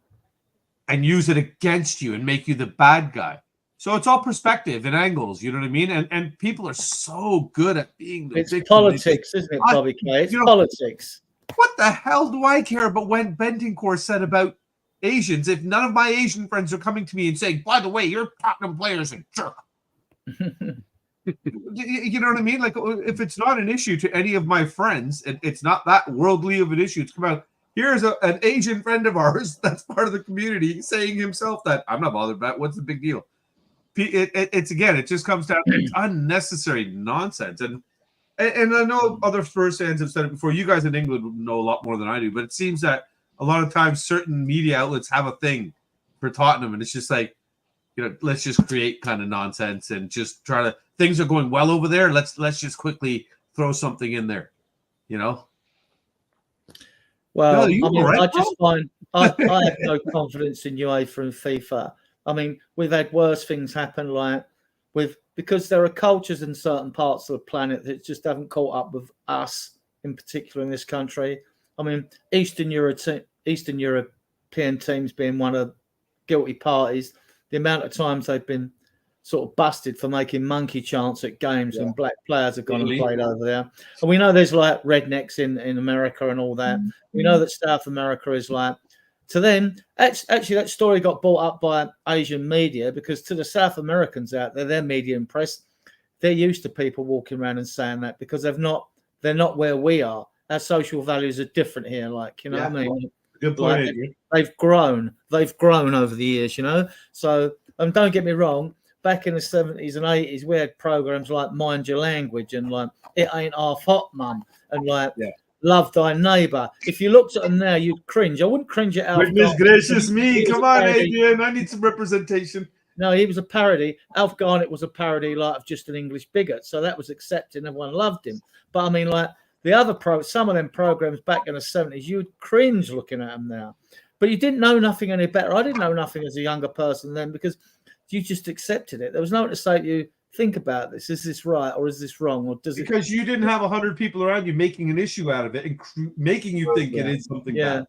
use it against you and make you the bad guy. So it's all perspective and angles, you know what I mean? And people are so good at being the victim. Politics, isn't it, Bobby K? It's politics. What the hell do I care about what Bentancur said about Asians if none of my Asian friends are coming to me and saying, by the way, your Tottenham player's a jerk? You know what I mean? Like, if it's not an issue to any of my friends, it's not that worldly of an issue. It's come out, here's an Asian friend of ours that's part of the community saying himself that I'm not bothered by it. What's the big deal? It's again, it just comes down to it's unnecessary nonsense. And I know other Spurs fans have said it before. You guys in England would know a lot more than I do, but it seems that a lot of times certain media outlets have a thing for Tottenham, and it's just like, let's just create kind of nonsense and just try to. Things are going well over there. Let's just quickly throw something in there, Well, I just find I have no confidence in UEFA and FIFA. I mean, we've had worse things happen, like because there are cultures in certain parts of the planet that just haven't caught up with us, in particular in this country. I mean, Eastern European teams being one of the guilty parties, the amount of times they've been sort of busted for making monkey chants at games when black players have gone and played over there. And we know there's like rednecks in America and all that. We know that South America is like, to them, actually that story got brought up by Asian media because to the South Americans out there, their media and press, they're used to people walking around and saying that because they're not where we are. Our social values are different here, what I mean? Good point. Like, they've grown over the years, So don't get me wrong. Back in the 70s and 80s, we had programs like Mind Your Language and like It Ain't Half Hot, Mum, and like Love Thy Neighbour. If you looked at them now, you'd cringe. I wouldn't cringe at Alf. Goodness gracious me! Come on, Adrian. I need some representation. No, he was a parody. Alf Garnett was a parody, like of just an English bigot, so that was accepted. Everyone loved him. But I mean, like the other some of them programs back in the 70s, you'd cringe looking at them now. But you didn't know nothing any better. I didn't know nothing as a younger person then because you just accepted it. There was no one to say to you, think about this. Is this right or is this wrong? Or does because you didn't have 100 people around you making an issue out of it and making you think it is something bad.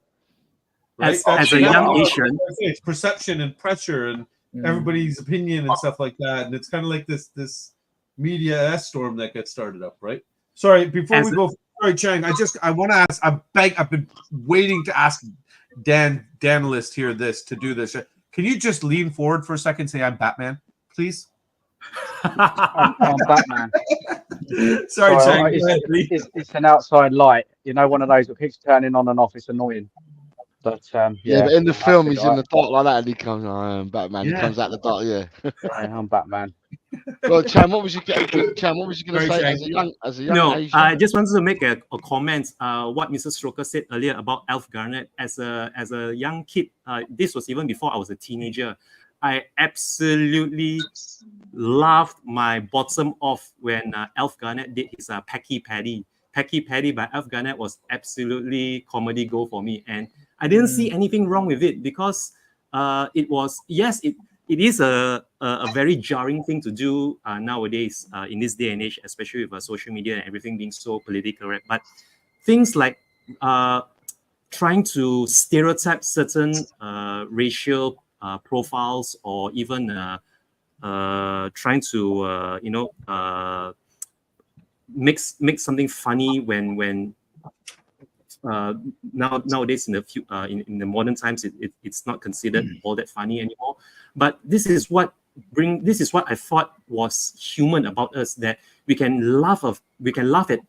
Right? As a young Asian, it's perception and pressure and everybody's opinion and stuff like that. And it's kind of like this media storm that gets started up, right? Sorry, before we go, sorry, Chang, I want to ask, I've been waiting to ask Danalist here to do this. Can you just lean forward for a second and say, I'm Batman, please? I'm Batman. Sorry, Chang. It's an outside light. One of those that keeps turning on and off. It's annoying. But but in the film, he's in the dark like that, and he comes, I am Batman. Yeah. He comes out the dark, I'm Batman. Well, Chan, what was you going to say as a young Asian? I just wanted to make a comment. What Mr. Stroker said earlier about Alf Garnett as a young kid. This was even before I was a teenager. I absolutely laughed my bottom off when Alf Garnett did his Packy Paddy. Packy Paddy by Alf Garnett was absolutely comedy gold for me, and I didn't see anything wrong with it because it is a very jarring thing to do nowadays in this day and age, especially with social media and everything being so politically correct. But things like trying to stereotype certain racial profiles, or even trying to make something funny when nowadays in the modern times it's not considered all that funny anymore. But this is what I thought was human about us, that we can laugh at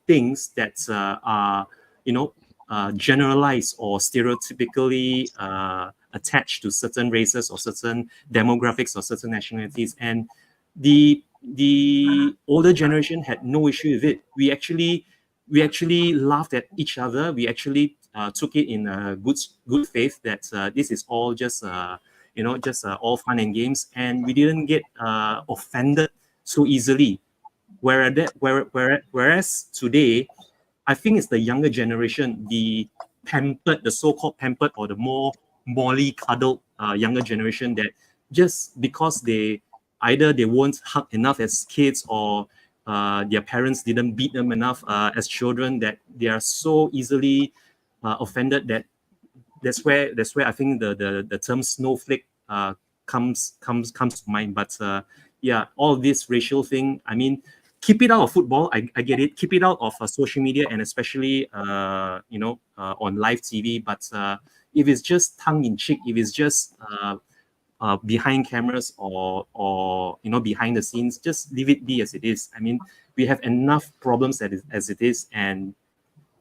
things that are generalized or stereotypically attached to certain races or certain demographics or certain nationalities, and the older generation had no issue with it. We actually laughed at each other. We actually took it in good faith that this is all just just all fun and games, and we didn't get offended so easily. Whereas today, I think it's the younger generation, the so-called pampered, or the more molly-cuddled younger generation, that just because they weren't hugged enough as kids, or their parents didn't beat them enough as children, that they are so easily offended, that's where I think the term snowflake comes to mind. But all this racial thing, I mean, keep it out of football. I get it. Keep it out of social media, and especially on live TV. But if it's just tongue in cheek, if it's just behind cameras, or behind the scenes, just leave it be as it is. I mean, we have enough problems as it is, and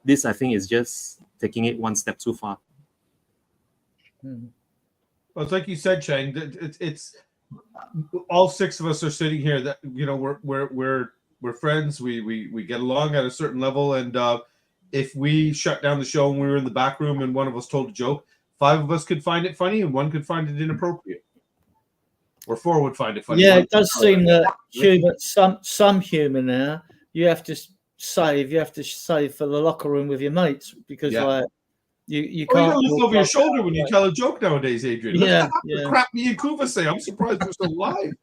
this, I think, is just taking it one step too far. Well, it's like you said, Chang. It's all six of us are sitting here. That we're friends. We get along at a certain level, and if we shut down the show and we were in the back room and one of us told a joke, 5 of us could find it funny and 1 could find it inappropriate, or 4 would find it funny. Yeah, it does seem that humour, some humour now, you have to save for the locker room with your mates, because you can't. You look over your shoulder when you tell a joke nowadays, Adrian. Yeah, the crap me and Kuva say. I'm surprised we're still alive.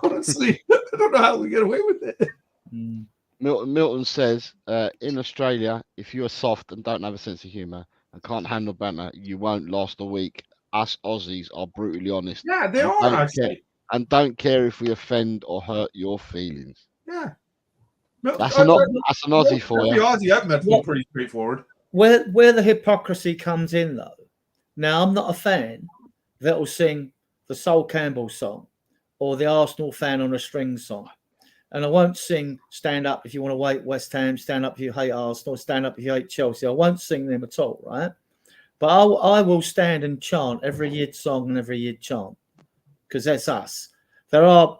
Honestly, I don't know how we get away with it. Milton says, in Australia, if you're soft and don't have a sense of humour and can't handle banter, you won't last a week. Us Aussies are brutally honest. Yeah, they are actually. And don't care if we offend or hurt your feelings. Yeah. That's an Aussie for you. The Aussie I've met been pretty straightforward. Where the hypocrisy comes in, though. Now, I'm not a fan that will sing the Sol Campbell song or the Arsenal fan on a string song. And I won't sing Stand Up If You Want to Wait West Ham, Stand Up If You Hate Arsenal, Stand Up If You Hate Chelsea. I won't sing them at all, right? But I will stand and chant every Yid song and every Yid chant, because that's us. There are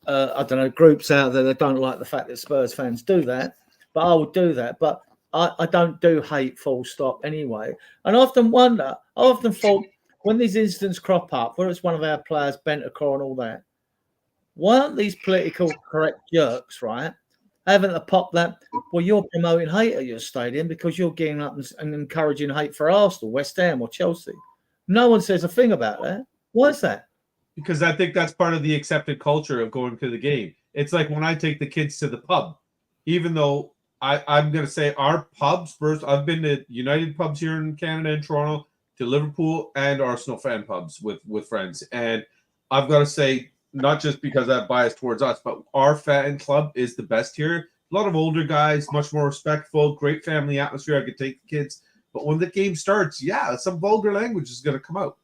I don't know, groups out there that don't like the fact that Spurs fans do that, but I would do that. But I don't do hate, full stop, anyway. And I often thought, when these incidents crop up, where it's one of our players, Bentacore and all that, why aren't these political correct jerks, right, having to pop that, well, you're promoting hate at your stadium because you're getting up and encouraging hate for Arsenal, West Ham or Chelsea? No one says a thing about that. Why is that? Because I think that's part of the accepted culture of going to the game. It's like when I take the kids to the pub, even though I'm going to say our pubs first. I've been to United pubs here in Canada and Toronto, to Liverpool and Arsenal fan pubs with friends. And I've got to say, not just because I have bias towards us, but our fan club is the best here. A lot of older guys, much more respectful, great family atmosphere. I could take the kids. But when the game starts, some vulgar language is going to come out.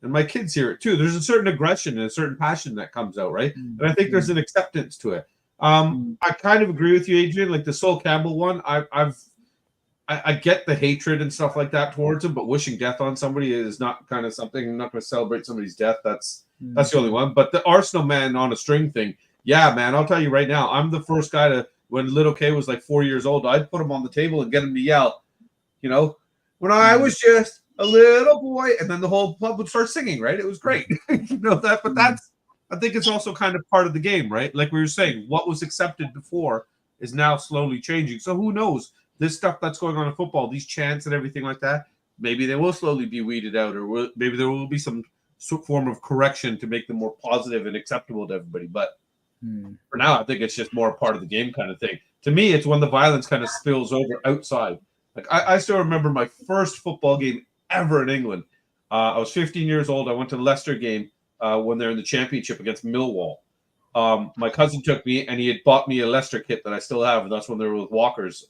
And my kids hear it too. There's a certain aggression and a certain passion that comes out, right? And I think there's an acceptance to it. I kind of agree with you, Adrian. Like the Sol Campbell one, I get the hatred and stuff like that towards him, but wishing death on somebody is not kind of something. I'm not going to celebrate somebody's death. That's the only one. But the Arsenal man on a string thing, yeah, man, I'll tell you right now, I'm the first guy to, when little K was like 4 years old, I'd put him on the table and get him to yell, when I was just a little boy, and then the whole club would start singing, right? It was great. But I think it's also kind of part of the game, right? Like we were saying, what was accepted before is now slowly changing. So who knows? This stuff that's going on in football, these chants and everything like that, maybe they will slowly be weeded out, or maybe there will be some form of correction to make them more positive and acceptable to everybody. But for now, I think it's just more part of the game kind of thing. To me, it's when the violence kind of spills over outside. Like I still remember my first football game ever in England. I was 15 years old. I went to the Leicester game when they're in the championship against Millwall. My cousin took me, and he had bought me a Leicester kit that I still have, and that's when they were with Walker's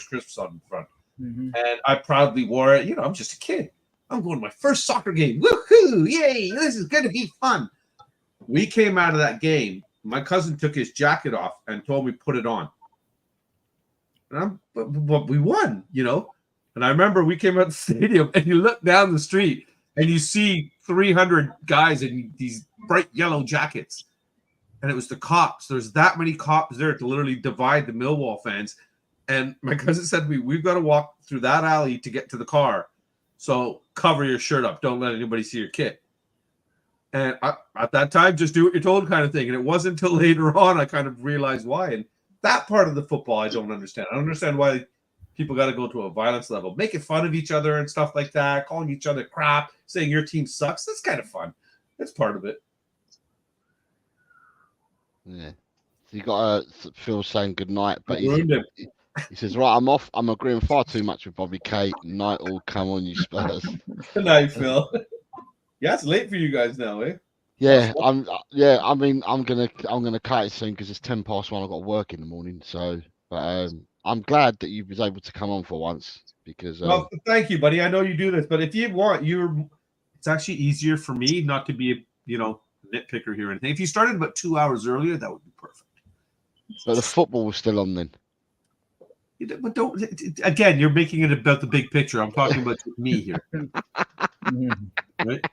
crisps on the front. And I proudly wore it. I'm just a kid. I'm going to my first soccer game. Woohoo! Yay! This is going to be fun. We came out of that game. My cousin took his jacket off and told me put it on. And but we won, And I remember we came out the stadium, and you look down the street, and you see 300 guys in these bright yellow jackets. And it was the cops. There's that many cops there to literally divide the Millwall fans. And my cousin said to me, we've got to walk through that alley to get to the car. So cover your shirt up. Don't let anybody see your kit. And at that time, just do what you're told kind of thing. And it wasn't until later on I kind of realized why. And that part of the football I don't understand. I don't understand why people got to go to a violence level. Making fun of each other and stuff like that, calling each other crap, saying your team sucks. That's kind of fun. That's part of it. Yeah. So you got Phil saying good night, but I ruined him. he says, right, I'm off. I'm agreeing far too much with Bobby K. Night all, come on, you Spurs. Good night, Phil. Yeah, it's late for you guys now, eh? Yeah, I mean, I'm gonna cut it soon because it's 1:10 I've got to work in the morning. So, but I'm glad that you was able to come on for once because. Well, thank you, buddy. I know you do this, but if you want, it's actually easier for me not to be a nitpicker here or anything. If you started about 2 hours earlier, that would be perfect. But the football was still on then. But don't again. You're making it about the big picture. I'm talking about me here. Right?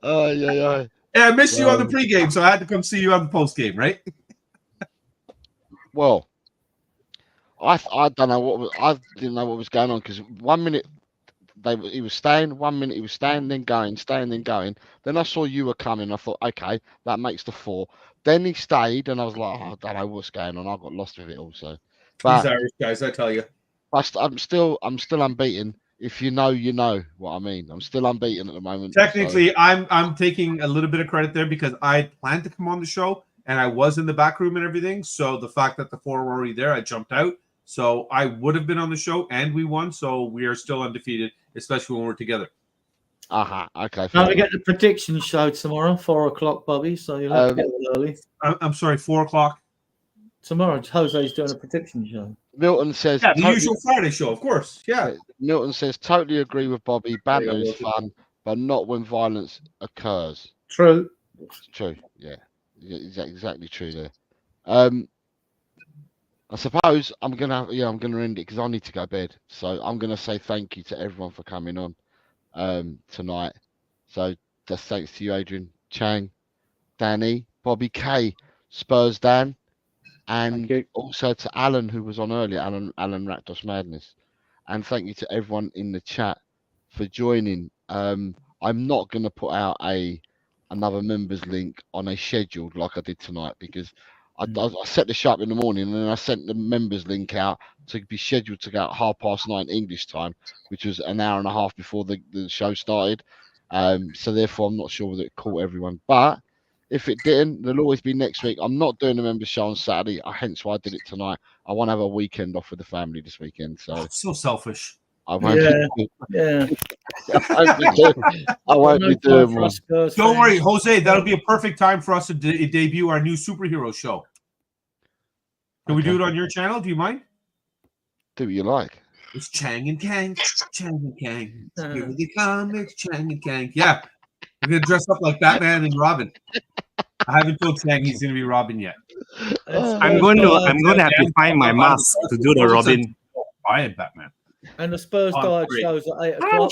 Oh yeah. Yeah, I missed you on the pregame, so I had to come see you on the postgame, right? Well, I don't know I didn't know what was going on because 1 minute he was staying, 1 minute he was staying, then going, staying, then going. Then I saw you were coming. I thought, okay, that makes the 4. Then he stayed, and I was like, I don't know what's going on. I got lost with it also. But these Irish guys, I tell you, I'm still unbeaten. If you know what I mean. I'm still unbeaten at the moment. Technically, so. I'm taking a little bit of credit there because I planned to come on the show and I was in the back room and everything. So the fact that the 4 were already there, I jumped out. So I would have been on the show and we won. So we are still undefeated, especially when we're together. Okay. Now we get the prediction show tomorrow, 4 o'clock, Bobby. So you'll have to get a little early. I'm sorry, 4 o'clock. Tomorrow, Jose's doing a prediction show. Milton says, the usual Friday show, of course. Yeah. Milton says, totally agree with Bobby. Banter is fun, but not when violence occurs. True. It's true. Yeah, exactly true there. I suppose I'm gonna end it because I need to go to bed. So I'm gonna say thank you to everyone for coming on tonight. So just thanks to you, Adrian, Chang, Danny, Bobby K, Spurs Dan. And also to Alan, who was on earlier, Alan Rakdos Madness. And thank you to everyone in the chat for joining. I'm not going to put out another members link on a schedule like I did tonight because I set the show up in the morning and then I sent the members link out to be scheduled to go at 9:30 English time, which was an hour and a half before the show started. So therefore, I'm not sure whether it caught everyone. But if it didn't, there'll always be next week. I'm not doing the members show on Saturday, hence why I did it tonight. I want to have a weekend off with the family this weekend. So selfish. I won't yeah. I won't be doing one. Don't worry, Jose. That'll be a perfect time for us to debut our new superhero show. Can we do it on your channel? Do you mind? Do what you like. It's Chang and Kang. Chang and Kang. Here they come. It's Chang and Kang. Yeah. We're going to dress up like Batman and Robin. I haven't told Chang he's going to be Robin yet. I'm going to have to find my mask to do the Robin. I am Batman. And the Spurs Diehards shows at 8 o'clock.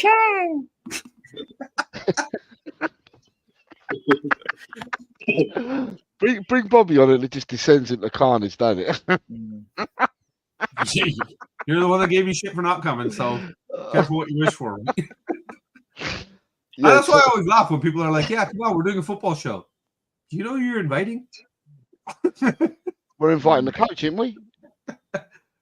Bring Bobby on and it just descends into carnage, don't it? You're the one that gave me shit for not coming, so careful what you wish for. Yeah, that's why I always laugh when people are like, yeah, come on, we're doing a football show. Do you know who you're inviting? We're inviting the coach, aren't we?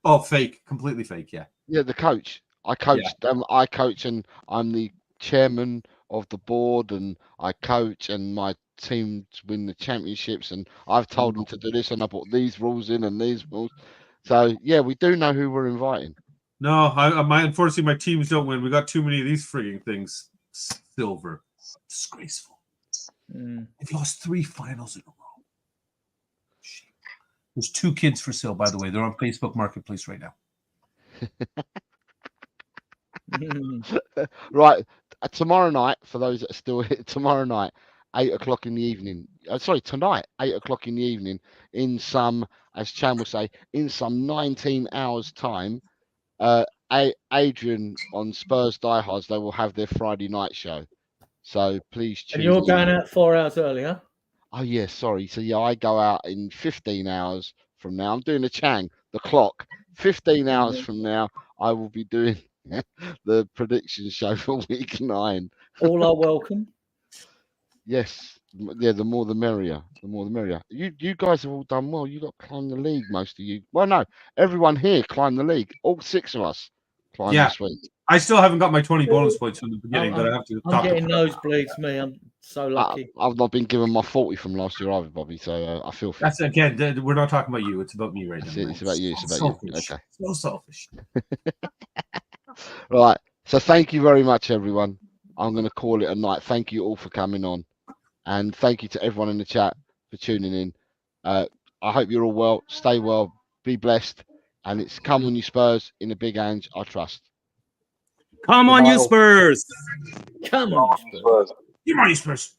Oh, fake. Completely fake, yeah. Yeah, the coach. I coach and I'm the chairman of the board and I coach and my team win the championships and I've told them to do this and I put these rules in and these rules. So, yeah, we do know who we're inviting. No, unfortunately, my teams don't win. We got too many of these frigging things. Silver. Disgraceful. They've lost 3 finals in a row. There's 2 kids for sale, by the way. They're on Facebook Marketplace right now. Right. Tomorrow night, for those that are still here, tomorrow night, 8 o'clock in the evening. Tonight, 8 o'clock in the evening, in some, as Chan will say, in some 19 hours' time, Adrian on Spurs Diehards, they will have their Friday night show. So please tune in. And you're going out 4 hours earlier? Oh, yeah, sorry. So, yeah, I go out in 15 hours from now. I'm doing the Chang, the clock. 15 hours from now, I will be doing the prediction show for week 9. All are welcome. Yes, yeah. The more the merrier. The more the merrier. You guys have all done well. You got climbed the league, most of you. Well, no, everyone here climbed the league. All 6 of us climbed Yeah. this week. I still haven't got my 20 bonus points from the beginning, but I have to I'm talk getting to nosebleeds, me. I'm so lucky. I've not been given my 40 from last year either, Bobby. So I feel. That's again. We're not talking about you. It's about me right That's now. it. Man. It's about you. It's about selfish. you. Okay. So selfish. Right. So thank you very much, everyone. I'm going to call it a night. Thank you all for coming on, and thank you to everyone in the chat for tuning in. I hope you're all well. Stay well. Be blessed. And it's come on you Spurs in the big Ange, I trust. Come on, you Spurs! Come on, Spurs. Come on, you Spurs.